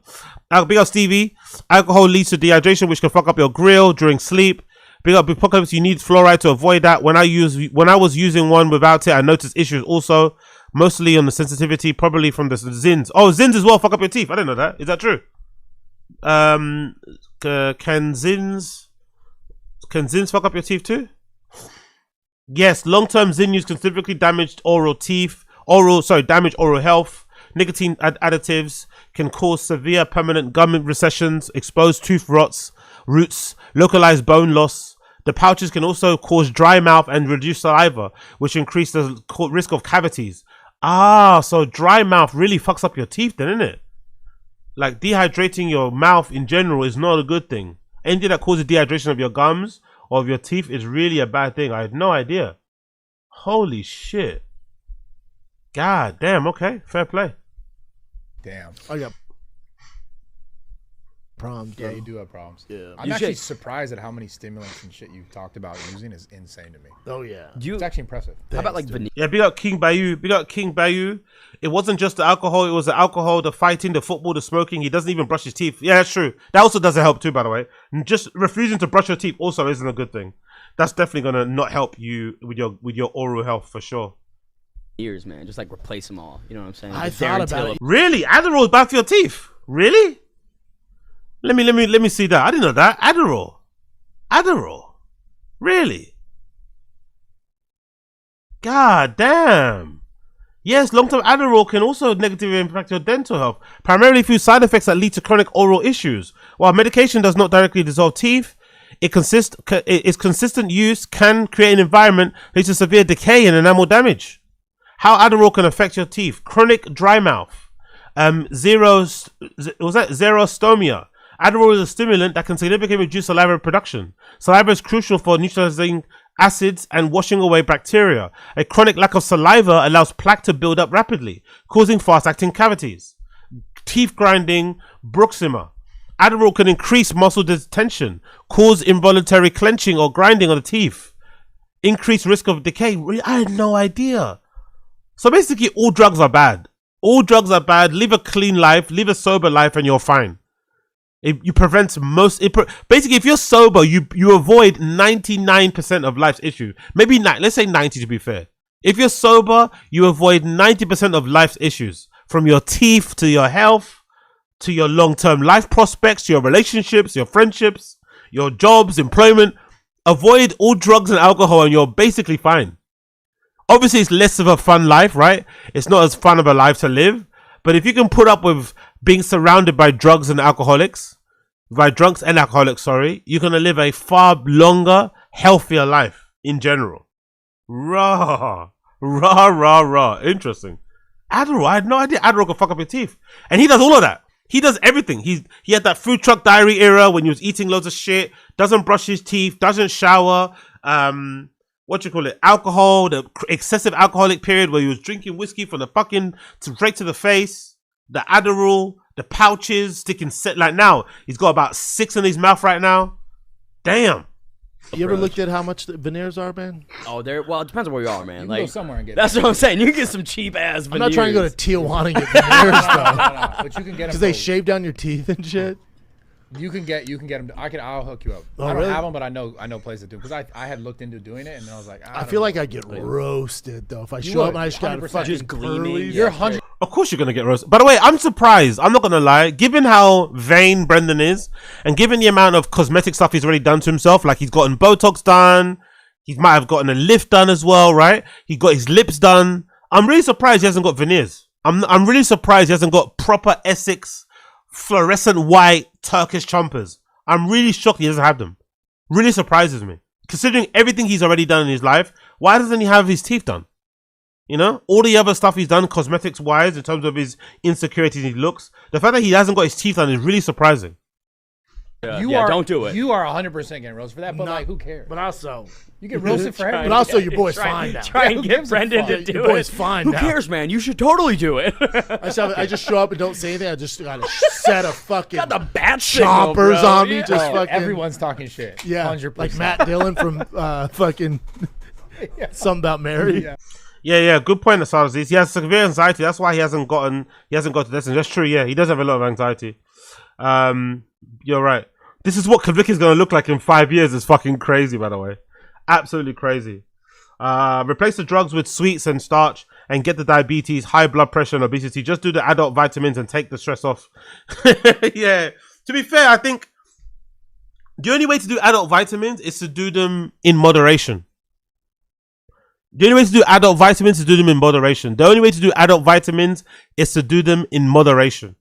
Big up Stevie. Alcohol leads to dehydration, which can fuck up your grill during sleep. Big up Apocalypse. You need fluoride to avoid that. When I was using one without it, I noticed issues also, mostly on the sensitivity, probably from the Zins. Oh, Zins as well fuck up your teeth. I didn't know that. Is that true? Can Zins fuck up your teeth too? Yes, long-term Zin use can significantly damage damage oral health. Nicotine additives can cause severe permanent gum recessions, exposed tooth roots, localized bone loss. The pouches can also cause dry mouth and reduce saliva, which increase the risk of cavities. Ah, so dry mouth really fucks up your teeth then, isn't it? Like dehydrating your mouth in general is not a good thing. Anything that causes dehydration of your gums or of your teeth is really a bad thing. I had no idea. Holy shit. God damn, okay. Fair play. Damn. I got problems. Yeah, though. you do have problems. Yeah. I'm actually surprised at how many stimulants and shit you've talked about using is insane to me. Oh yeah. It's actually impressive. How about like vanilla? Yeah, big up King Bayou. Big up King Bayou. It wasn't just the alcohol. It was the alcohol, the fighting, the football, the smoking. He doesn't even brush his teeth. Yeah, that's true. That also doesn't help too, by the way. And just refusing to brush your teeth also isn't a good thing. That's definitely gonna not help you with your oral health for sure. Years, man. Just like replace them all. You know what I'm saying? I thought about it. Really? Adderall is bad for your teeth? Really? Let me see that. I didn't know that. Adderall. Really? God damn. Yes, long-term Adderall can also negatively impact your dental health, primarily through side effects that lead to chronic oral issues. While medication does not directly dissolve teeth, its consistent use can create an environment that leads to severe decay and enamel damage. How Adderall can affect your teeth: chronic dry mouth, xerostomia. Adderall is a stimulant that can significantly reduce saliva production. Saliva is crucial for neutralizing acids and washing away bacteria. A chronic lack of saliva allows plaque to build up rapidly, causing fast-acting cavities. Teeth grinding, bruxism. Adderall can increase muscle distension, cause involuntary clenching or grinding of the teeth, increase risk of decay. I had no idea. So basically, all drugs are bad. All drugs are bad. Live a clean life, live a sober life, and you're fine. You prevent basically, if you're sober, you avoid 99% of life's issues. Maybe let's say 90 to be fair. If you're sober, you avoid 90% of life's issues, from your teeth to your health to your long-term life prospects, to your relationships, your friendships, your jobs, employment. Avoid all drugs and alcohol, and you're basically fine. Obviously, it's less of a fun life, right? It's not as fun of a life to live. But if you can put up with being surrounded by drunks and alcoholics, you're going to live a far longer, healthier life in general. Rah. Interesting. Adderall, I had no idea Adderall could fuck up your teeth. And he does all of that. He does everything. He had that food truck diary era when he was eating loads of shit, doesn't brush his teeth, doesn't shower, alcohol, the excessive alcoholic period where he was drinking whiskey from the fucking straight to the face, the Adderall, the pouches sticking set. Like now, he's got about 6 in his mouth right now. Damn. You ever looked at how much the veneers are, man? Oh, well, it depends on where you are, man. You can like go somewhere and get that's what I'm saying. You can get some cheap ass veneers. I'm not trying to go to Tijuana and get veneers, though. But you can get them because they shave down your teeth and shit. You can get them. I'll hook you up. Oh, I don't really? have them, but I know places that do. Because I had looked into doing it, and then I was like, I feel like I get roasted though if I You show up would, and I just got 100%. fucking Just gleaming. curlies. You're 100. Of course you're gonna get roasted. By the way, I'm surprised. I'm not gonna lie. Given how vain Brendan is, and given the amount of cosmetic stuff he's already done to himself, like he's gotten Botox done, he might have gotten a lift done as well, right? He got his lips done. I'm really surprised he hasn't got veneers. I'm really surprised he hasn't got proper Essex fluorescent white Turkish chompers. I'm really shocked he doesn't have them. Really surprises me. Considering everything he's already done in his life, why doesn't he have his teeth done? You know, all the other stuff he's done cosmetics wise in terms of his insecurities and his looks, the fact that he hasn't got his teeth done is really surprising. Don't do it. You are 100% getting roasted for that, but like, who cares? But also, you get roasted for everything. But also, your boy's fine now. Try and get Brendan to do Your boy's it. fine Who now. cares, man? You should totally do it. I just show up and don't say anything. I just got a set of fucking Got the bat signal, choppers bro. on me. Yeah. Just fucking Everyone's talking shit. Yeah, 100%. like Matt Dillon from fucking something about Mary. Yeah. Good point, Asadaziz. He has severe anxiety. That's why he hasn't got to Destiny. That's true. Yeah, he does have a lot of anxiety. You're right. This is what Kavik is going to look like in 5 years. It's fucking crazy, by the way. Absolutely crazy. Replace the drugs with sweets and starch and get the diabetes, high blood pressure and obesity. Just do the adult vitamins and take the stress off. Yeah. To be fair, I think the only way to do adult vitamins is to do them in moderation. The only way to do adult vitamins is to do them in moderation. The only way to do adult vitamins is to do them in moderation.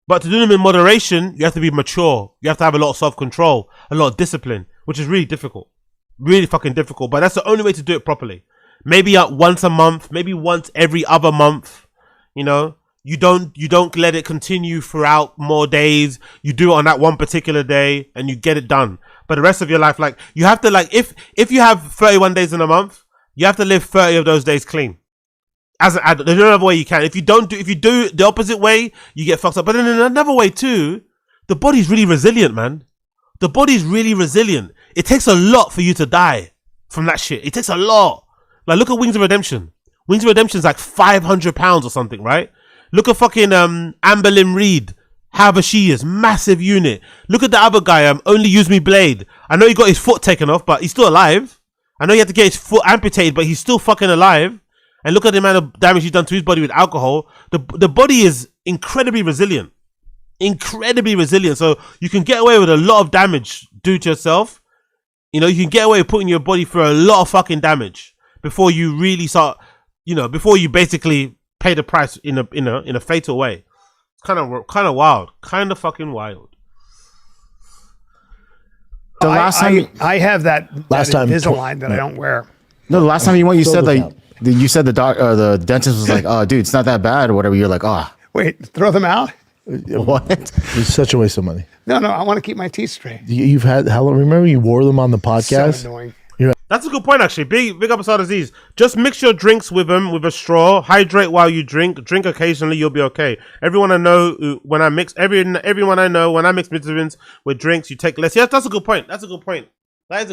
But to do them in moderation, you have to be mature. You have to have a lot of self-control, a lot of discipline, which is really difficult. Really fucking difficult. But that's the only way to do it properly. Maybe once a month, maybe once every other month. You know, you don't let it continue throughout more days. You do it on that one particular day and you get it done. But the rest of your life, like, you have to, like, if you have 31 days in a month, you have to live 30 of those days clean. As an adult, there's no other way you can. If you do the opposite way, you get fucked up. But then in another way too, the body's really resilient, man. The body's really resilient. It takes a lot for you to die from that shit. It takes a lot. Like, look at Wings of Redemption. Wings of Redemption is like 500 pounds or something, right? Look at fucking Amber Lynn Reed. However she is, massive unit. Look at the other guy, Only Use Me Blade. I know he got his foot taken off, but he's still alive. I know he had to get his foot amputated, but he's still fucking alive. And look at the amount of damage he's done to his body with alcohol. The body is incredibly resilient. Incredibly resilient. So you can get away with a lot of damage due to yourself. You know, you can get away with putting your body through a lot of fucking damage before you really start, you know, before you basically pay the price in a fatal way. It's kind of wild. Kind of fucking wild. The last time I have that time, Invisalign that I don't wear. No, the last time you went, you said Sober like you said the dentist was like, "Oh, dude, it's not that bad," or whatever. You're like, "Oh, Wait, throw them out? what?" It's such a waste of money. No, I want to keep my teeth straight. You've had how long? Remember you wore them on the podcast? So annoying. That's a good point, actually. Big up Asad Aziz. Just mix your drinks with them with a straw. Hydrate while you drink. Drink occasionally. You'll be okay. Everyone I know when I mix everyone I know when I mix vitamins with drinks, you take less. Yeah, that's a good point. That is a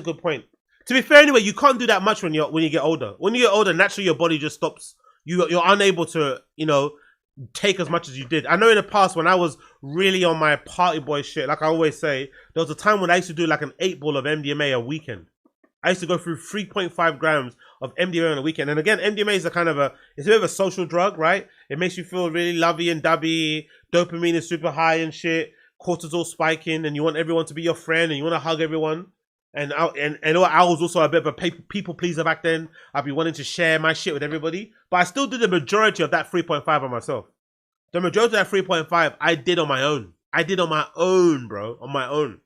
good point. To be fair, anyway, you can't do that much when you get older. When you get older, naturally your body just stops. You're unable to, you know, take as much as you did. I know in the past when I was really on my party boy shit, like I always say, there was a time when I used to do like an 8-ball of MDMA a weekend. I used to go through 3.5 grams of MDMA on a weekend. And again, MDMA is it's a bit of a social drug, right? It makes you feel really lovey and dubby. Dopamine is super high and shit. Cortisol spiking, and you want everyone to be your friend, and you want to hug everyone. And I was also a bit of a people pleaser back then. I'd be wanting to share my shit with everybody. But I still did the majority of that 3.5 on myself. The majority of that 3.5 I did on my own. I did on my own, bro. On my own.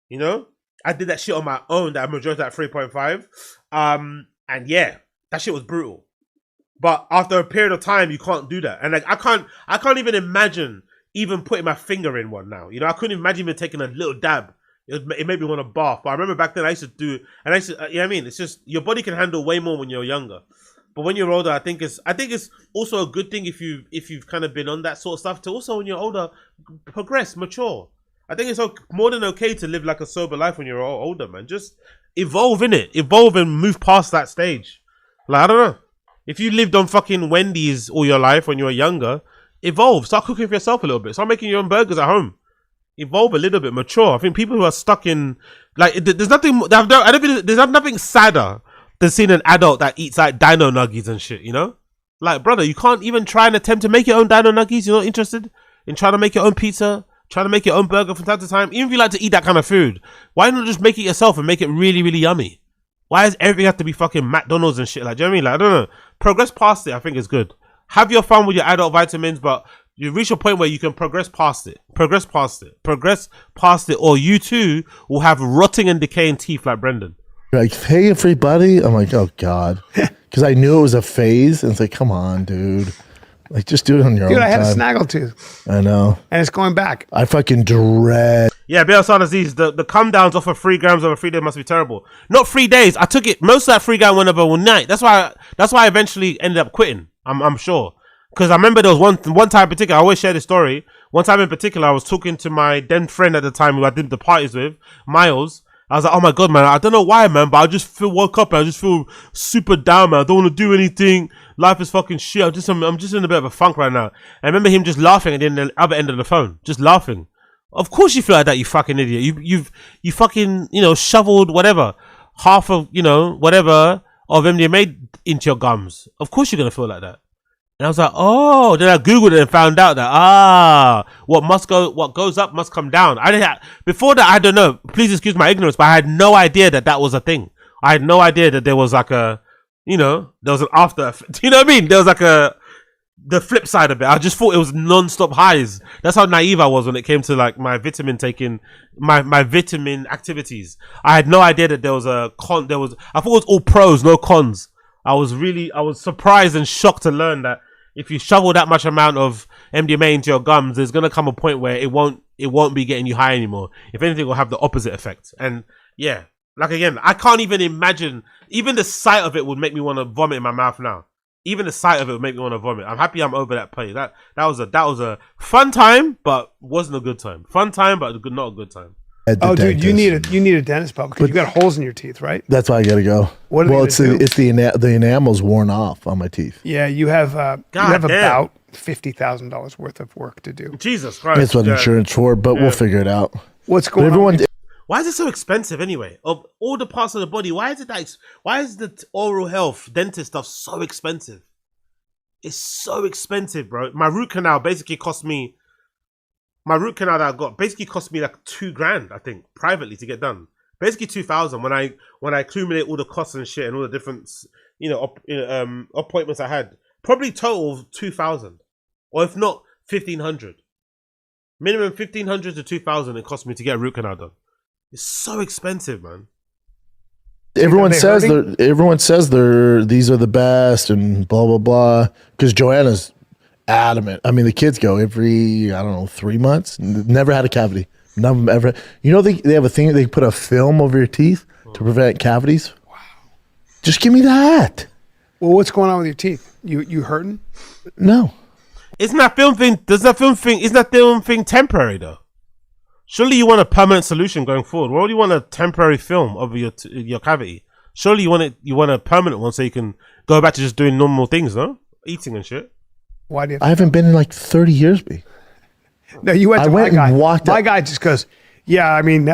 You know? I did that shit on my own, that majority of that 3.5. And yeah, that shit was brutal. But after a period of time, you can't do that. And like I can't even imagine even putting my finger in one now. You know, I couldn't imagine even taking a little dab. It made me want to barf. But I remember back then I used to do, and you know what I mean? It's just, your body can handle way more when you're younger. But when you're older, I think it's also a good thing if you've kind of been on that sort of stuff to also, when you're older, progress, mature. I think it's more than okay to live like a sober life when you're older, man. Just evolve in it. Evolve and move past that stage. Like, I don't know. If you lived on fucking Wendy's all your life when you were younger, evolve. Start cooking for yourself a little bit. Start making your own burgers at home. evolve a little bit, mature. I think people who are stuck in like there's nothing. I don't think there's nothing sadder than seeing an adult that eats like dino nuggies and shit. You know, like brother, you can't even try and attempt to make your own dino nuggies. You're not interested in trying to make your own pizza, trying to make your own burger from time to time. Even if you like to eat that kind of food, why not just make it yourself and make it really, really yummy? Why does everything have to be fucking McDonald's and shit? Like, do you know what I mean? Like, I don't know. Progress past it, I think, is good. Have your fun with your adult vitamins, but you reach a point where you can progress past it. Progress past it. Progress past it, or you too will have rotting and decaying teeth like Brendan. Like, hey, everybody. I'm like, oh, God. Because I knew it was a phase. And it's like, come on, dude. Like, just do it on your own Dude, I had time. a snaggletooth. I know. And it's going back. I fucking dread. Yeah, BLSR disease. The come downs off of 3 grams over 3 days must be terrible. Not 3 days. I took it. Most of that 3 gram went over one night. That's why I eventually ended up quitting. I'm sure. Because I remember there was one time in particular. I always share this story. One time in particular, I was talking to my then friend at the time who I did the parties with, Miles. I was like, oh my God, man, I don't know why, man, but I just woke up and I just feel super down, man. I don't want to do anything. Life is fucking shit. I'm just in a bit of a funk right now. And I remember him just laughing at the other end of the phone, just laughing. Of course you feel like that, you fucking idiot. You fucking, shoveled whatever, half of, whatever of MDMA into your gums. Of course you're going to feel like that. And I was like, oh, then I Googled it and found out that, what goes up must come down. Before that, I don't know, please excuse my ignorance, but I had no idea that was a thing. I had no idea that there was like there was an after effect. You know what I mean? There was like the flip side of it. I just thought it was non-stop highs. That's how naive I was when it came to like my vitamin taking, my vitamin activities. I had no idea that there was a con. I thought it was all pros, no cons. I was surprised and shocked to learn that if you shovel that much amount of MDMA into your gums, there's gonna come a point where it won't be getting you high anymore. If anything, it will have the opposite effect. And yeah, like again, I can't even imagine. Even the sight of it would make me want to vomit in my mouth now. Even the sight of it would make me want to vomit. I'm happy I'm over that place. That was a fun time, but wasn't a good time. Fun time, but not a good time. Oh, dude, you need a dentist pal because you got holes in your teeth, right? That's why I gotta go. What are they gonna do? It's the enamel's worn off on my teeth. Yeah, you have about $50,000 worth of work to do. Jesus Christ! That's what insurance for, but we'll figure it out. What's going on? Why is it so expensive anyway? Of all the parts of the body, why is the oral health dentist stuff so expensive? It's so expensive, bro. My root canal cost me like $2,000, I think, privately to get done. Basically 2,000 when I accumulate all the costs and shit and all the different appointments I had. Probably total of 2,000, or if not 1,500. Minimum 1,500 to 2,000 it cost me to get a root canal done. It's so expensive, man. Everyone says these are the best and blah blah blah. Because Joanna's adamant. I mean, the kids go every 3 months. Never had a cavity. None of them ever. They have a thing. They put a film over your teeth to prevent cavities. Wow. Just give me that. Well, what's going on with your teeth? You hurting? No. Isn't that film thing temporary though? Surely you want a permanent solution going forward. Why do you want a temporary film over your cavity? Surely you want a permanent one so you can go back to just doing normal things, no? Eating and shit. Why do you? I haven't been in like 30 years, B. No, you went to my guy. My up. guy just goes, yeah. I mean,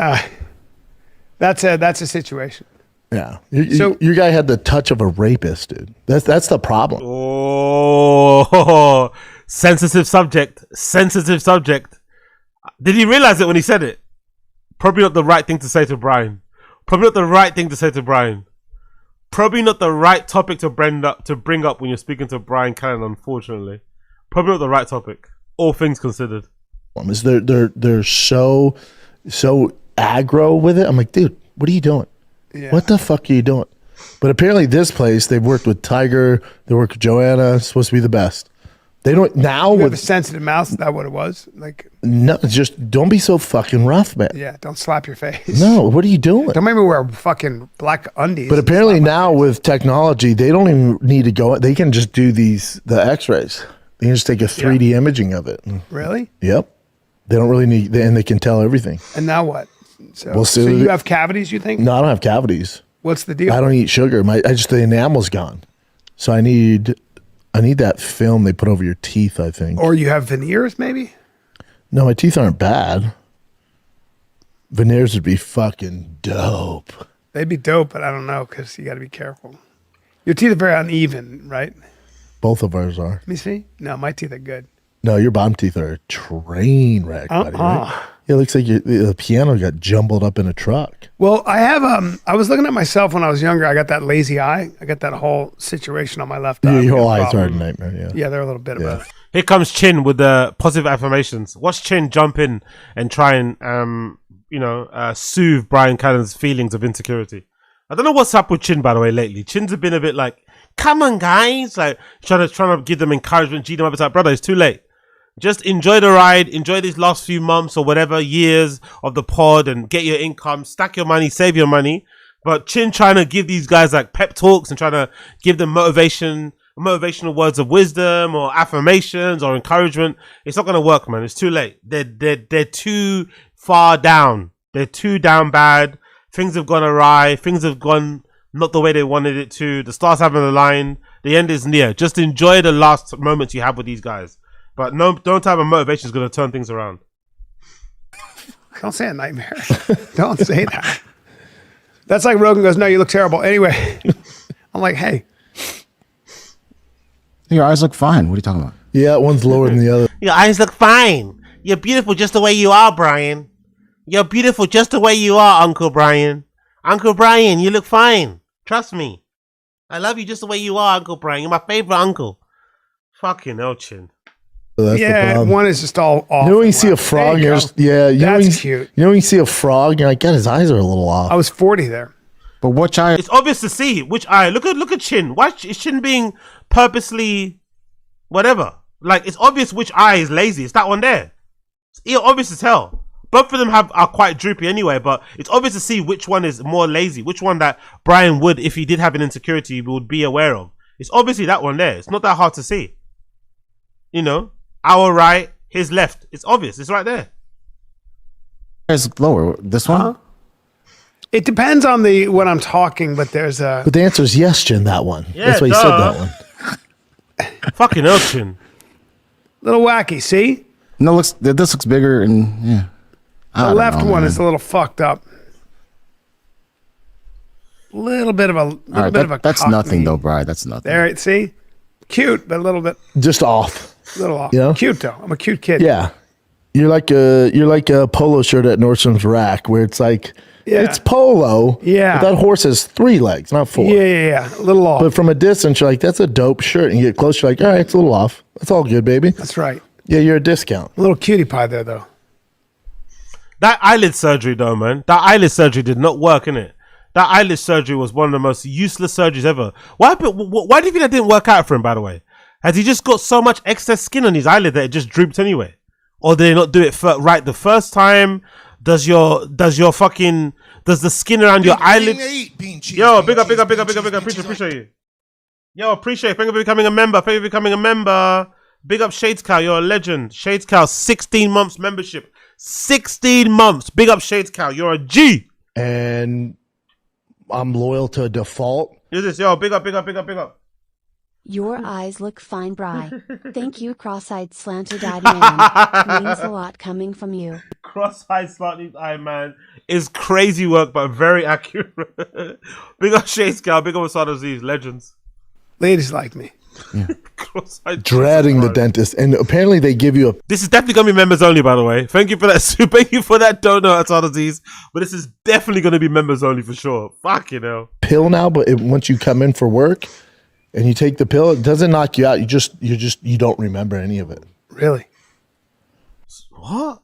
that's a situation. Yeah. Your guy had the touch of a rapist, dude. That's the problem. Oh, sensitive subject. Sensitive subject. Did he realize it when he said it? Probably not the right thing to say to Bryan. Probably not the right thing to say to Bryan. Probably not the right topic to bring up when you're speaking to Bryan Callen, unfortunately. Probably not the right topic. All things considered. They're so aggro with it. I'm like, dude, what are you doing? Yeah. What the fuck are you doing? But apparently this place, they've worked with Tiger, they worked with Joanna, it's supposed to be the best. They don't now with a sensitive mouth. Is that what it was? Like no, just don't be so fucking rough, man. Yeah, don't slap your face. No, what are you doing? Don't make me wear fucking black undies. But apparently now with technology, they don't even need to go. They can just do the X-rays. They can just take a 3D imaging of it. Really? Yep. They don't really need, and they can tell everything. And now what? So you have cavities? You think? No, I don't have cavities. What's the deal? I don't eat sugar. The enamel's gone, so I need that film they put over your teeth, I think. Or you have veneers, maybe? No, my teeth aren't bad. Veneers would be fucking dope. They'd be dope, but I don't know because you got to be careful. Your teeth are very uneven, right? Both of ours are. Let me see. No, my teeth are good. No, your bottom teeth are a train wreck, buddy. Right? Yeah, it looks like the piano got jumbled up in a truck. Well, I have I was looking at myself when I was younger. I got that lazy eye. I got that whole situation on my left eye. Yeah, your whole eyes are a nightmare. Yeah. Yeah, they're a little bit of a. Here comes Chin with the positive affirmations. Watch Chin jump in and try and soothe Bryan Callen's feelings of insecurity. I don't know what's up with Chin, by the way, lately. Chin's been a bit like, come on, guys, like trying to give them encouragement, G them up. It's like, brother, it's too late. Just enjoy the ride, enjoy these last few months or whatever years of the pod, and get your income, stack your money, save your money. But Chin trying to give these guys like pep talks and trying to give them motivational words of wisdom or affirmations or encouragement. It's not gonna work, man. It's too late. They're too far down. They're too down bad. Things have gone awry. Things have gone not the way they wanted it to. The stars haven't aligned. The end is near. Just enjoy the last moments you have with these guys. But no, don't have a motivation is going to turn things around. Don't say a nightmare. Don't say that. That's like Rogan goes, no, you look terrible. Anyway, I'm like, hey. Your eyes look fine. What are you talking about? Yeah, one's lower than the other. Your eyes look fine. You're beautiful just the way you are, Bryan. You're beautiful just the way you are, Uncle Bryan. Uncle Bryan, you look fine. Trust me. I love you just the way you are, Uncle Bryan. You're my favorite uncle. Fucking hell, Chin. So that's yeah, one is just all off. You know when you see a frog, that's cute. You know when you see a frog, you're like, God, his eyes are a little off. I was 40 there. But which eye? It's obvious to see which eye. Look at Chin. Why is Chin being purposely whatever? Like, it's obvious which eye is lazy. It's that one there. It's obvious as hell. Both of them are quite droopy anyway, but it's obvious to see which one is more lazy. Which one that Bryan would, if he did have an insecurity, would be aware of. It's obviously that one there. It's not that hard to see. You know, our right, his left. It's obvious. It's right there. It's lower. This one? It depends on when I'm talking, but there's a. But the answer is yes, Chin. That one. Yeah, that's why you said that one. Fucking hell, Chin. Little wacky. See? No, this looks bigger and yeah. The left one is a little fucked up. Little bit of a that's cockney. nothing though, Bryan. That's nothing. There, see, cute, but a little bit just off. A little off. You know? Cute though. I'm a cute kid. Yeah, you're like a polo shirt at Nordstrom's rack where it's like it's polo. Yeah, but that horse has 3 legs, not 4. Yeah. A little off. But from a distance, you're like, that's a dope shirt, and you get close, you're like, all right, it's a little off. That's all good, baby. That's right. Yeah, you're a discount. A little cutie pie there though. That eyelid surgery though, man. That eyelid surgery did not work, innit? That eyelid surgery was one of the most useless surgeries ever. Why do you think that didn't work out for him, by the way? Has he just got so much excess skin on his eyelid that it just drooped anyway? Or did they not do it right the first time? Does the skin around your eyelid? Yo, big up. Appreciate you. Yo, appreciate. Thank you for becoming a member. Big up Shades Cow. You're a legend. Shades Cow, 16 months membership. 16 months. Big up Shades Cow. You're a G. And I'm loyal to default. Here's this. Yo, big up. Your eyes look fine, Bri. Thank you, cross-eyed slanted-eyed man. Means a lot coming from you. Cross-eyed slanted-eyed man is crazy work, but very accurate. Big up Shades Cow. Big up Asada Aziz. Legends. Ladies like me. Yeah. Dreading the dentist, and apparently they give you a. This is definitely gonna be members only, by the way. Thank you for that. Thank you for that donor at Disease. But this is definitely gonna be members only for sure. Fucking hell. Pill now, but once you come in for work and you take the pill, it doesn't knock you out. You don't remember any of it. Really? What?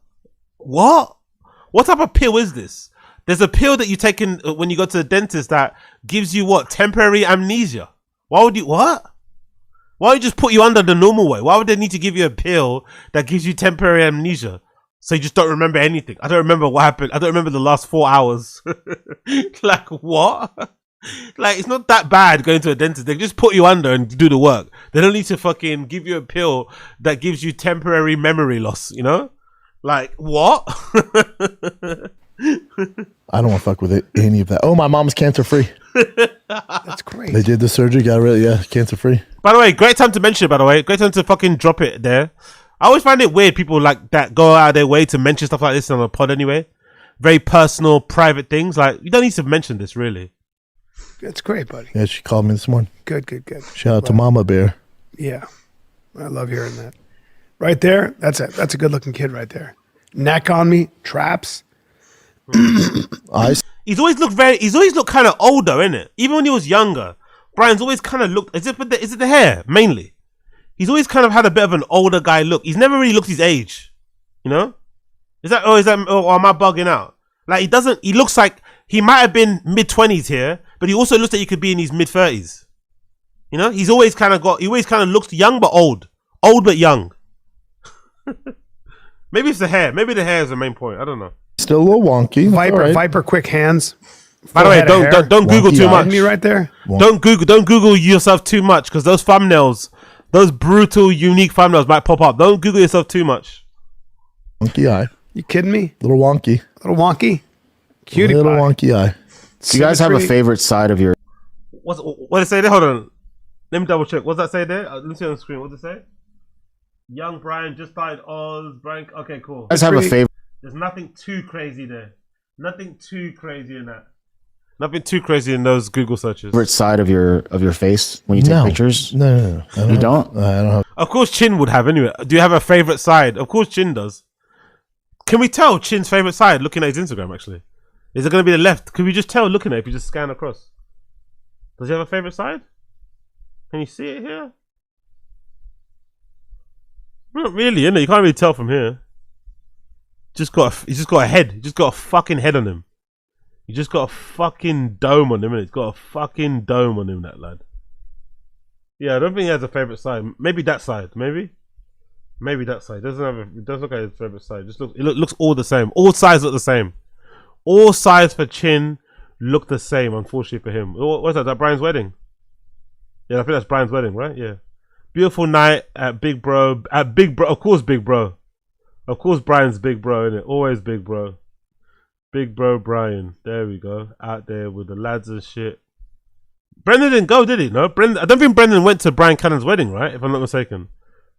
What type of pill is this? There's a pill that you take in when you go to the dentist that gives you what? Temporary amnesia. Why would you Why would you just put you under the normal way? Why would they need to give you a pill that gives you temporary amnesia? So you just don't remember anything. I don't remember what happened. I don't remember the last 4 hours. Like, what? Like, it's not that bad going to a dentist. They just put you under and do the work. They don't need to fucking give you a pill that gives you temporary memory loss, you know? Like, what? I don't want to fuck with any of that. Oh, my mom's cancer free. That's great. They did the surgery, got rid of it. Yeah, cancer free. By the way, great time to mention it, by the way. Great time to fucking drop it there. I always find it weird people like that go out of their way to mention stuff like this on a pod anyway. very personal, private things. Like, you don't need to mention this, really. It's great, buddy. Yeah, she called me this morning. Good. Shout out to Mama Bear. Yeah, I love hearing that. Right there, that's a good looking kid right there. Neck on me, traps. Eyes. He's always looked kind of older, innit? Even when he was younger, Bryan's always kind of looked. Is it the hair mainly? He's always kind of had a bit of an older guy look. He's never really looked his age, you know? Or am I bugging out? Like, he looks like he might have been mid-20s here, but he also looks like he could be in his mid-30s. You know? He always kind of looks young but old. Old but young. Maybe it's the hair. Maybe the hair is the main point. I don't know. Still a little wonky. Viper, quick hands. By the way, don't Google too much. Me right there. Don't Google yourself too much, because those thumbnails, those brutal, unique thumbnails might pop up. Don't Google yourself too much. Wonky eye. You kidding me? Little wonky. Cutie little pie. wonky eye. Do you guys have a favorite side of your? What did it say there? Hold on. Let me double check. What's that say there? Let me see on the screen. What does it say? Young Bryan just died. Oz Bryan. Okay, cool. You guys have a favorite? There's nothing too crazy there. Nothing too crazy in that. Nothing too crazy in those Google searches. Favorite side of your face when you take pictures? No. You don't? I don't have. Of course, Chin would have anyway. Do you have a favorite side? Of course, Chin does. Can we tell Chin's favorite side looking at his Instagram? Actually, is it going to be the left? Can we just tell looking at it if you just scan across? Does he have a favorite side? Can you see it here? Not really, innit? You can't really tell from here. He's just got a head. He's just got a fucking head on him. He just got a fucking dome on him, innit? He's got a fucking dome on him, that lad. Yeah, I don't think he has a favorite side. Maybe that side. Maybe that side. It doesn't look like his favorite side. It looks all the same. All sides look the same. All sides for Chin look the same, unfortunately for him. What's that? Is that Bryan's wedding? Yeah, I think that's Bryan's wedding, right? Yeah. Beautiful night at Big Bro. Of course, Big Bro. Of course, Bryan's Big Bro, isn't it? Always Big Bro. Big Bro Bryan. There we go. Out there with the lads and shit. Brendan didn't go, did he? No? I don't think Brendan went to Bryan Callen's wedding, right? If I'm not mistaken.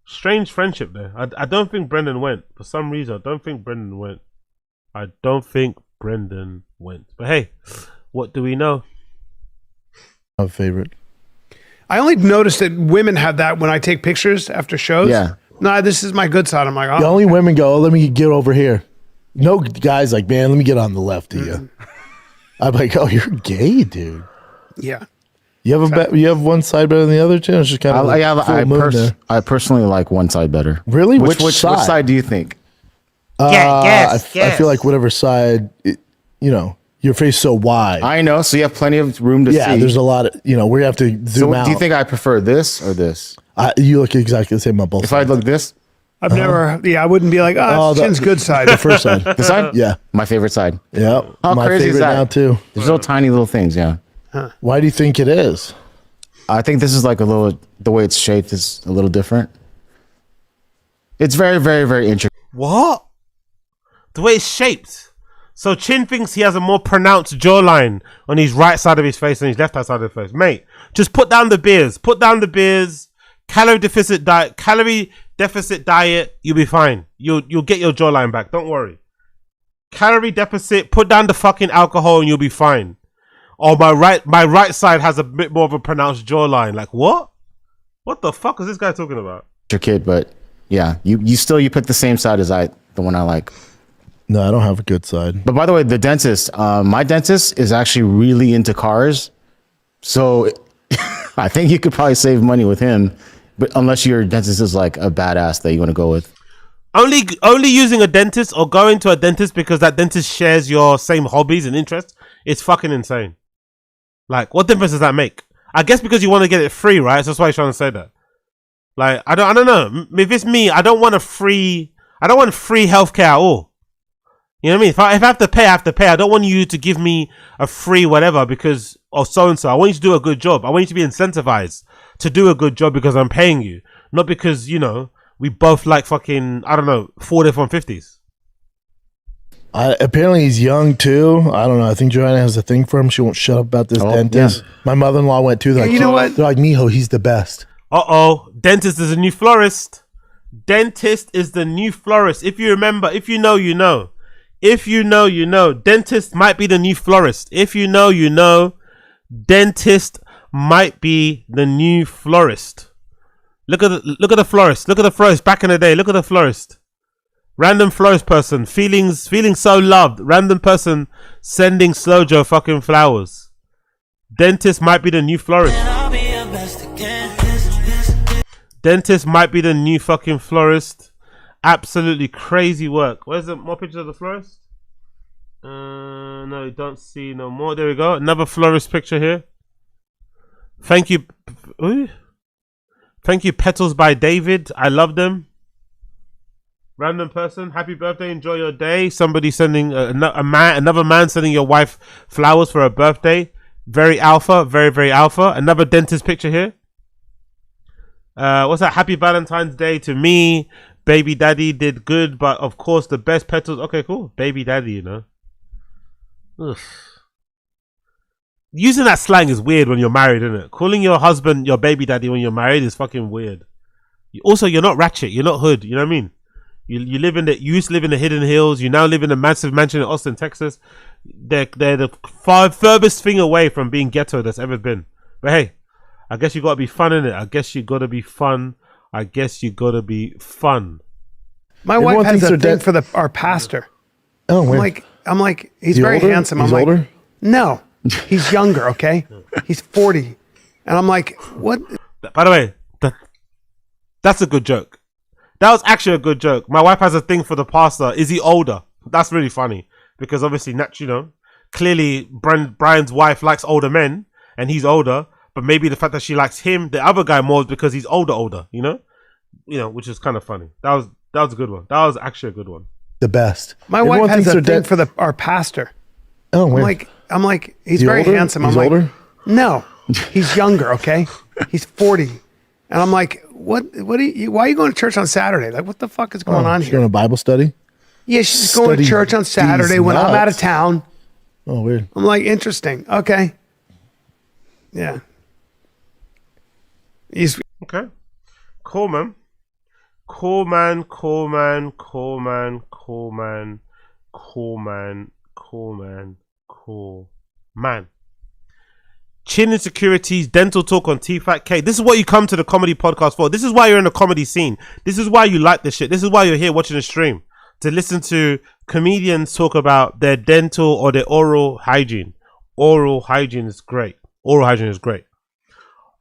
Strange friendship there. I don't think Brendan went. For some reason, I don't think Brendan went. But hey, what do we know? My favorite. I only noticed that women have that when I take pictures after shows. Yeah. No, this is my good side. I'm like, oh. The only women go, oh, let me get over here. No guys like, man, let me get on the left of you. I'm like, oh, you're gay, dude. Yeah. You have one side better than the other, too? It's just kind of I personally like one side better. Really? Which side do you think? I feel like whatever side, your face so wide. I know, so you have plenty of room to see. Yeah, there's a lot of, we have to zoom out. Do you think I prefer this or this? You look exactly the same on both sides. If I look this? I've never, I wouldn't be like, oh, it's Chin's good side. The first side. The side? Yeah. My favorite side. Yeah. How my crazy is favorite that? now, too. There's little tiny little things, yeah. Huh. Why do you think it is? I think this is like the way it's shaped is a little different. It's very, very, very interesting. What? The way it's shaped. So Chin thinks he has a more pronounced jawline on his right side of his face than his left side of his face. Mate, just put down the beers. Calorie deficit diet. You'll be fine. You'll get your jawline back. Don't worry. Calorie deficit. Put down the fucking alcohol and you'll be fine. Oh, my right side has a bit more of a pronounced jawline. Like what? What the fuck is this guy talking about? Your kid, but yeah, you pick the same side as the one I like. No, I don't have a good side. But by the way, the dentist, my dentist is actually really into cars, so I think you could probably save money with him. But unless your dentist is like a badass that you want to go with. Only using a dentist or going to a dentist because that dentist shares your same hobbies and interests is fucking insane. Like, what difference does that make? I guess because you want to get it free, right? So that's why he's trying to say that. Like, I don't know. If it's me, I don't want free healthcare at all. You know what I mean? If I have to pay, I have to pay. I don't want you to give me a free whatever because of so-and-so. I want you to do a good job. I want you to be incentivized to do a good job because I'm paying you. Not because, we both like fucking, I don't know, Ford F-150s. Apparently he's young too. I don't know. I think Joanna has a thing for him. She won't shut up about this dentist. Yeah. My mother-in-law went too. You know what? They're like, Mijo, he's the best. Dentist is a new florist. Dentist is the new florist. If you remember, if you know, you know. If you know, you know. Dentist might be the new florist. If you know, you know. Dentist might be the new florist. Look at the florist. Look at the florist back in the day. Look at the florist. Random florist person feeling so loved. Random person sending Slojo fucking flowers. Dentist might be the new florist. Dentist might be the new fucking florist. Absolutely crazy work. Where's the more pictures of the florist? No, you don't see no more. There we go. Another florist picture here. Thank you. Ooh. Thank you, Petals by David. I love them. Random person. Happy birthday. Enjoy your day. Somebody sending another man sending your wife flowers for her birthday. Very alpha. Very, very alpha. Another dentist picture here. What's that? Happy Valentine's Day to me. Baby daddy did good, but of course the best petals. Okay, cool. Baby daddy, you know. Ugh. Using that slang is weird when you're married, isn't it? Calling your husband your baby daddy when you're married is fucking weird. You're not ratchet. You're not hood. You know what I mean? You used to live in the Hidden Hills. You now live in a massive mansion in Austin, Texas. They're the furthest thing away from being ghetto that's ever been. But hey, I guess you gotta be fun in it. I guess you gotta be fun. I guess you gotta be fun. My wife has a thing for our pastor. Oh, I'm like, he's very handsome. He's I'm like, older? no, he's younger. Okay, he's 40, and I'm like, what? By the way, that's a good joke. That was actually a good joke. My wife has a thing for the pastor. Is he older? That's really funny because obviously, clearly Bryan's wife likes older men and he's older. But maybe the fact that she likes him, the other guy, more is because he's older, you know, which is kind of funny. That was a good one. That was actually a good one. The best. My wife has a thing for our pastor. Oh, I'm like, he's very handsome. He's I'm like, older? no, he's younger. Okay, he's 40, and I'm like, why are you going to church on Saturday? Like, what the fuck is going on She's here? going to Bible study? Yeah, she's going to church on Saturday when I'm out of town. Oh, weird. I'm like, interesting. Okay. Yeah. He's okay. Cool, man. Cool, man. Cool, man. Cool, man. Cool, man. Cool, man. Cool, man. Cool, man. Chin Insecurities, Dental Talk on Tfatk. This is what you come to the comedy podcast for. This is why you're in the comedy scene. This is why you like this shit. This is why you're here watching the stream. To listen to comedians talk about their dental or their oral hygiene. Oral hygiene is great. Oral hygiene is great.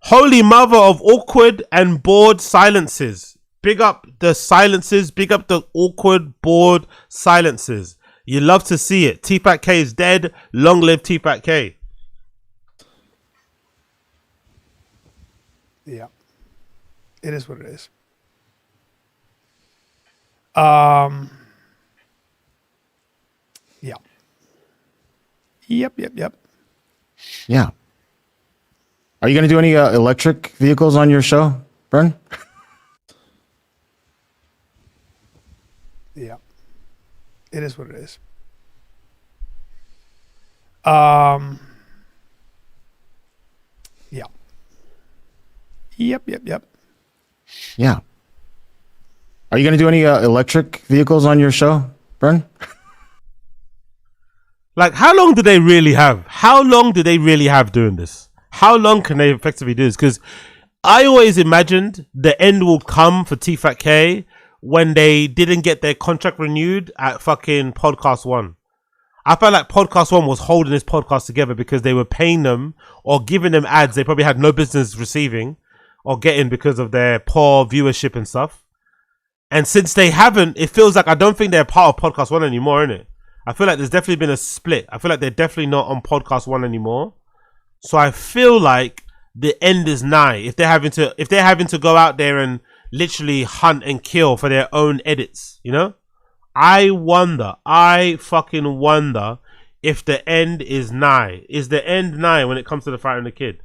Holy mother of awkward and bored silences. Big up the silences. Big up the awkward, bored silences. You love to see it. Tfatk K is dead. Long live Tfatk K. Yeah. It is what it is. Yeah. Yep. Yeah. Are you going to do any electric vehicles on your show, Bryn? Yeah. It is what it is. Yeah. Yep. Yeah. Are you going to do any electric vehicles on your show, Bryn? Like, how long do they really have? How long do they really have doing this? How long can they effectively do this? Because I always imagined the end will come for Tfatk K when they didn't get their contract renewed at fucking Podcast One. I felt like Podcast One was holding this podcast together because they were paying them or giving them ads they probably had no business receiving or getting because of their poor viewership and stuff. And since they haven't, it feels like I don't think they're part of Podcast One anymore, innit? I feel like there's definitely been a split. I feel like they're definitely not on Podcast One anymore. So I feel like the end is nigh. If they're having to go out there and literally hunt and kill for their own edits, you know? I fucking wonder if the end is nigh. Is the end nigh when it comes to the Fighter and the Kid?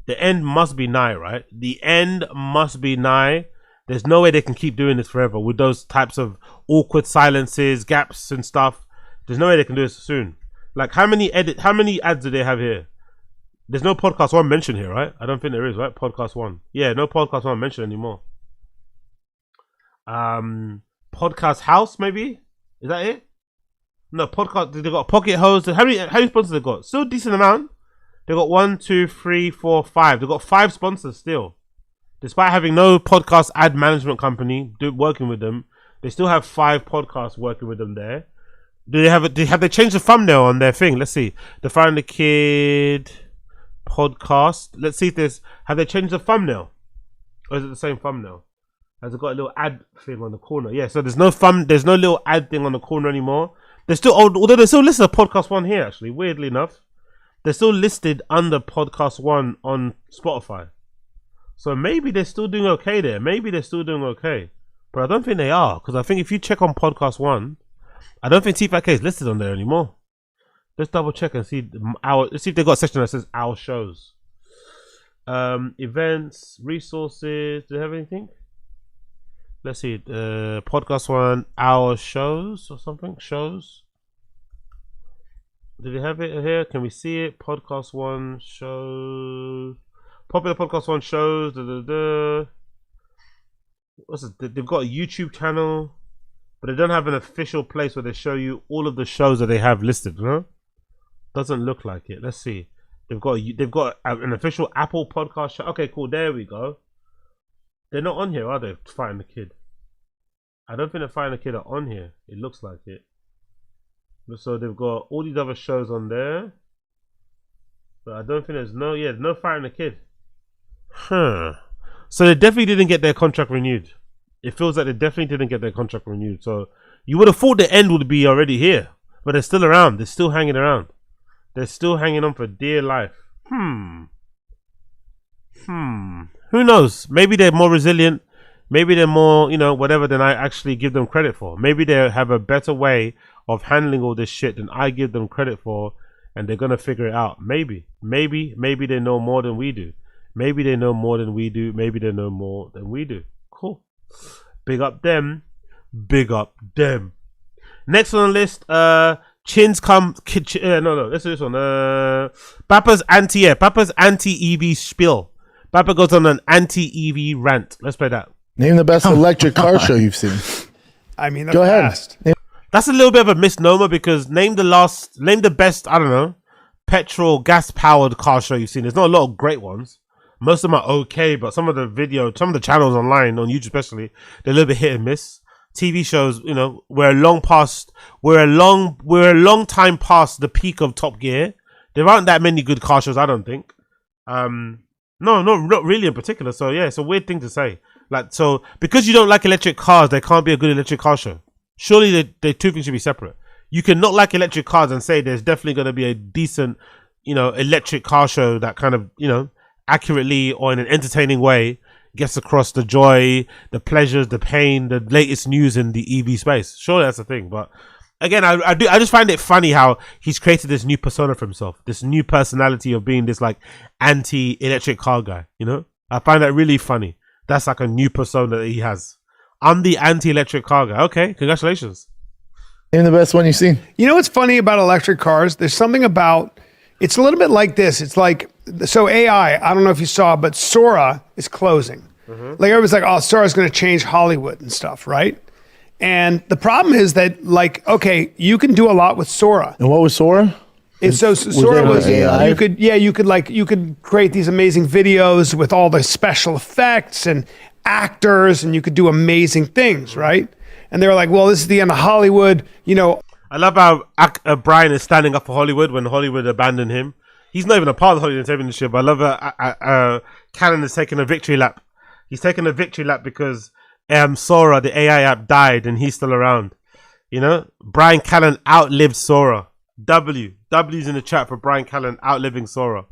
The end must be nigh, right? The end must be nigh. There's no way they can keep doing this forever with those types of awkward silences, gaps and stuff. There's no way they can do this soon. Like, how many ads do they have here? There's no Podcast One mentioned here, right? I don't think there is, right? Podcast One. Yeah, no Podcast One mentioned anymore. Podcast House, maybe? Is that it? No, podcast. They got Pocket Host. How many sponsors they got? Still a decent amount. They got 1, 2, 3, 4, 5. They got 5 sponsors still. Despite having no podcast ad management company working with them, they still have 5 podcasts working with them there. Have they changed the thumbnail on their thing? Let's see. The Find the Kid podcast. Let's see if have they changed the thumbnail? Or is it the same thumbnail? Has it got a little ad thing on the corner? Yeah, so there's no little ad thing on the corner anymore. They're still, although they're still listed as Podcast One here, actually, weirdly enough. They're still listed under Podcast One on Spotify. So maybe they're still doing okay there. Maybe they're still doing okay. But I don't think they are, because I think if you check on Podcast One, I don't think Tfatk is listed on there anymore. Let's double check and see let's see if they got a section that says our shows. Events, resources, do they have anything? Let's see, Podcast One, our shows or something, shows. Do they have it here? Can we see it? Podcast One shows, popular Podcast One shows. What's it? They've got a YouTube channel, but they don't have an official place where they show you all of the shows that they have listed. No, doesn't look like it. Let's see. They've got an official Apple podcast show. Okay, cool. There we go. They're not on here, are they? Fighting the Kid. I don't think the Fighting the Kid are on here. It looks like it. So they've got all these other shows on there, but I don't think there's no Fighting the Kid. Huh. So they definitely didn't get their contract renewed. It feels like they definitely didn't get their contract renewed. So you would have thought the end would be already here, but they're still around. They're still hanging around. They're still hanging on for dear life. Who knows? Maybe they're more resilient. Maybe they're more, whatever than I actually give them credit for. Maybe they have a better way of handling all this shit than I give them credit for, and they're gonna figure it out. Maybe they know more than we do. Maybe they know more than we do. Maybe they know more than we do. Cool. Big up them. Big up them. Next on the list, Chin's come. No. Let's do this one. BAPA's anti-EV spiel. BAPA goes on an anti-EV rant. Let's play that. Name the best electric car show you've seen. I mean, go ahead. That's a little bit of a misnomer because name the best, I don't know, petrol, gas-powered car show you've seen. There's not a lot of great ones. Most of them are okay, but some of the channels online, on YouTube especially, they're a little bit hit and miss. TV shows, we're a long time past the peak of Top Gear. There aren't that many good car shows, I don't think. No, not really in particular. So yeah, it's a weird thing to say. So because you don't like electric cars, there can't be a good electric car show. Surely the two things should be separate. You can not like electric cars and say there's definitely going to be a decent, electric car show that kind of, accurately or in an entertaining way gets across the joy, the pleasures, the pain, the latest news in the EV space. Surely that's the thing. But again, I just find it funny how he's created this new persona for himself, this new personality of being this anti-electric car guy. I find that really funny. That's like a new persona that he has. I'm the anti-electric car guy. Okay, congratulations. Name the best one you've seen. You know what's funny about electric cars? There's something about, it's a little bit like this. It's like, so AI, I don't know if you saw, but Sora is closing. Like everybody's like, oh, Sora's going to change Hollywood and stuff, right? And the problem is that, okay, you can do a lot with Sora. And what was Sora? And so Sora was, you could create these amazing videos with all the special effects and actors, and you could do amazing things, right? And they were like, well, this is the end of Hollywood, I love how Bryan is standing up for Hollywood when Hollywood abandoned him. He's not even a part of the Hollywood Entertainment Industry, but I love Callen is taking a victory lap. He's taking a victory lap because Sora, the AI app, died and he's still around. Bryan Callen outlived Sora. W's in the chat for Bryan Callen outliving Sora.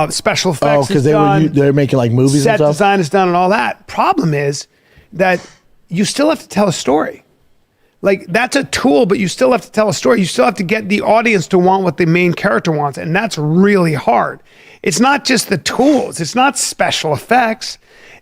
Special effects. Oh, because they're making movies set and stuff. Design is done and all that. Problem is that you still have to tell a story. That's a tool, but you still have to tell a story. You still have to get the audience to want what the main character wants, and that's really hard. It's not just the tools. It's not special effects,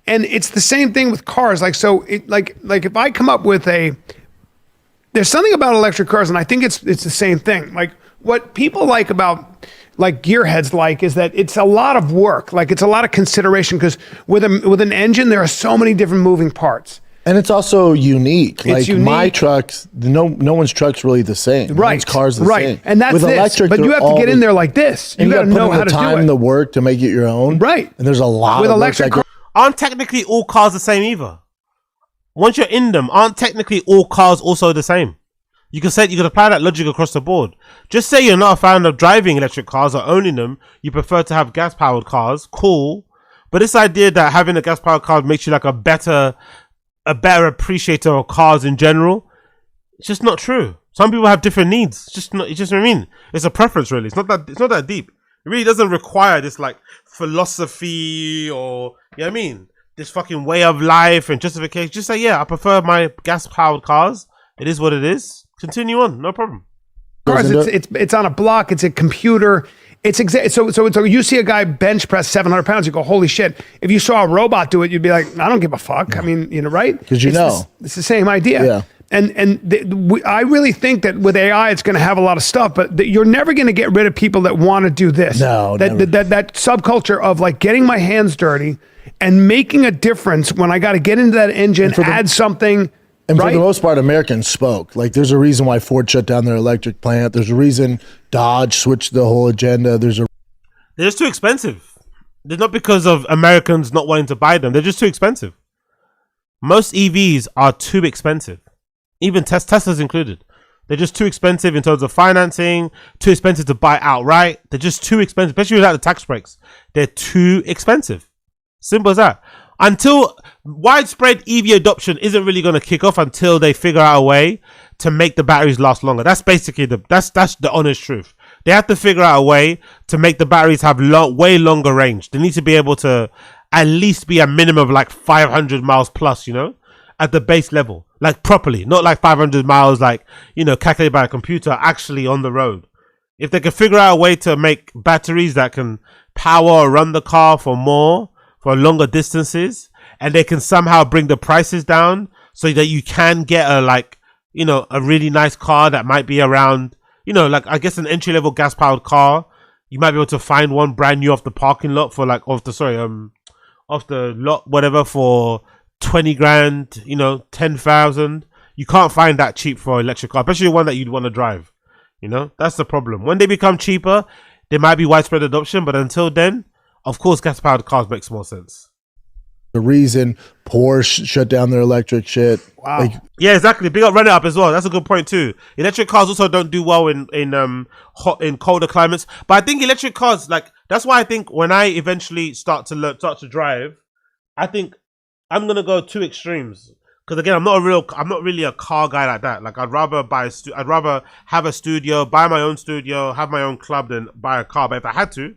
and it's the same thing with cars. If I come up with there's something about electric cars, and I think it's the same thing. What people like about gearheads is that it's a lot of work. It's a lot of consideration because with an engine there are so many different moving parts. And it's also unique. It's Like my unique. trucks, no one's truck's really the same. No Right. one's car's the Right. same. And that's With this. electric, But you they're have to all get in the- there like this. And You got to put know in how the to time, do it. the work to make it your own. Right. And there's a lot With of electric work that Aren't technically all cars the same either? Once you're in them, aren't technically all cars also the same? You can apply that logic across the board. Just say you're not a fan of driving electric cars or owning them. You prefer to have gas powered cars. Cool. But this idea that having a gas powered car makes you like a better appreciator of cars in general, it's just not true. Some people have different needs. It's just what I mean. It's a preference, really. It's not that deep. It really doesn't require this like philosophy or, you know what I mean, this fucking way of life and justification. Just say, yeah, I prefer my gas powered cars. It is what it is. Continue on, no problem. Cars, it's on a block. It's a computer. It's so you see a guy bench press 700 pounds, you go, holy shit. If you saw a robot do it, you'd be like, I don't give a fuck. I mean, right? Because it's the same idea. Yeah. And I really think that with AI, it's going to have a lot of stuff, but you're never going to get rid of people that want to do this. No, that subculture of like getting my hands dirty and making a difference when I got to get into that engine, add something. And for the most part, Americans spoke. Like, there's a reason why Ford shut down their electric plant. There's a reason Dodge switched the whole agenda. They're just too expensive. They're not because of Americans not wanting to buy them. They're just too expensive. Most EVs are too expensive. Even Tesla's included. They're just too expensive in terms of financing, too expensive to buy outright. They're just too expensive, especially without the tax breaks. They're too expensive. Simple as that. Until widespread EV adoption isn't really going to kick off until they figure out a way to make the batteries last longer. That's basically that's the honest truth. They have to figure out a way to make the batteries have way longer range. They need to be able to at least be a minimum of like 500 miles plus, you know, at the base level, like properly, not like 500 miles, like, you know, calculated by a computer, actually on the road. If they can figure out a way to make batteries that can power or run the car for longer distances, and they can somehow bring the prices down so that you can get a really nice car that might be around, you know, like I guess an entry level gas powered car. You might be able to find one brand new off the parking lot for like off the lot, whatever, for 20 grand, you know, 10,000. You can't find that cheap for an electric car, especially one that you'd want to drive. You know, that's the problem. When they become cheaper, there might be widespread adoption, but until then, of course, gas-powered cars makes more sense. the reason Porsche shut down their electric shit. Wow. Like, Yeah, exactly. Big up, run it up as well. That's a good point too. Electric cars also don't do well in colder climates. But I think electric cars, like, that's why I think when I eventually start to drive, I think I'm gonna go two extremes. Because again, I'm not really a car guy like that. Like, I'd rather have a studio, buy my own studio, have my own club than buy a car. But if I had to,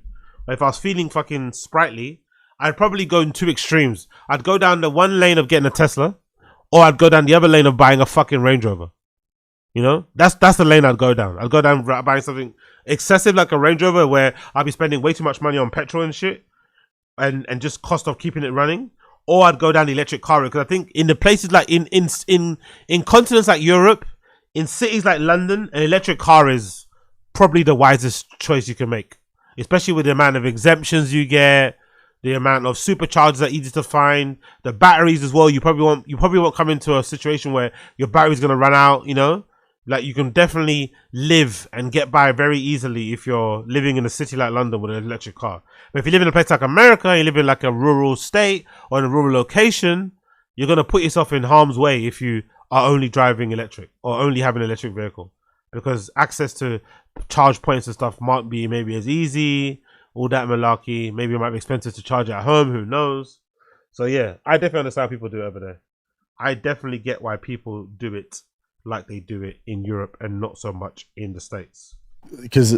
or if I was feeling fucking sprightly, I'd probably go in two extremes. I'd go down the one lane of getting a Tesla, or I'd go down the other lane of buying a fucking Range Rover. You know, that's the lane I'd go down. I'd go down buying something excessive like a Range Rover, where I'd be spending way too much money on petrol and shit, and just cost of keeping it running. Or I'd go down the electric car route, because I think in the places like in continents like Europe, in cities like London, an electric car is probably the wisest choice you can make, especially with the amount of exemptions you get, the amount of superchargers that are easy to find, the batteries as well. You probably won't come into a situation where your battery's gonna run out. You know, like, you can definitely live and get by very easily if you're living in a city like London with an electric car. But if you live in a place like America, you live in like a rural state or in a rural location, you're going to put yourself in harm's way if you are only driving electric or only have an electric vehicle, because access to charge points and stuff might be maybe as easy, all that malarkey. Maybe it might be expensive to charge at home, who knows? So yeah, I definitely understand how people do it over there. I definitely get why people do it like they do it in Europe and not so much in the States. because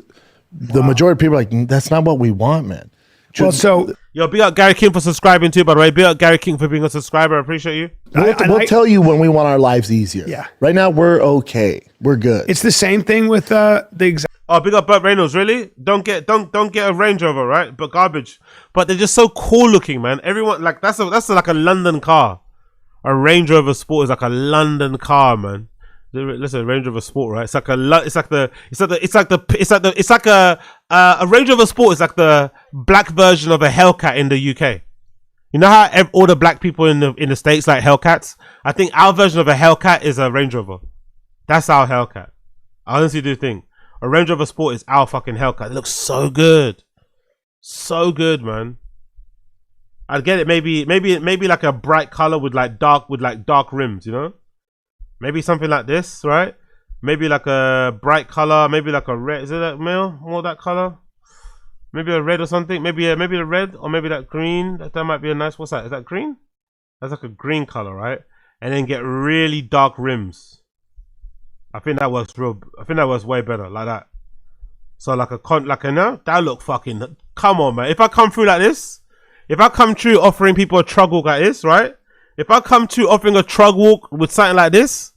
the majority of people are like, that's not what we want, man. Well, so yo, big up Gary King for subscribing too, by the way. Big up Gary King for being a subscriber. I appreciate you. We'll tell you when we want our lives easier. Yeah. Right now we're okay. We're good. It's the same thing with the exact. Oh, big up Burt Reynolds. Really? Don't get a Range Rover, right? But garbage. But they're just so cool looking, man. Everyone, like, that's like a London car. A Range Rover Sport is like a London car, man. Listen, Range Rover Sport, right? It's like a Range Rover Sport is like the black version of a Hellcat in the UK. You know how all the black people in the States like Hellcats? I think our version of a Hellcat is a Range Rover. That's our Hellcat. I honestly do think a Range Rover Sport is our fucking Hellcat. It looks so good. So good, man. I'd get it maybe like a bright color with like dark rims, you know? Maybe something like this, right? Maybe like a bright color, maybe like a red. Is it that more that color? Maybe a red or something. Maybe a red or maybe that green. That might be a nice. What's that? Is that green? That's like a green color, right? And then get really dark rims. I think that works way better like that. So like a no, that look fucking. Come on, man. If I come through like this, if I come through offering people a trug walk like this, right? If I come through offering a trug walk with something like this,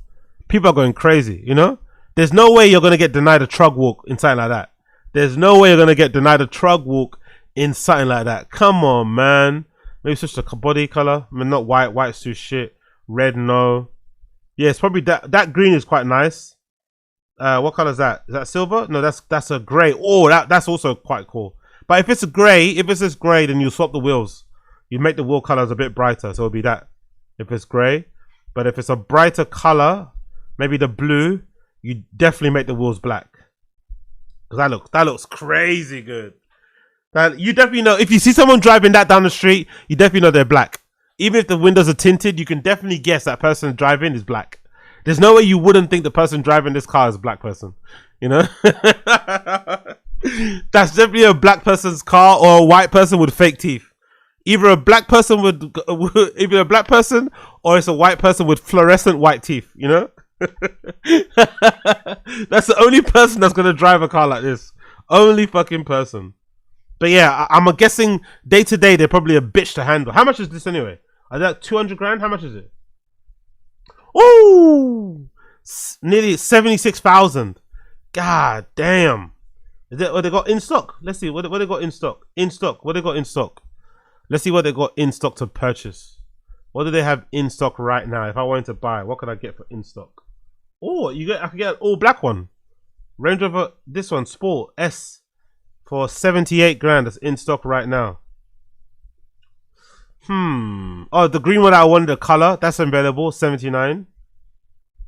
people are going crazy. You know, there's no way you're gonna get denied a trug walk in something like that. There's no way you're gonna get denied a trug walk in something like that. Come on, man. Maybe switch the body color. I mean, not white. White's too shit. Red, no. Yeah, it's probably that green is quite nice. What color is that? Is that silver? No, that's a gray. Oh, that's also quite cool. But if it's a gray, if it's this gray, then you swap the wheels. You make the wheel colors a bit brighter, so it'll be that. If it's gray, but if it's a brighter color, maybe the blue, you definitely make the wheels black. Because that looks crazy good. You definitely know if you see someone driving that down the street, you definitely know they're black. Even if the windows are tinted, you can definitely guess that person driving is black. There's no way you wouldn't think the person driving this car is a black person. You know? That's definitely a black person's car or a white person with fake teeth. Either a black person or it's a white person with fluorescent white teeth, you know? That's the only person that's gonna drive a car like this. Only fucking person. But yeah, I'm guessing day to day they're probably a bitch to handle. How much is this anyway? Are that 200 grand? How much is it? Ooh, nearly 76,000. God damn. Is that what they got in stock? Let's see what they got in stock. What they got in stock? Let's see what they got in stock to purchase. What do they have in stock right now? If I wanted to buy, what could I get for in stock? Oh, I could get an all black one. Range Rover, this one, Sport S, for 78 grand. That's in stock right now. Oh, the green one that I wanted, the color, that's available, 79.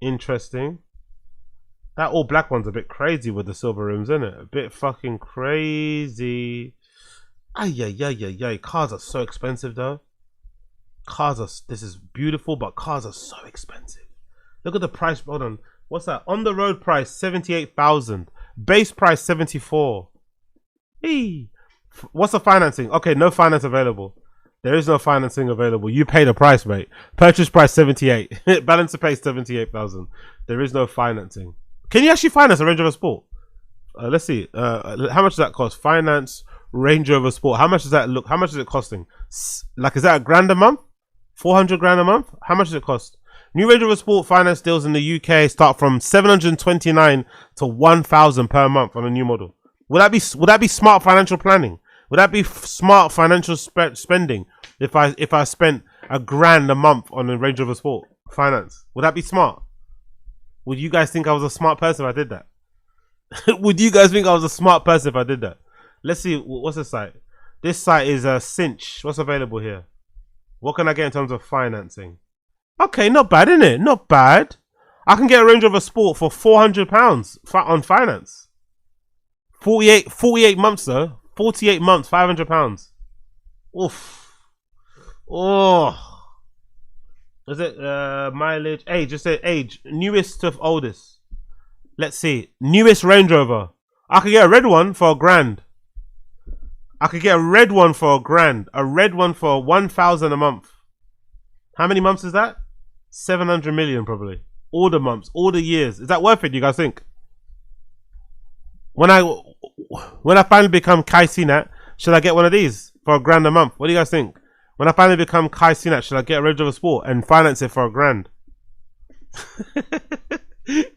Interesting. That all black one's a bit crazy with the silver rims, isn't it? A bit fucking crazy. Ay. Cars are so expensive though. This is beautiful, but cars are so expensive. Look at the price. Hold on. What's that? On the road price, 78,000. Base price, 74. Hey. What's the financing? Okay, no finance available. There is no financing available. You pay the price, mate. Purchase price 78. Balance to pay 78,000. There is no financing. Can you actually finance a Range Rover Sport? Let's see. How much does that cost? Finance Range Rover Sport. How much does that look? How much is it costing? Like, is that £1,000 a month? 400 grand a month? How much does it cost? New Range Rover Sport finance deals in the UK start from 729 to 1,000 per month on a new model. Would that be smart financial planning? Would that be smart financial spending if I spent £1,000 a month on a Range Rover Sport finance? Would that be smart? Would you guys think I was a smart person if I did that? Would you guys think I was a smart person if I did that? Let's see, what's the site? This site is Cinch. What's available here? What can I get in terms of financing? Okay, not bad, isn't it? Not bad. I can get a Range Rover Sport for £400 on finance. 48 months though. 48 months, £500. Oof. Oh. Is it mileage? Age. Just say age. Newest to oldest. Let's see. Newest Range Rover. I could get a red one for £1,000. I could get a red one for £1,000. A red one for 1,000 a month. How many months is that? 700 million probably. All the months, all the years. Is that worth it, you guys think? When I finally become Kai Cenat, should I get one of these for £1,000 a month? What do you guys think? When I finally become Kai Cenat, should I get a Range Rover Sport and finance it for £1,000?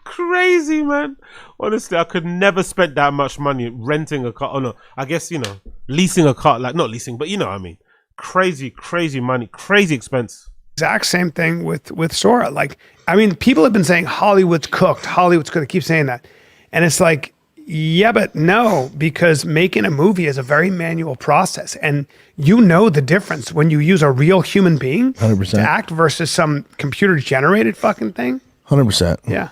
Crazy, man. Honestly, I could never spend that much money renting a car. Oh no, I guess, you know, leasing a car, like not leasing, but you know what I mean. Crazy money, crazy expense. Exact same thing with Sora. Like, I mean, people have been saying Hollywood's cooked. Hollywood's cooked. They keep saying that. And it's like, Yeah, but no, because making a movie is a very manual process. And you know the difference when you use a real human being 100%. to act versus some computer generated fucking thing. 100%. Yeah.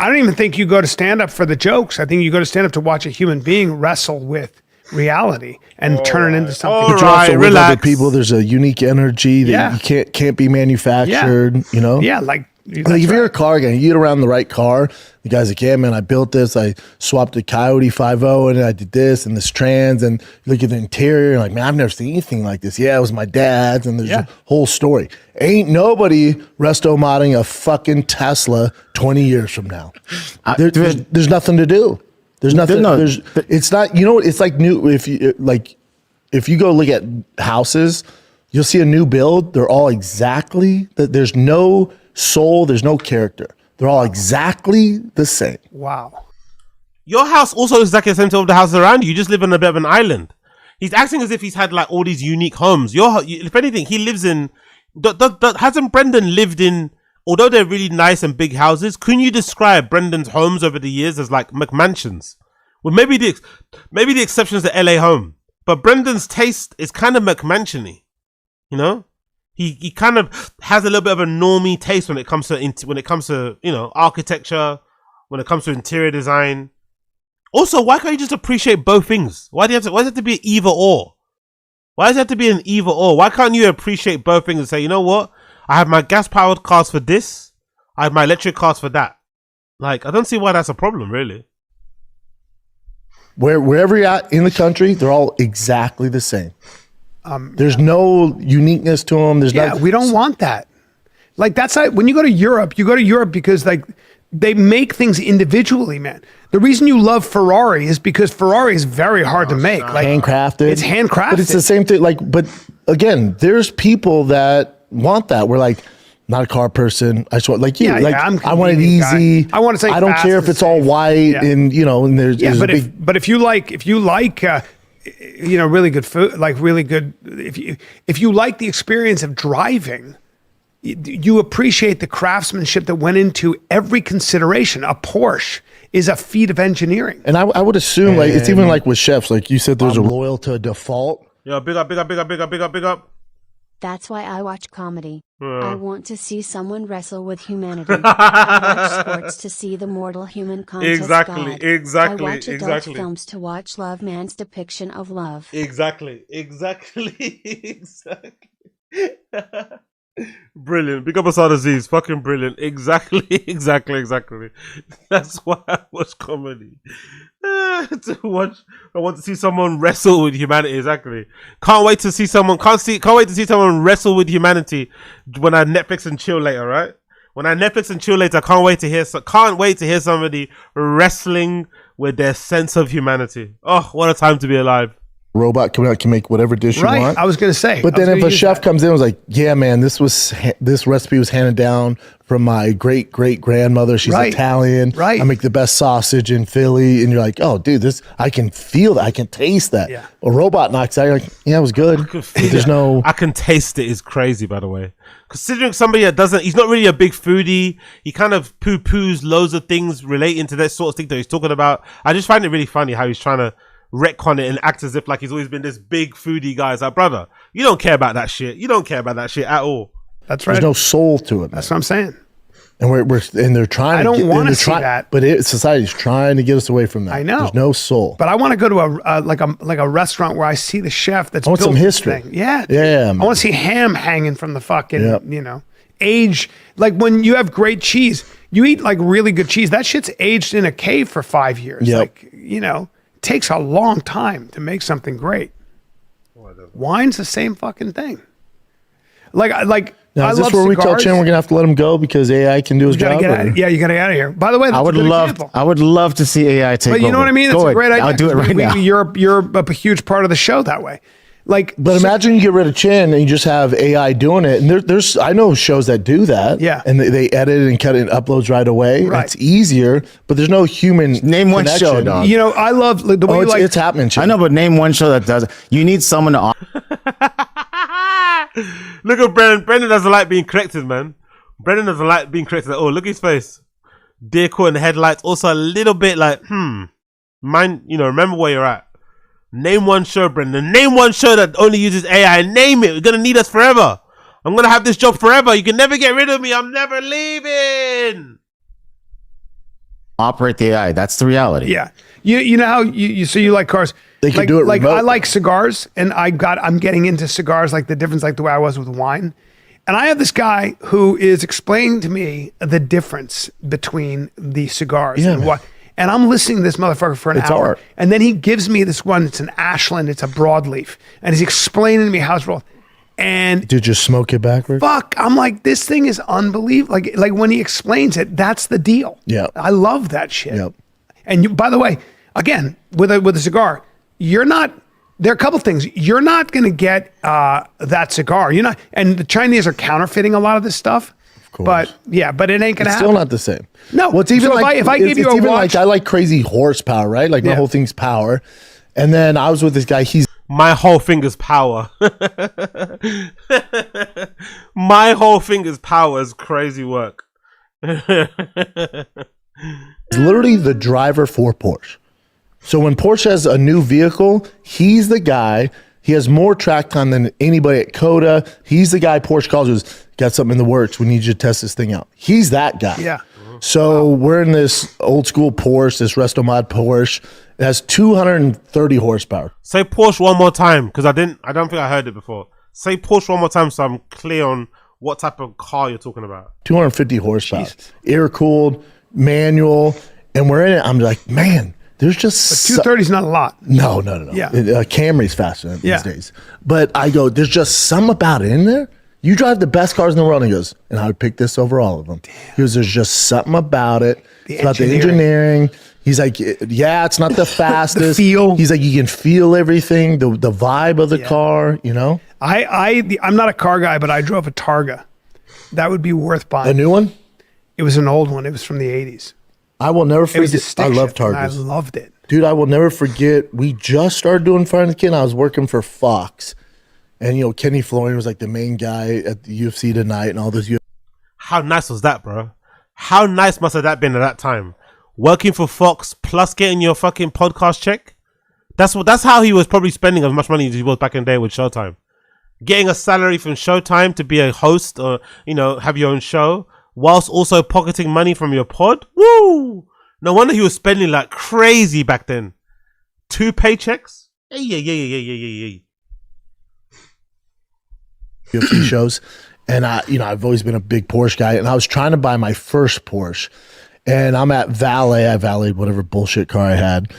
I don't even think you go to stand up for the jokes. I think you go to stand up to watch a human being wrestle with reality and turn it into something. But you also with other people, there's a unique energy that you can't be manufactured, you know? Yeah, like if you're a car guy, you get around the right car, the guy's like, yeah, man, I built this. I swapped a Coyote 5.0 and I did this and this trans. And you look at the interior and like, man, I've never seen anything like this. Yeah, it was my dad's. And there's a whole story. Ain't nobody resto-modding a fucking Tesla 20 years from now. There's nothing to do. There's nothing. It's not, you know, it's like new. If you go look at houses, you'll see a new build. They're all exactly, there's no soul, there's no character. They're all exactly the same. Wow. Your house also is exactly the same to the houses around you. You just live on a bit of an island. He's acting as if he's had like all these unique homes. If anything, he lives in. Hasn't Brendan lived in? Although they're really nice and big houses, couldn't you describe Brendan's homes over the years as like McMansions? Well, maybe the exception is the LA home, but Brendan's taste is kind of McMansiony. You know. He kind of has a little bit of a normie taste when it comes to you know, architecture, when it comes to interior design. Also, why can't you just appreciate both things? Why does it have to be an either or? Why does it have to be an either or? Why can't you appreciate both things and say, you know what? I have my gas powered cars for this. I have my electric cars for that. Like, I don't see why that's a problem, really. Wherever you're at in the country, they're all exactly the same. There's no uniqueness to them. We don't want that. Like that's like when you go to Europe because like they make things individually, man. The reason you love Ferrari is because Ferrari is very hard to make. Like handcrafted. It's handcrafted. But it's the same thing. Like, but again, there's people that want that. We're like, not a car person. I just want like you. I want it easy. I want to say I don't care if it's all white and you know. And there's but if you like you know, really good food, like really good. If you like the experience of driving, you appreciate the craftsmanship that went into every consideration. A Porsche is a feat of engineering. And I would assume like it's even like with chefs, like you said, there's a loyal to a default. Yeah, big up. That's why I watch comedy. I want to see someone wrestle with humanity. I watch sports to see the mortal human contest God. Exactly. I watch adult films to watch Love Man's depiction of love. Exactly. Brilliant. Big up Asad Aziz. Fucking brilliant. Exactly. That's why I watch comedy. I want to see someone wrestle with humanity. Exactly. Can't wait to see someone wrestle with humanity when I Netflix and chill later, right? When I Netflix and chill later, can't wait to hear somebody wrestling with their sense of humanity. Oh, what a time to be alive. Robot coming out can make whatever dish you want. I was going to say. But then if a chef comes in and was like, yeah, man, this recipe was handed down from my great grandmother. She's Italian. Right. I make the best sausage in Philly. And you're like, oh, dude, I can feel that. I can taste that. Yeah. A robot knocks out. You're like, yeah, it was good. I can taste it. Is crazy, by the way. Considering somebody that he's not really a big foodie. He kind of poo-poos loads of things relating to that sort of thing that he's talking about. I just find it really funny how he's trying to retcon it and act as if like he's always been this big foodie guy. It's like, brother, you don't care about that shit. You don't care about that shit at all. That's right. There's no soul to it. Man. That's what I'm saying. And they're trying. I don't want to see that. But society's trying to get us away from that. I know. There's no soul. But I want to go to a restaurant where I see the chef that's. I want built some history. Thing. Yeah. Yeah. Man. I want to see ham hanging from the fucking you know, age. Like when you have great cheese, you eat like really good cheese. That shit's aged in a cave for 5 years. Yep. Like you know. Takes a long time to make something great. Wine's the same fucking thing. Like now, is this where we tell Chan we're gonna have to let him go because AI can do his job? You gotta get out of here. By the way, that's I would love to see AI take over. But you know what I mean? It's a great idea. I'll do it right now. You're a huge part of the show that way. But imagine you get rid of Chin and you just have AI doing it. And there's I know shows that do that. Yeah. And they edit and cut it and uploads right away. Right. It's easier, but there's no human Name one connection. show, dog. You know, I love the way it's happening, Chin. I know, but name one show that does it. You need someone to... Look at Brendan. Brendan doesn't like being corrected, man. Brendan doesn't like being corrected at all. Look at his face. deer caught in the headlights. Also a little bit like, mind, remember where you're at. Name one show, Brendan. Name one show that only uses AI. Name it. We're gonna need us forever. I'm gonna have this job forever. You can never get rid of me. I'm never leaving. Operate the AI. That's the reality. Yeah. You know how you like cars. They can do it like remotely. I like cigars, and I'm getting into cigars, like the difference, like the way I was with wine. And I have this guy who is explaining to me the difference between the cigars and what. And I'm listening to this motherfucker for an hour. Art. And then he gives me this one. It's an Ashland. It's a broadleaf. And he's explaining to me how it's rolled. And Did you smoke it backwards? fuck, I'm like, this thing is unbelievable. Like when he explains it, that's the deal. Yeah. I love that shit. Yep. And you, by the way, again, with a cigar, there are a couple things. You're not going to get that cigar. You're not, and the Chinese are counterfeiting a lot of this stuff. But yeah, but it ain't gonna It's happen. still not the same. No. What's even So like if I give you it's a even watch, like I like crazy horsepower, right? Like my Yeah. whole thing's power. And then I was with this guy. My whole thing's power. My whole thing's power is crazy work. He's literally the driver for Porsche. So when Porsche has a new vehicle, he's the guy. He has more track time than anybody at Coda. He's the guy Porsche calls who's got something in the works. We need you to test this thing out. He's that guy. Yeah. So we're in this old school Porsche, this Resto Mod Porsche. It has 230 horsepower. Say Porsche one more time, because I don't think I heard it before. Say Porsche one more time so I'm clear on what type of car you're talking about. 250 horsepower. Air cooled, manual. And we're in it. I'm like, man, there's just 230 is not a lot. No. Yeah. Camry's faster these Yeah. days. But I go, there's just some about it in there. You drive the best cars in the world. And he goes, and I would pick this over all of them. Damn. He goes, there's just something about it. It's about the engineering. He's like, yeah, it's not the fastest. The feel. He's like, you can feel everything, the vibe of the car, you know? I'm not a car guy, but I drove a Targa. That would be worth buying. A new one? It was an old one. It was from the 80s. I will never It was a forget. stick I love shift, and I Targas. loved it. Dude, I will never forget. We just started doing Fire and the Kid. I was working for Fox. And, Kenny Florian was like the main guy at the UFC tonight and all those. How nice was that, bro? How nice must have that been at that time? Working for Fox plus getting your fucking podcast check? That's how he was probably spending as much money as he was back in the day with Showtime. Getting a salary from Showtime to be a host or, have your own show, whilst also pocketing money from your pod. Woo! No wonder he was spending like crazy back then. 2 paychecks? Yeah. UFC shows. And I've always been a big Porsche guy. And I was trying to buy my first Porsche. And I'm at Valet. I valeted whatever bullshit car I had.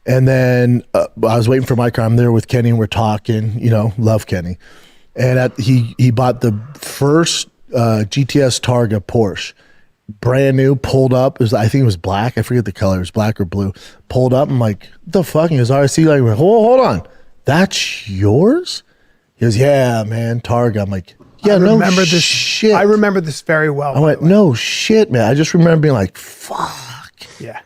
And then I was waiting for my car. I'm there with Kenny and we're talking, love Kenny. And he bought the first GTS Targa Porsche. Brand new, pulled up. I think it was black. I forget the color. It was black or blue. Pulled up. I'm like, what the fuck? He goes, RC. Like, hold on. That's yours? He goes, yeah, man, Targa. I'm like, yeah, this shit. I remember this very well. I went, no shit, man. I just remember being like, fuck. Yeah.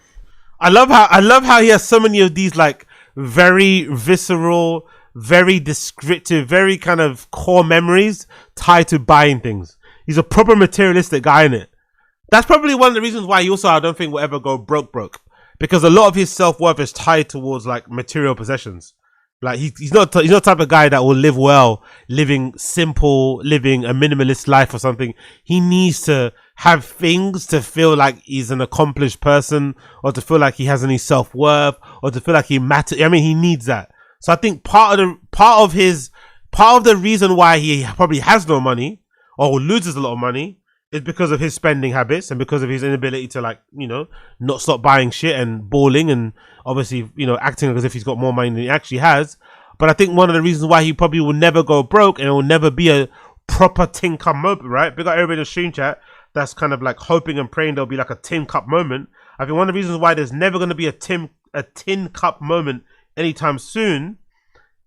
I love how he has so many of these like very visceral, very descriptive, very kind of core memories tied to buying things. He's a proper materialistic guy in it. That's probably one of the reasons why he also, I don't think, will ever go broke. Because a lot of his self-worth is tied towards like material possessions. Like he's not the type of guy that will live well, living simple, living a minimalist life or something. He needs to have things to feel like he's an accomplished person, or to feel like he has any self-worth, or to feel like he matters. I mean, he needs that. So I think part of the reason why he probably has no money or loses a lot of money is because of his spending habits and because of his inability to not stop buying shit and balling and obviously, acting as if he's got more money than he actually has. But I think one of the reasons why he probably will never go broke and it will never be a proper tin cup moment, right? Big up everybody in the stream chat that's kind of like hoping and praying there'll be like a tin cup moment. I think one of the reasons why there's never going to be a tin cup moment anytime soon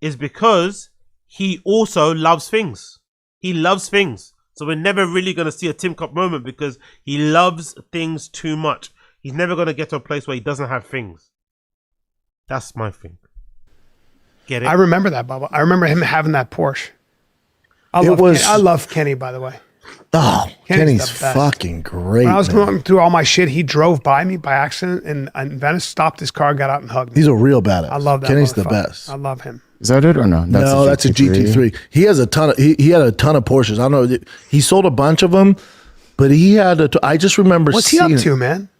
is because he also loves things. He loves things. So we're never really going to see a tin cup moment because he loves things too much. He's never going to get to a place where he doesn't have things. That's my thing. Get it? I remember that, Bubba. I remember him having that Porsche. I love Kenny, by the way. Oh, Kenny's the best. fucking great. When I was man. going through all my shit, he drove by me by accident in Venice, stopped his car, got out and hugged me. He's a real badass. I love that. Kenny's the motherfucker. best. I love him. Is that it or no? That's a GT3. He has a ton of. He had a ton of Porsches. I don't know. He sold a bunch of them, but he had. I just remember. What's he up to, man?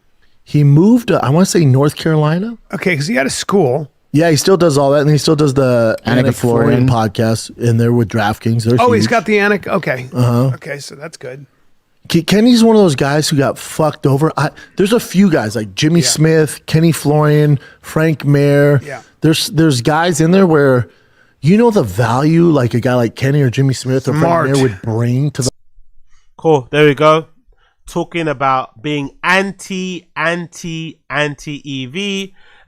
He moved to, I want to say, North Carolina. Okay, because he had a school. Yeah, he still does all that, and he still does the Annika Anik Florian podcast, and they're with DraftKings. They're He's huge. got the Anik. Okay. Uh-huh. Okay, so that's good. Kenny's one of those guys who got fucked over. There's a few guys like Jimmy Smith, Kenny Florian, Frank Mayer. Yeah. There's guys in there where you know the value like a guy like Kenny or Jimmy Smith or Smart. Frank Mayer would bring to the. Cool. There we go. Talking about being anti-EV.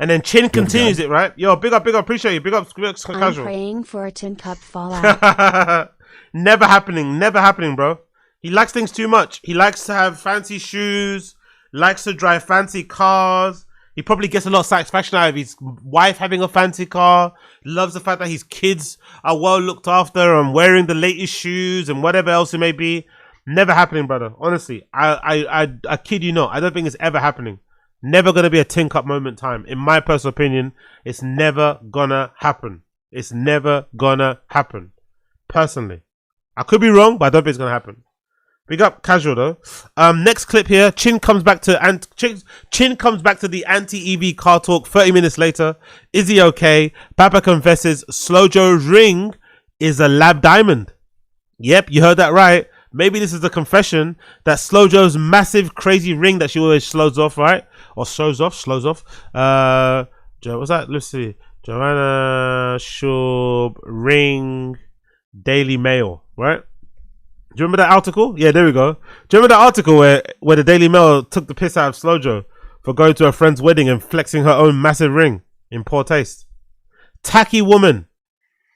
And then Chin continues it, right? Yo, big up, appreciate you. Big up, I'm casual. praying for a tin cup fallout. Never happening, bro. He likes things too much. He likes to have fancy shoes, likes to drive fancy cars. He probably gets a lot of satisfaction out of his wife having a fancy car. Loves the fact that his kids are well looked after and wearing the latest shoes and whatever else it may be. Never happening, brother. Honestly, I kid you not. I don't think it's ever happening. Never gonna be a tin cup moment in time. In my personal opinion, it's never gonna happen. It's never gonna happen. Personally, I could be wrong, but I don't think it's gonna happen. Big up, casual though. Next clip here. Chin comes back to the anti-EV car talk. 30 minutes later, is he okay? BAPA confesses Slow Joe's ring is a lab diamond. Yep, you heard that right. Maybe this is a confession that Slow Joe's massive, crazy ring that she always slows off, right? Or slows off. What's that? Let's see. Joanna SCHAUB ring, Daily Mail, right? Do you remember that article? Yeah, there we go. Do you remember that article where the Daily Mail took the piss out of Slow Joe for going to a friend's wedding and flexing her own massive ring in poor taste? Tacky woman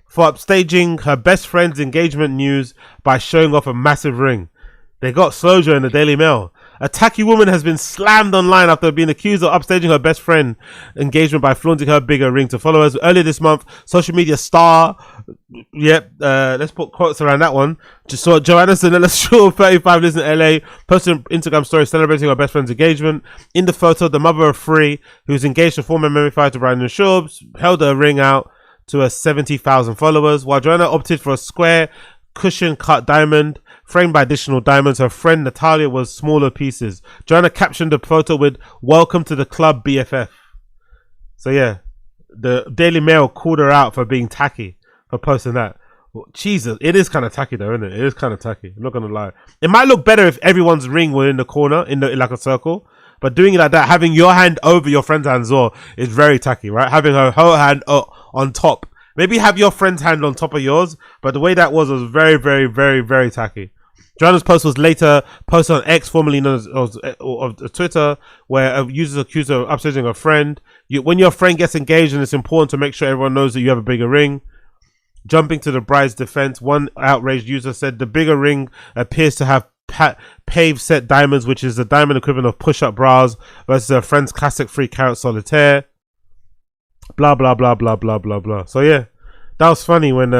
for upstaging her best friend's engagement news by showing off a massive ring. They got Slow Joe in the Daily Mail. A tacky woman has been slammed online after being accused of upstaging her best friend engagement by flaunting her bigger ring to followers. Earlier this month, social media star, let's put quotes around that one. Just saw Joanna Zanella Shaw, 35, lives in LA, posted an Instagram story celebrating her best friend's engagement. In the photo, the mother of three, who's engaged to former memory fighter Bryan and Shaubs, held her ring out to her 70,000 followers, while Joanna opted for a square cushion cut diamond framed by additional diamonds. Her friend Natalia was smaller pieces. Joanna captioned the photo with "Welcome to the club, BFF." So yeah, the Daily Mail called her out for being tacky for posting that. Well, Jesus, it is kind of tacky though, isn't it? It is kind of tacky. I'm not gonna lie. It might look better if everyone's ring were in the corner, in like a circle. But doing it like that, having your hand over your friend's hand as well, is very tacky, right? Having her whole hand on top. Maybe have your friend's hand on top of yours, but the way that was very, very, very, very tacky. Joanna's post was later posted on X, formerly known as Twitter, where users accused her of upstaging a friend. When your friend gets engaged, and it's important to make sure everyone knows that you have a bigger ring. Jumping to the bride's defense, one outraged user said the bigger ring appears to have pave set diamonds, which is the diamond equivalent of push-up bras, versus her friend's classic 3-carat solitaire. Blah blah blah blah blah blah blah. So yeah, that was funny when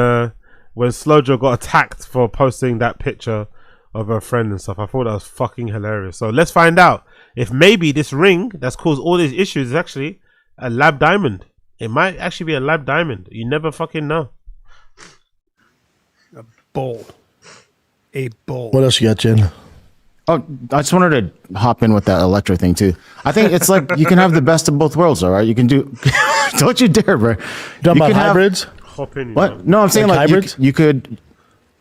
Slow Joe got attacked for posting that picture of her friend and stuff. I thought that was fucking hilarious. So let's find out if maybe this ring that's caused all these issues is actually a lab diamond. It might actually be a lab diamond. You never fucking know. A bull. What else you got, Jen? Oh, I just wanted to hop in with that electro thing too. I think it's like you can have the best of both worlds, all right? You can do. Don't you dare, bro. You talking about hybrids? Hop in, what? No, I'm saying like hybrids. You could.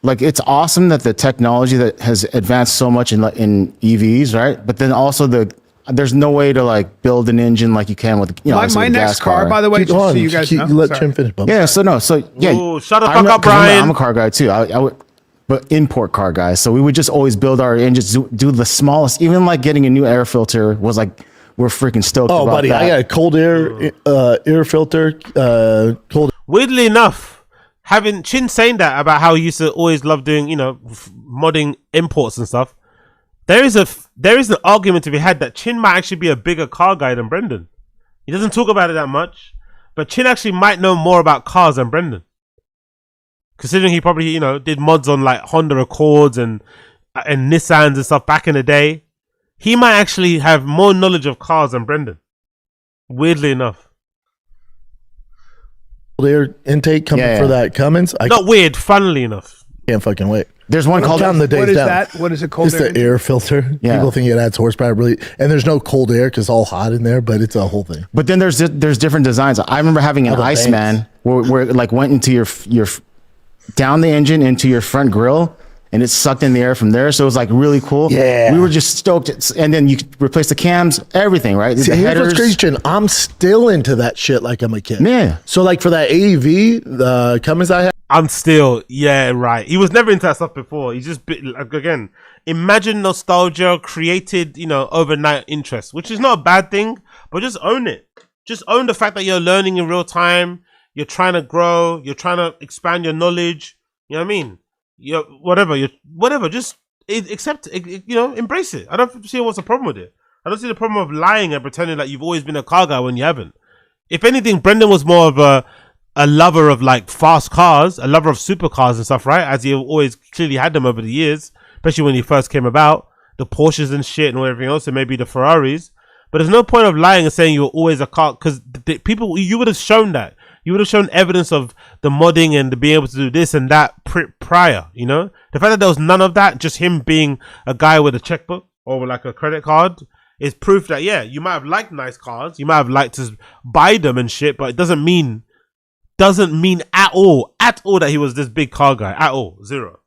Like it's awesome that the technology that has advanced so much in EVs, right? But then also there's no way to like build an engine like you can with my next car, by the way. Just so you guys know. Let Tim finish. Yeah. So yeah. Ooh, shut the fuck up, Bryan. I'm a car guy too. I would. But import car guys, so we would just always build our engines, do the smallest. Even like getting a new air filter was like we're freaking stoked. Oh, about buddy, that. I got a cold air filter. Cold. Weirdly enough, having Chin saying that about how he used to always love doing, modding imports and stuff. There is an argument to be had that Chin might actually be a bigger car guy than Brendan. He doesn't talk about it that much, but Chin actually might know more about cars than Brendan. Considering he probably, did mods on like Honda Accords and and Nissans and stuff back in the day, he might actually have more knowledge of cars than Brendan. Weirdly enough. Their intake coming for that Cummins. Not weird, funnily enough. Can't fucking wait. There's one called the days What is down. that? What is it called? It's the air filter. Yeah. People think it adds horsepower, really, and there's no cold air because it's all hot in there, but it's a whole thing. But then there's different designs. I remember having an Other Iceman where it like went into your down the engine into your front grill, and it sucked in the air from there. So it was like really cool. Yeah. We were just stoked. And then you replace the cams, everything, right? See, the here's headers. what's crazy, Chin. I'm still into that shit like I'm a kid. Yeah. So like for that AEV, the Cummins I had. I'm still, right. He was never into that stuff before. He just, like, again, imagine nostalgia created, overnight interest, which is not a bad thing, but just own it. Just own the fact that you're learning in real time. You're trying to grow. You're trying to expand your knowledge. You know what I mean? Whatever. Just accept it, embrace it. I don't see what's the problem with it. I don't see the problem of lying and pretending that you've always been a car guy when you haven't. If anything, Brendan was more of a lover of like fast cars, a lover of supercars and stuff, right? As he always clearly had them over the years, especially when he first came about, the Porsches and shit and everything else, and maybe the Ferraris. But there's no point of lying and saying you were always a car, because people, you would have shown that. You would have shown evidence of the modding and the being able to do this and that prior, The fact that there was none of that, just him being a guy with a checkbook or with like a credit card, is proof that, you might have liked nice cars, you might have liked to buy them and shit, but it doesn't mean at all that he was this big car guy. At all. Zero.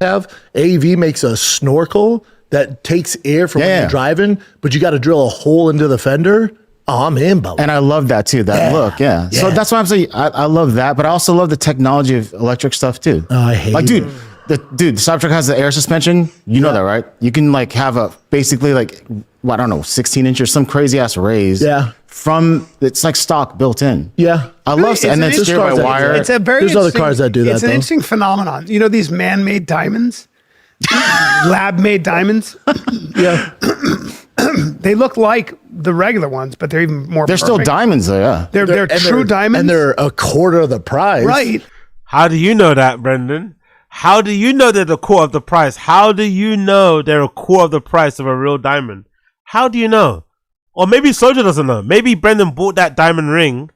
AEV makes a snorkel that takes air from when you're driving, but you got to drill a hole into the fender. Oh, I'm in, Bubba. And I love that too, that look, yeah. So that's why I'm saying I love that, but I also love the technology of electric stuff too. Oh, I hate it. The Cybertruck has the air suspension. You know that, right? You can like have a basically like, I don't know, 16-inch or some crazy ass raise. Yeah. From it's like stock built in. Yeah. I love it. And then steer by wire. It's a very There's other cars that do that. It's an interesting phenomenon. You know these man-made diamonds, lab-made diamonds. Yeah. They look like the regular ones, but they're even more. They're still diamonds, though. Yeah. They're true diamonds, and they're a quarter of the price. Right. How do you know that, Brendan? How do you know they're a quarter of the price? How do you know they're a quarter of the price of a real diamond? How do you know? Or maybe Slojo doesn't know. Maybe Brendan bought that diamond ring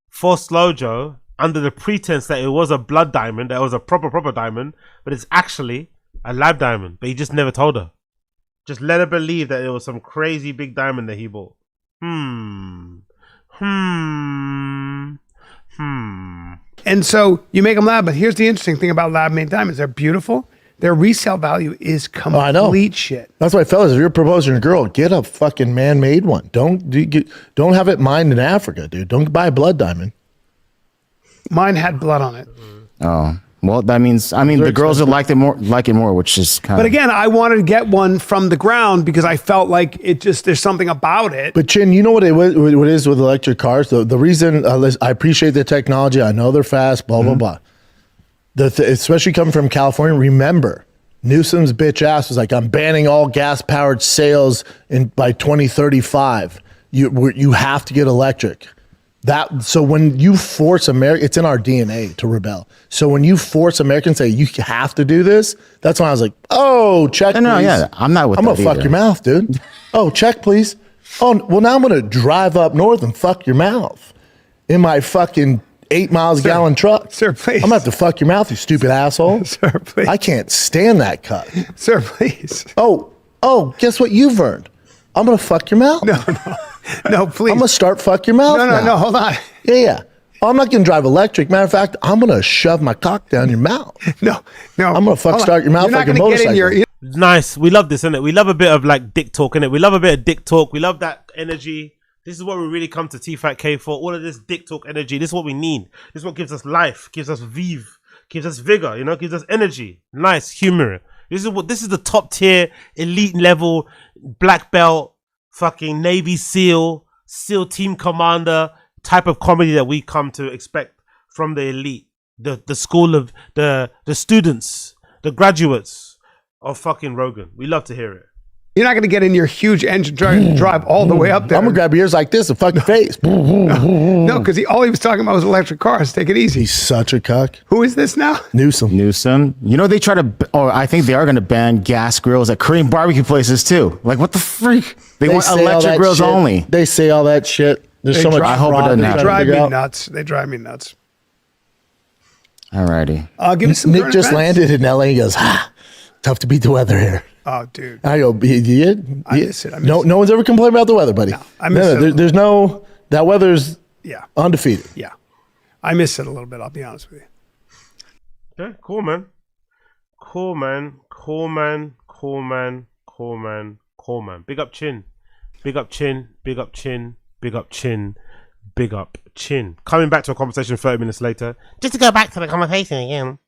for Slojo under the pretense that it was a blood diamond, that it was a proper diamond, but it's actually a lab diamond. But he just never told her. Just let her believe that it was some crazy big diamond that he bought. And so you make them lab, but here's the interesting thing about lab-made diamonds. They're beautiful. Their resale value is complete shit. That's why, fellas, if you're proposing a girl, get a fucking man-made one. Don't have it mined in Africa, dude. Don't buy a blood diamond. Mine had blood on it. Oh. Well, that means the girls would like it more, which is kind of. But again, I wanted to get one from the ground because I felt like there's something about it. But Chin, you know what it is with electric cars? The reason I appreciate the technology, I know they're fast, blah, blah, blah. Especially coming from California, remember, Newsom's bitch ass was like, I'm banning all gas-powered sales by 2035. You have to get electric. So when you force America, it's in our DNA to rebel. So when you force Americans say you have to do this, that's when I was like, oh, check, please. No, yeah, I'm not with I'm that gonna fuck either. your mouth, dude. Oh, check, please. Oh, well, now I'm gonna drive up north and fuck your mouth in my fucking 8 miles a gallon truck. Sir, please. I'm gonna have to fuck your mouth, you stupid asshole. Sir, please. I can't stand that cut. Sir, please. Oh, guess what you've earned? I'm gonna fuck your mouth. No, please. I'm gonna start fuck your mouth. No, hold on. Yeah. I'm not gonna drive electric. Matter of fact, I'm gonna shove my cock down your mouth. No. I'm gonna start your mouth like a motorcycle. Nice. We love this, innit? We love a bit of like dick talk, innit? We love a bit of dick talk. We love that energy. This is what we really come to Tfatk for. All of this dick talk energy. This is what we need. This is what gives us life, gives us vive, gives us vigor, gives us energy. Nice, humor. This is the top tier, elite level, black belt, fucking Navy SEAL team commander type of comedy that we come to expect from the elite, the school of the students, the graduates of fucking Rogan. We love to hear it. You're not going to get in your huge engine drive all the way up there. I'm gonna grab your ears like this and fuck your face. No, because all he was talking about was electric cars. Take it easy. He's such a cuck. Who is this now? Newsom. You know, they try to, or I think they are going to ban gas grills at Korean barbecue places too. Like, what the freak? They want say all electric that grills shit. only. They say all that shit. There's so much. I hope it fraud doesn't they're happen. trying to Drive figure me out. nuts. They drive me nuts. Alrighty. Give me some Nick current just events. landed in LA. He goes, tough to beat the weather here. Oh, dude. I go, I miss it. no one's ever complained about the weather, buddy. No, I miss it. There's no, that weather's undefeated. Yeah. I miss it a little bit, I'll be honest with you. Okay, cool, man. Cool, man. Cool, man. Cool, man. Cool, man. Cool, man. Big up Chin. Big up Chin. Big up Chin. Big up Chin. Big up Chin. Coming back to a conversation 30 minutes later. Just to go back to the conversation again.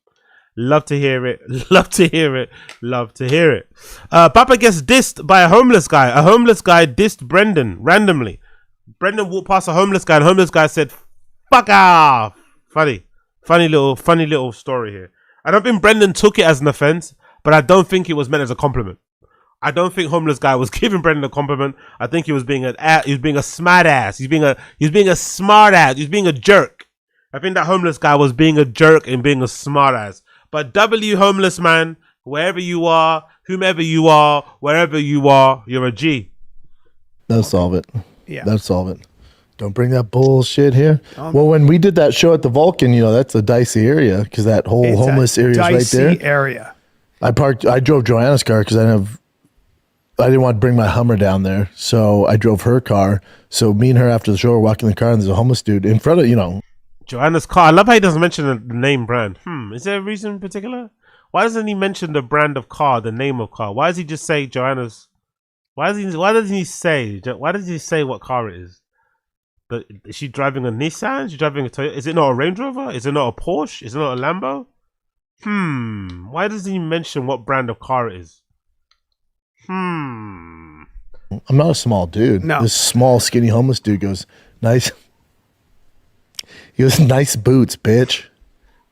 Love to hear it. Love to hear it. Love to hear it. BAPA gets dissed by a homeless guy. A homeless guy dissed Brendan randomly. Brendan walked past a homeless guy and homeless guy said, "Fuck off." Funny little story here. I don't think Brendan took it as an offense, but I don't think it was meant as a compliment. I don't think homeless guy was giving Brendan a compliment. I think he was being a smart ass. He's being a smart ass. He's being a jerk. I think that homeless guy was being a jerk and being a smart ass. But W homeless man, wherever you are, whomever you are, wherever you are, you're a G. That'll solve it. Yeah. That'll solve it. Don't bring that bullshit here. Well, when we did that show at the Vulcan, that's a dicey area because that whole It's homeless a area is right dicey there. area. I drove Joanna's car because I didn't want to bring my Hummer down there. So I drove her car. So me and her after the show were walking in the car and there's a homeless dude in front of, Joanna's car. I love how he doesn't mention the name brand. Is there a reason in particular? Why doesn't he mention the brand of car, the name of car? Why does he just say Joanna's? Why doesn't he say what car it is? But is she driving a Nissan? Is she driving a Toyota? Is it not a Range Rover? Is it not a Porsche? Is it not a Lambo? Why doesn't he mention what brand of car it is? I'm not a small dude. No. This small, skinny homeless dude goes, nice. He goes, nice boots, bitch.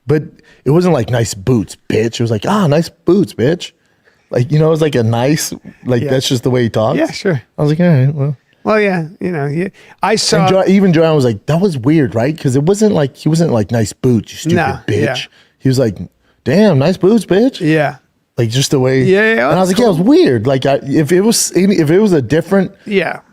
But it wasn't like nice boots, bitch. It was like, nice boots, bitch. Like, it was like a nice, that's just the way he talks. Yeah, sure. I was like, all right, well. Well, yeah, I saw. And even Joanne was like, that was weird, right? Because it wasn't like, he wasn't like, nice boots, you stupid bitch. Yeah. He was like, damn, nice boots, bitch. Yeah. Like just the way, Yeah, and I was like, yeah, it was weird. Like, if it was a different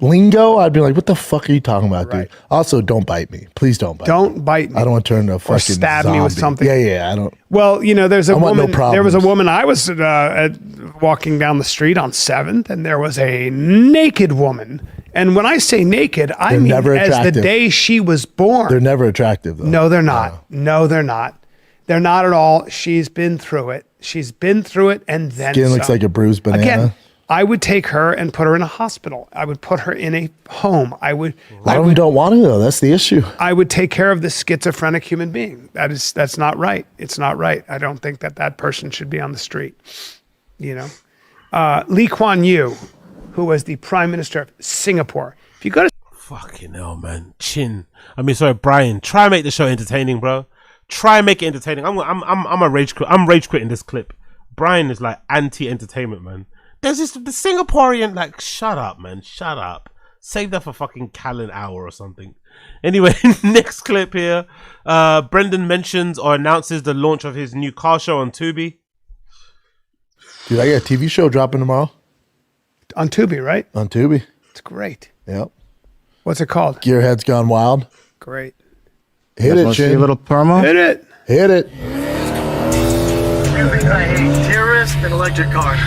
lingo, I'd be like, what the fuck are you talking about, dude? Also, don't bite me, please don't bite. Don't bite me. I don't want to turn into a fucking stab zombie. me with something. Yeah, I don't. Well, there's a I want no woman. There was a problems. woman. I was walking down the street on 7th, and there was a naked woman. And when I say naked, I They're mean never as the attractive. day she was born. They're never attractive, though. No, they're not. No, they're not. They're not at all. She's been through it. She's been through it, and then Skin looks some. like a bruised banana. Again, I would take her and put her in a hospital. I would put her in a home. A lot of them don't want to, though. That's the issue. I would take care of this schizophrenic human being. That's not right. It's not right. I don't think that person should be on the street. Lee Kuan Yew, who was the Prime Minister of Singapore. If you go to Fucking hell, man. Brian, try and make the show entertaining, bro. Try and make it entertaining. I'm a rage quit. I'm rage quitting this clip. Brian is like anti-entertainment, man. There's the Singaporean, shut up, man. Shut up. Save that for fucking Callen hour or something. Anyway, next clip here. Brendan mentions or announces the launch of his new car show on TUBI. Dude, I got a TV show dropping tomorrow. On TUBI, right? On TUBI. It's great. Yep. What's it called? Gearhead's Gone Wild. Great. Hit it, See a Chin. little promo. Hit it. Hit it. I hate terrorists and electric cars.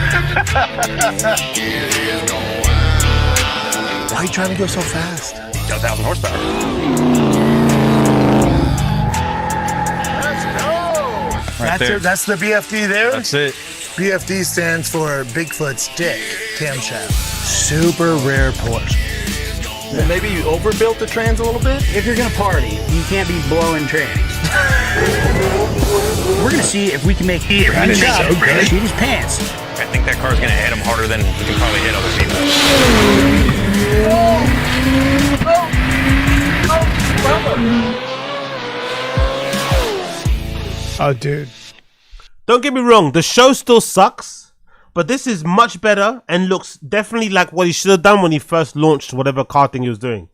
Why are you trying to go so fast? Got 1,000 horsepower. Let's go. That's That's the BFD there? That's it. BFD stands for Bigfoot's Dick Camshaft. Super rare Porsche. Well, maybe you overbuilt the trans a little bit? If you're gonna party, you can't be blowing trans. We're gonna see if we can make shoot his pants. I think that car's gonna hit him harder than we can probably hit other people. Oh, dude. Don't get me wrong, the show still sucks, But this is much better and looks definitely like what he should have done when he first launched whatever car thing he was doing.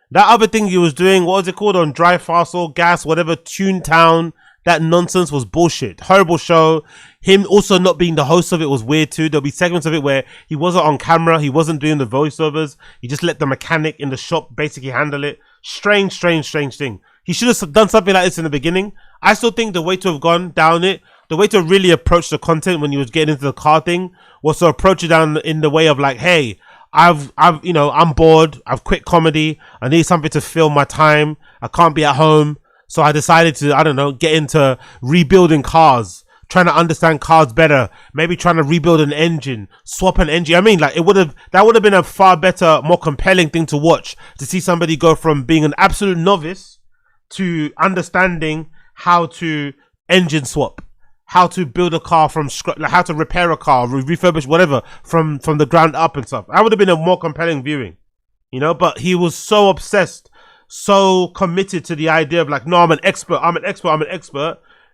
That other thing he was doing, what was it called, on Dry Fossil, Gas, whatever, Toontown, that nonsense was bullshit. Horrible show. Him also not being the host of it was weird too. There'll be segments of it where he wasn't on camera, he wasn't doing the voiceovers, he just let the mechanic in the shop basically handle it. Strange thing. He should have done something like this in the beginning. I still think the way to have gone down it, the way to really approach the content when he was getting into the car thing, was to approach it down in the way of like, hey, I'm bored, I've quit comedy, I need something to fill my time, I can't be at home, so I decided to, I don't know, get into rebuilding cars, trying to understand cars better, maybe trying to rebuild an engine, swap an engine. I mean, like, that would have been a far better, more compelling thing to watch, to see somebody go from being an absolute novice to understanding how to engine swap, how to build a car from scratch, like how to repair a car, refurbish whatever from the ground up and stuff. That would have been a more compelling viewing, you know. But he was so obsessed, so committed to the idea of like, no, I'm an expert,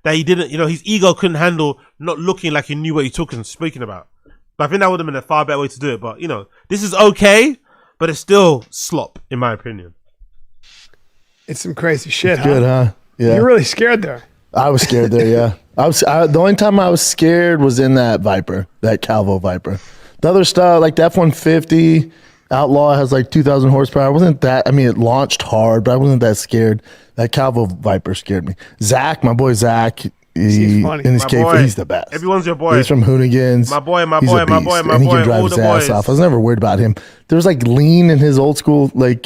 that he didn't, you know, his ego couldn't handle not looking like he knew what he took and speaking about. But I think that would have been a far better way to do it. But you know, this is okay, but it's still slop in my opinion. It's some crazy shit. It's good, huh? Yeah. You're really scared there. I was scared there, yeah. The only time I was scared was in that Viper, that Calvo Viper. The other stuff, like the F-150 Outlaw, has like 2,000 horsepower. I wasn't that, I mean, it launched hard, but I wasn't that scared. That Calvo Viper scared me. Zach, my boy Zach, He's funny. in his cave, he's the best. Everyone's your boy. He's from Hoonigans. My boy, and he can drive his ass off. I was never worried about him. There was like lean in his old school, like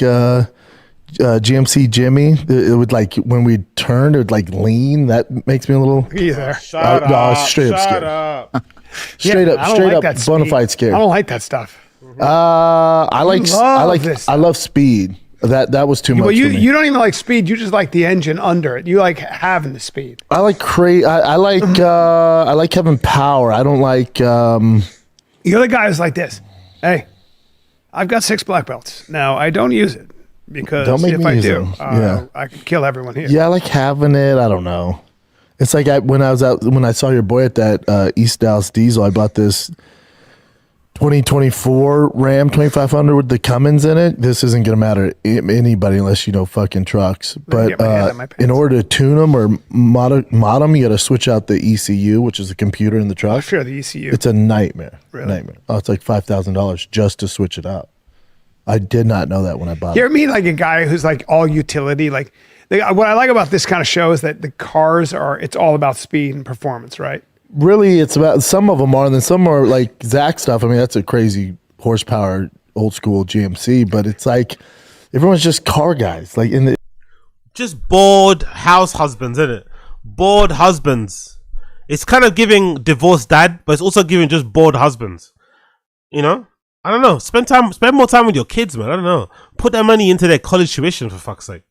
GMC Jimmy. It would like, when we turned, it would like lean. That makes me a little. Either. Shut up. Straight up scared. Straight up bona fide scared. I don't like that stuff. I love speed. That was too much. Well, for me. you don't even like speed. You just like the engine under it. You like having the speed. I like I like having power. I don't like. You're the guy who's like this. Hey, I've got 6 black belts. Now I don't use it because if I do, I could kill everyone here. Yeah, I like having it. I don't know. It's like when I saw your boy at that East Dallas Diesel, I bought this 2024 Ram 2500 with the Cummins in it. This isn't gonna matter to anybody unless you know fucking trucks. But in order to tune them or mod them, you got to switch out the ECU, which is the computer in the truck. Sure, the ECU. It's a nightmare. Really? Nightmare. Oh, it's like $5,000 just to switch it out. I did not know that when I bought You're it. me like a guy who's like all utility. Like what I like about this kind of show is that the cars it's all about speed and performance, right? Really, it's about, some of them are, and then some are like Zach stuff. I mean, that's a crazy horsepower, old school GMC, but it's like everyone's just car guys. Like just bored house husbands, isn't it? Bored husbands. It's kind of giving divorced dad, but it's also giving just bored husbands. You know? I don't know. Spend more time with your kids, man. I don't know. Put that money into their college tuition, for fuck's sake.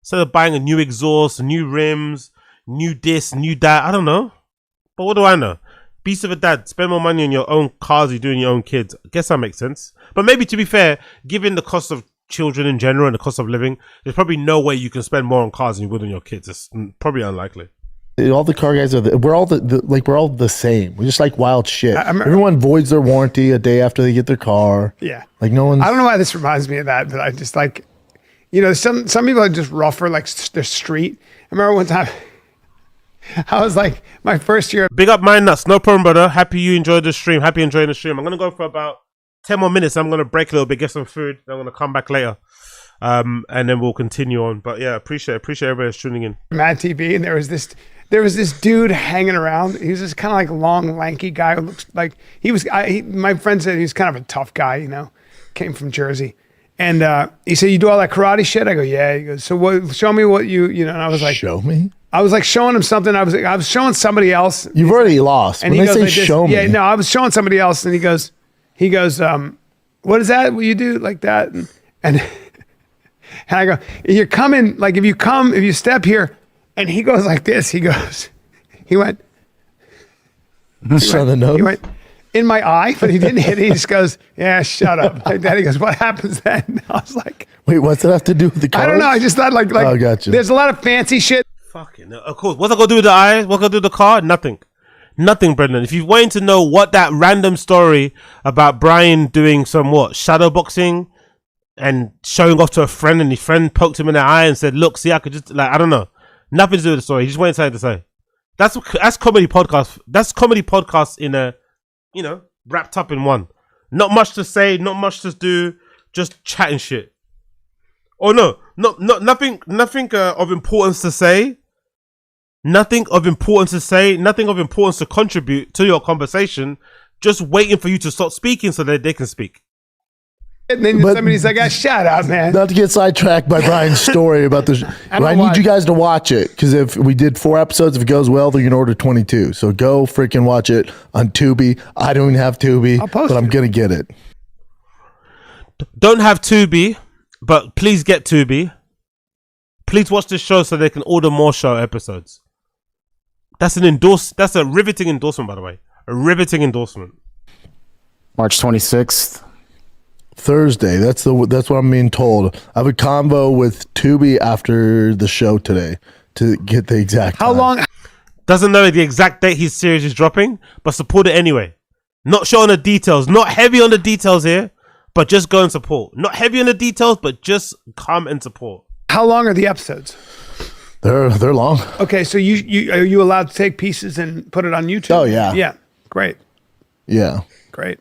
Instead of buying a new exhaust, new rims, new this, new that. I don't know. But what do I know? Beast of a dad. Spend more money on your own cars you do in your own kids. I guess that makes sense. But maybe, to be fair, given the cost of children in general and the cost of living, there's probably no way you can spend more on cars than you would on your kids. It's probably unlikely. All the car guys we're all the same. We just like wild shit. Everyone voids their warranty a day after they get their car. Yeah. Like no one's. I don't know why this reminds me of that, but I just like, you know, some people are just rougher, like the street. I remember one time I was like, my first year. Big up my nuts. No problem, brother. Happy you enjoyed the stream. Happy enjoying the stream. I'm going to go for about 10 more minutes. I'm going to break a little bit, get some food. Then I'm going to come back later. And then we'll continue on. But yeah, appreciate everybody that's tuning in. Mad TV, and there was this dude hanging around. He was this kind of like long, lanky guy who looks like my friend said he was kind of a tough guy, you know, came from Jersey. And he said, you do all that karate shit? I go, yeah. He goes, so what, show me what you know, and I was like, show me? I was like showing him something. I was showing somebody else. You've already lost. And when he they goes say like show me. Yeah, no, I was showing somebody else, and he goes, what is that? What you do like that? And I go, you're coming, like if you step here, and he goes like this. He went on the nose. He went in my eye, but he didn't hit it. He just goes, yeah, shut up. Like that. He goes, what happens then? And I was like, wait, what's that have to do with the car? I don't know. I just thought like oh, gotcha. There's a lot of fancy shit. Fucking of course. What's that gonna do with the eye? What's gonna do with the car? Nothing. Nothing, Brendan. If you're waiting to know what that random story about Bryan doing some shadow boxing and showing off to a friend, and his friend poked him in the eye and said, "Look, see, I could just I don't know, nothing to do with the story." He just waiting to say. That's comedy podcast. That's comedy podcast in a, wrapped up in one. Not much to say, not much to do, just chatting shit. Oh no, nothing of importance to say. Nothing of importance to say, nothing of importance to contribute to your conversation, just waiting for you to stop speaking so that they can speak. And then somebody's like, shut up, man. Not to get sidetracked by Brian's story about this. I need you guys to watch it, because if we did 4 episodes, if it goes well, they're going to order 22. So go freaking watch it on Tubi. I don't even have Tubi, but I'm going to get it. Don't have Tubi, but please get Tubi. Please watch this show so they can order more show episodes. That's a riveting endorsement, by the way. A riveting endorsement. March 26th. Thursday. That's what I'm being told. I have a convo with Tubi after the show today to get the exact How time. long? Doesn't know the exact date his series is dropping, but support it anyway. Not showing the details. Not heavy on the details here, but just go and support. Not heavy on the details, but just come and support. How long are the episodes? They're long. Okay, so you are you allowed to take pieces and put it on YouTube? Oh yeah. Yeah. Great. Yeah. Great.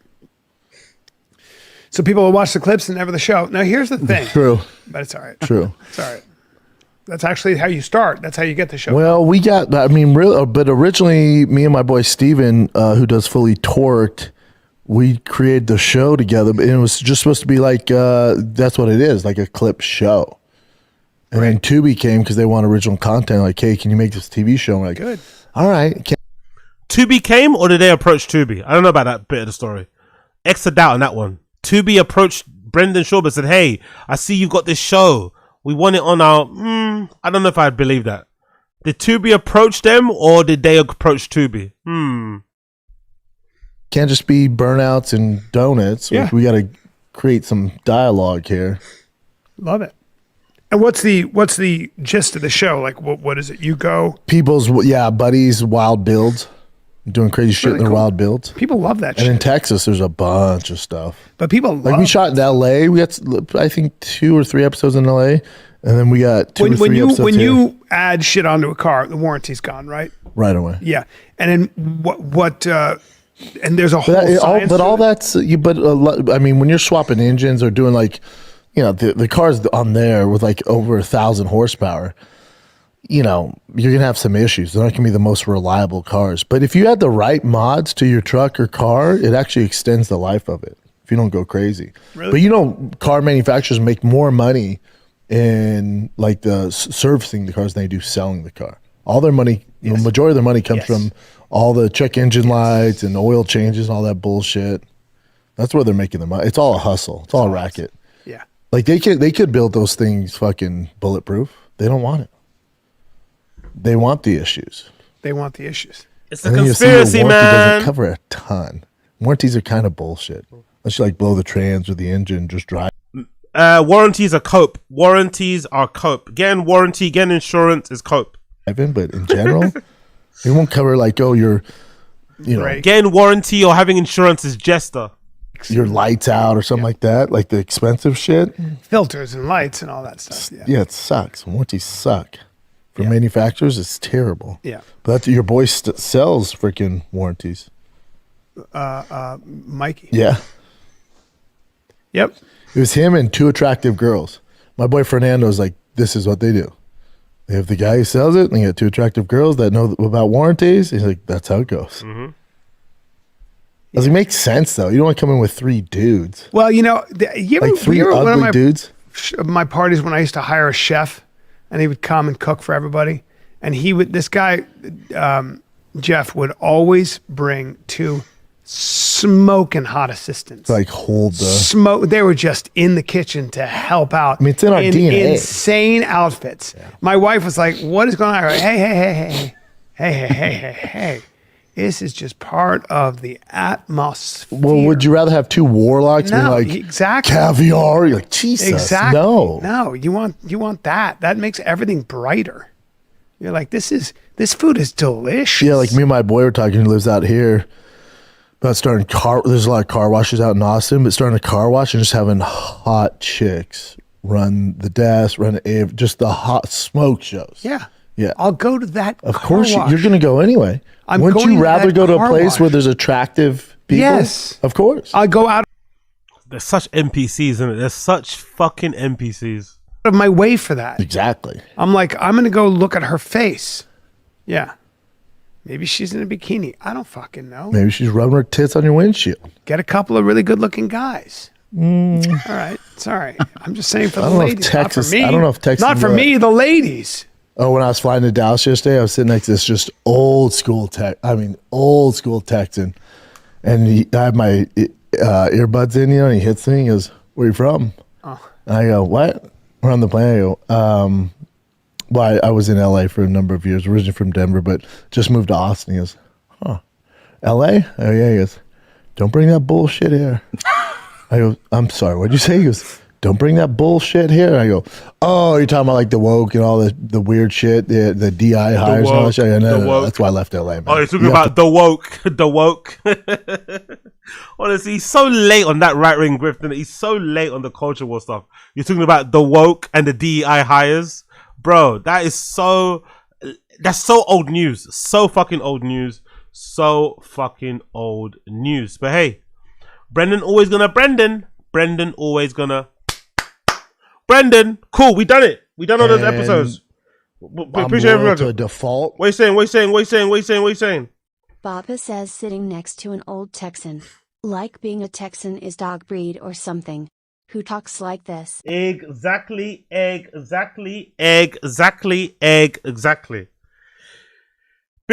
So people will watch the clips and never the show. Now here's the thing. True. But it's all right. True. It's all right. That's actually how you start. That's how you get the show. Well, but originally me and my boy Steven, who does Fully Torqued, we created the show together, but it was just supposed to be like, that's what it is, like a clip show. And then Tubi came because they want original content. Like, hey, can you make this TV show? I'm like, good. All right. Tubi came, or did they approach Tubi? I don't know about that bit of the story. Extra doubt on that one. Tubi approached Brendan Schaub and said, hey, I see you've got this show. We want it on our... I don't know if I'd believe that. Did Tubi approach them, or did they approach Tubi? Can't just be burnouts and donuts. Yeah. We got to create some dialogue here. Love it. And what's the gist of the show? Like, what is it? You go... People's, buddies, wild builds. Doing crazy shit in their wild builds. People love that shit. And in Texas, there's a bunch of stuff. But people like, we shot in LA. We got, I think, 2 or 3 episodes in LA. And then we got 2 or 3 episodes When here. you add shit onto a car, the warranty's gone, right? Right away. Yeah. And then and there's a whole science but to all it? that's, when you're swapping engines or doing the cars on there with like over 1,000 horsepower, you're going to have some issues. They're not going to be the most reliable cars. But if you add the right mods to your truck or car, it actually extends the life of it if you don't go crazy. Really? But car manufacturers make more money in like the servicing the cars than they do selling the car. All their money, the majority of their money comes from all the check engine lights and oil changes and all that bullshit. That's where they're making the money. It's all a hustle. It's all a racket. Yeah. Like they could build those things fucking bulletproof. They don't want it. They want the issues. They want the issues. It's a conspiracy, man. Doesn't cover a ton. Warranties are kind of bullshit. Unless you like blow the trans or the engine, just drive. Warranties are cope. Warranties are cope. Getting warranty, getting insurance is cope. But in general, it won't cover like, you're, getting warranty or having insurance is jester. Your lights out or something like that, like the expensive shit. Filters and lights and all that stuff. Yeah, it sucks. Warranties suck. For manufacturers, it's terrible. Yeah. But your boy sells freaking warranties. Mikey. Yeah. Yep. It was him and 2 attractive girls. My boy Fernando's like, this is what they do. They have the guy who sells it, and they get 2 attractive girls that know about warranties. He's like, that's how it goes. Mm-hmm. Does it make sense, though? You don't want to come in with 3 dudes. Well, you ever, like 3 ugly dudes? My parties when I used to hire a chef, and he would come and cook for everybody. And this guy, Jeff, would always bring 2 smoking hot assistants. Like hold the smoke. They were just in the kitchen to help out. I mean, it's in our DNA. Insane outfits. Yeah. My wife was like, what is going on? I go, hey. This is just part of the atmosphere. Well, would you rather have 2 warlocks being like exactly caviar? You're like, Jesus, exactly. no. No, you want that. That makes everything brighter. You're like, this food is delicious. Yeah, like me and my boy were talking, who lives out here, about starting there's a lot of car washes out in Austin, but starting a car wash and just having hot chicks run the desk, just the hot smoke shows. Yeah. Yeah. I'll go to that Of car course, wash. you're going to go anyway. Wouldn't you rather go to a place where there's attractive people? Yes. Of course. I'll go out There's such NPCs, isn't it? There's such fucking NPCs. of my way for that. Exactly. I'm like, I'm going to go look at her face. Yeah. Maybe she's in a bikini. I don't fucking know. Maybe she's rubbing her tits on your windshield. Get a couple of really good looking guys. Mm. All right. Sorry. I'm just saying for I the don't know if ladies. Texas- not for me. I don't know if Texas Not for can do me, it. the ladies. Oh, when I was flying to Dallas yesterday, I was sitting next to this just old school Texan. And I had my earbuds in, and he hits me. He goes, "Where you from?" Oh. And I go, "What?" We're on the plane. I go, well, I was in LA for a number of years, originally from Denver, but just moved to Austin. He goes, "Huh, LA?" Oh, yeah. He goes, "Don't bring that bullshit here." I go, "I'm sorry, what'd you say?" He goes, "Don't bring that bullshit here." I go, "Oh, you're talking about like the woke and all the weird shit, the DI hires and all that shit." I go, no, that's why I left LA, man. Oh, you're talking about the woke. The woke. Honestly, he's so late on that right-wing grift. He's so late on the culture war stuff. You're talking about the woke and the DEI hires. Bro, that's so old news. So fucking old news. So fucking old news. But hey, Brendan always gonna Brendan. Brendan always gonna Brendan. Cool, we done it. We done all those episodes. Appreciate everyone. To a default. What you saying? BAPA says sitting next to an old Texan. Like being a Texan is dog breed or something. Who talks like this? Exactly. Big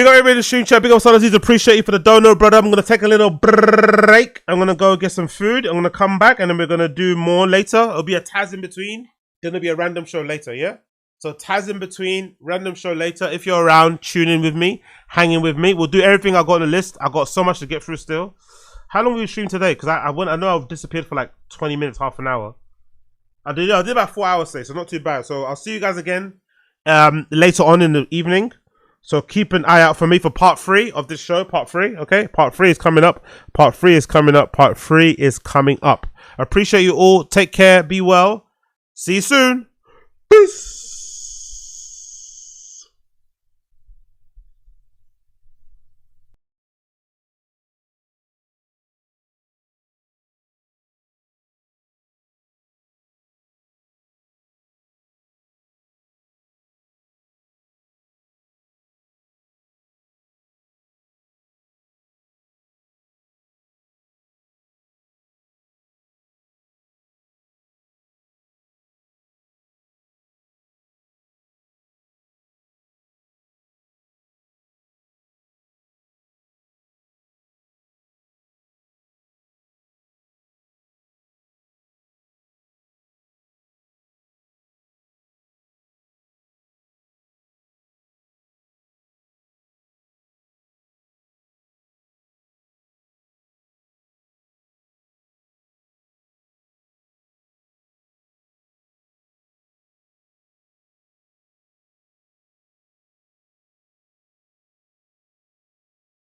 up everybody in the stream chat. Big up Salaziz. Appreciate you for the dono, brother. I'm going to take a little break. I'm going to go get some food. I'm going to come back and then we're going to do more later. It'll be a Taz in between. Then it'll be a random show later, yeah? So Taz in between, random show later. If you're around, tune in with me, hanging with me. We'll do everything I got on the list. I got so much to get through still. How long will we stream today? Because I know I've disappeared for like 20 minutes, half an hour. I did about 4 hours today, so not too bad. So I'll see you guys again later on in the evening. So keep an eye out for me for part 3 of this show. Part 3, okay? Part 3 is coming up. Part 3 is coming up. Appreciate you all. Take care. Be well. See you soon. Peace.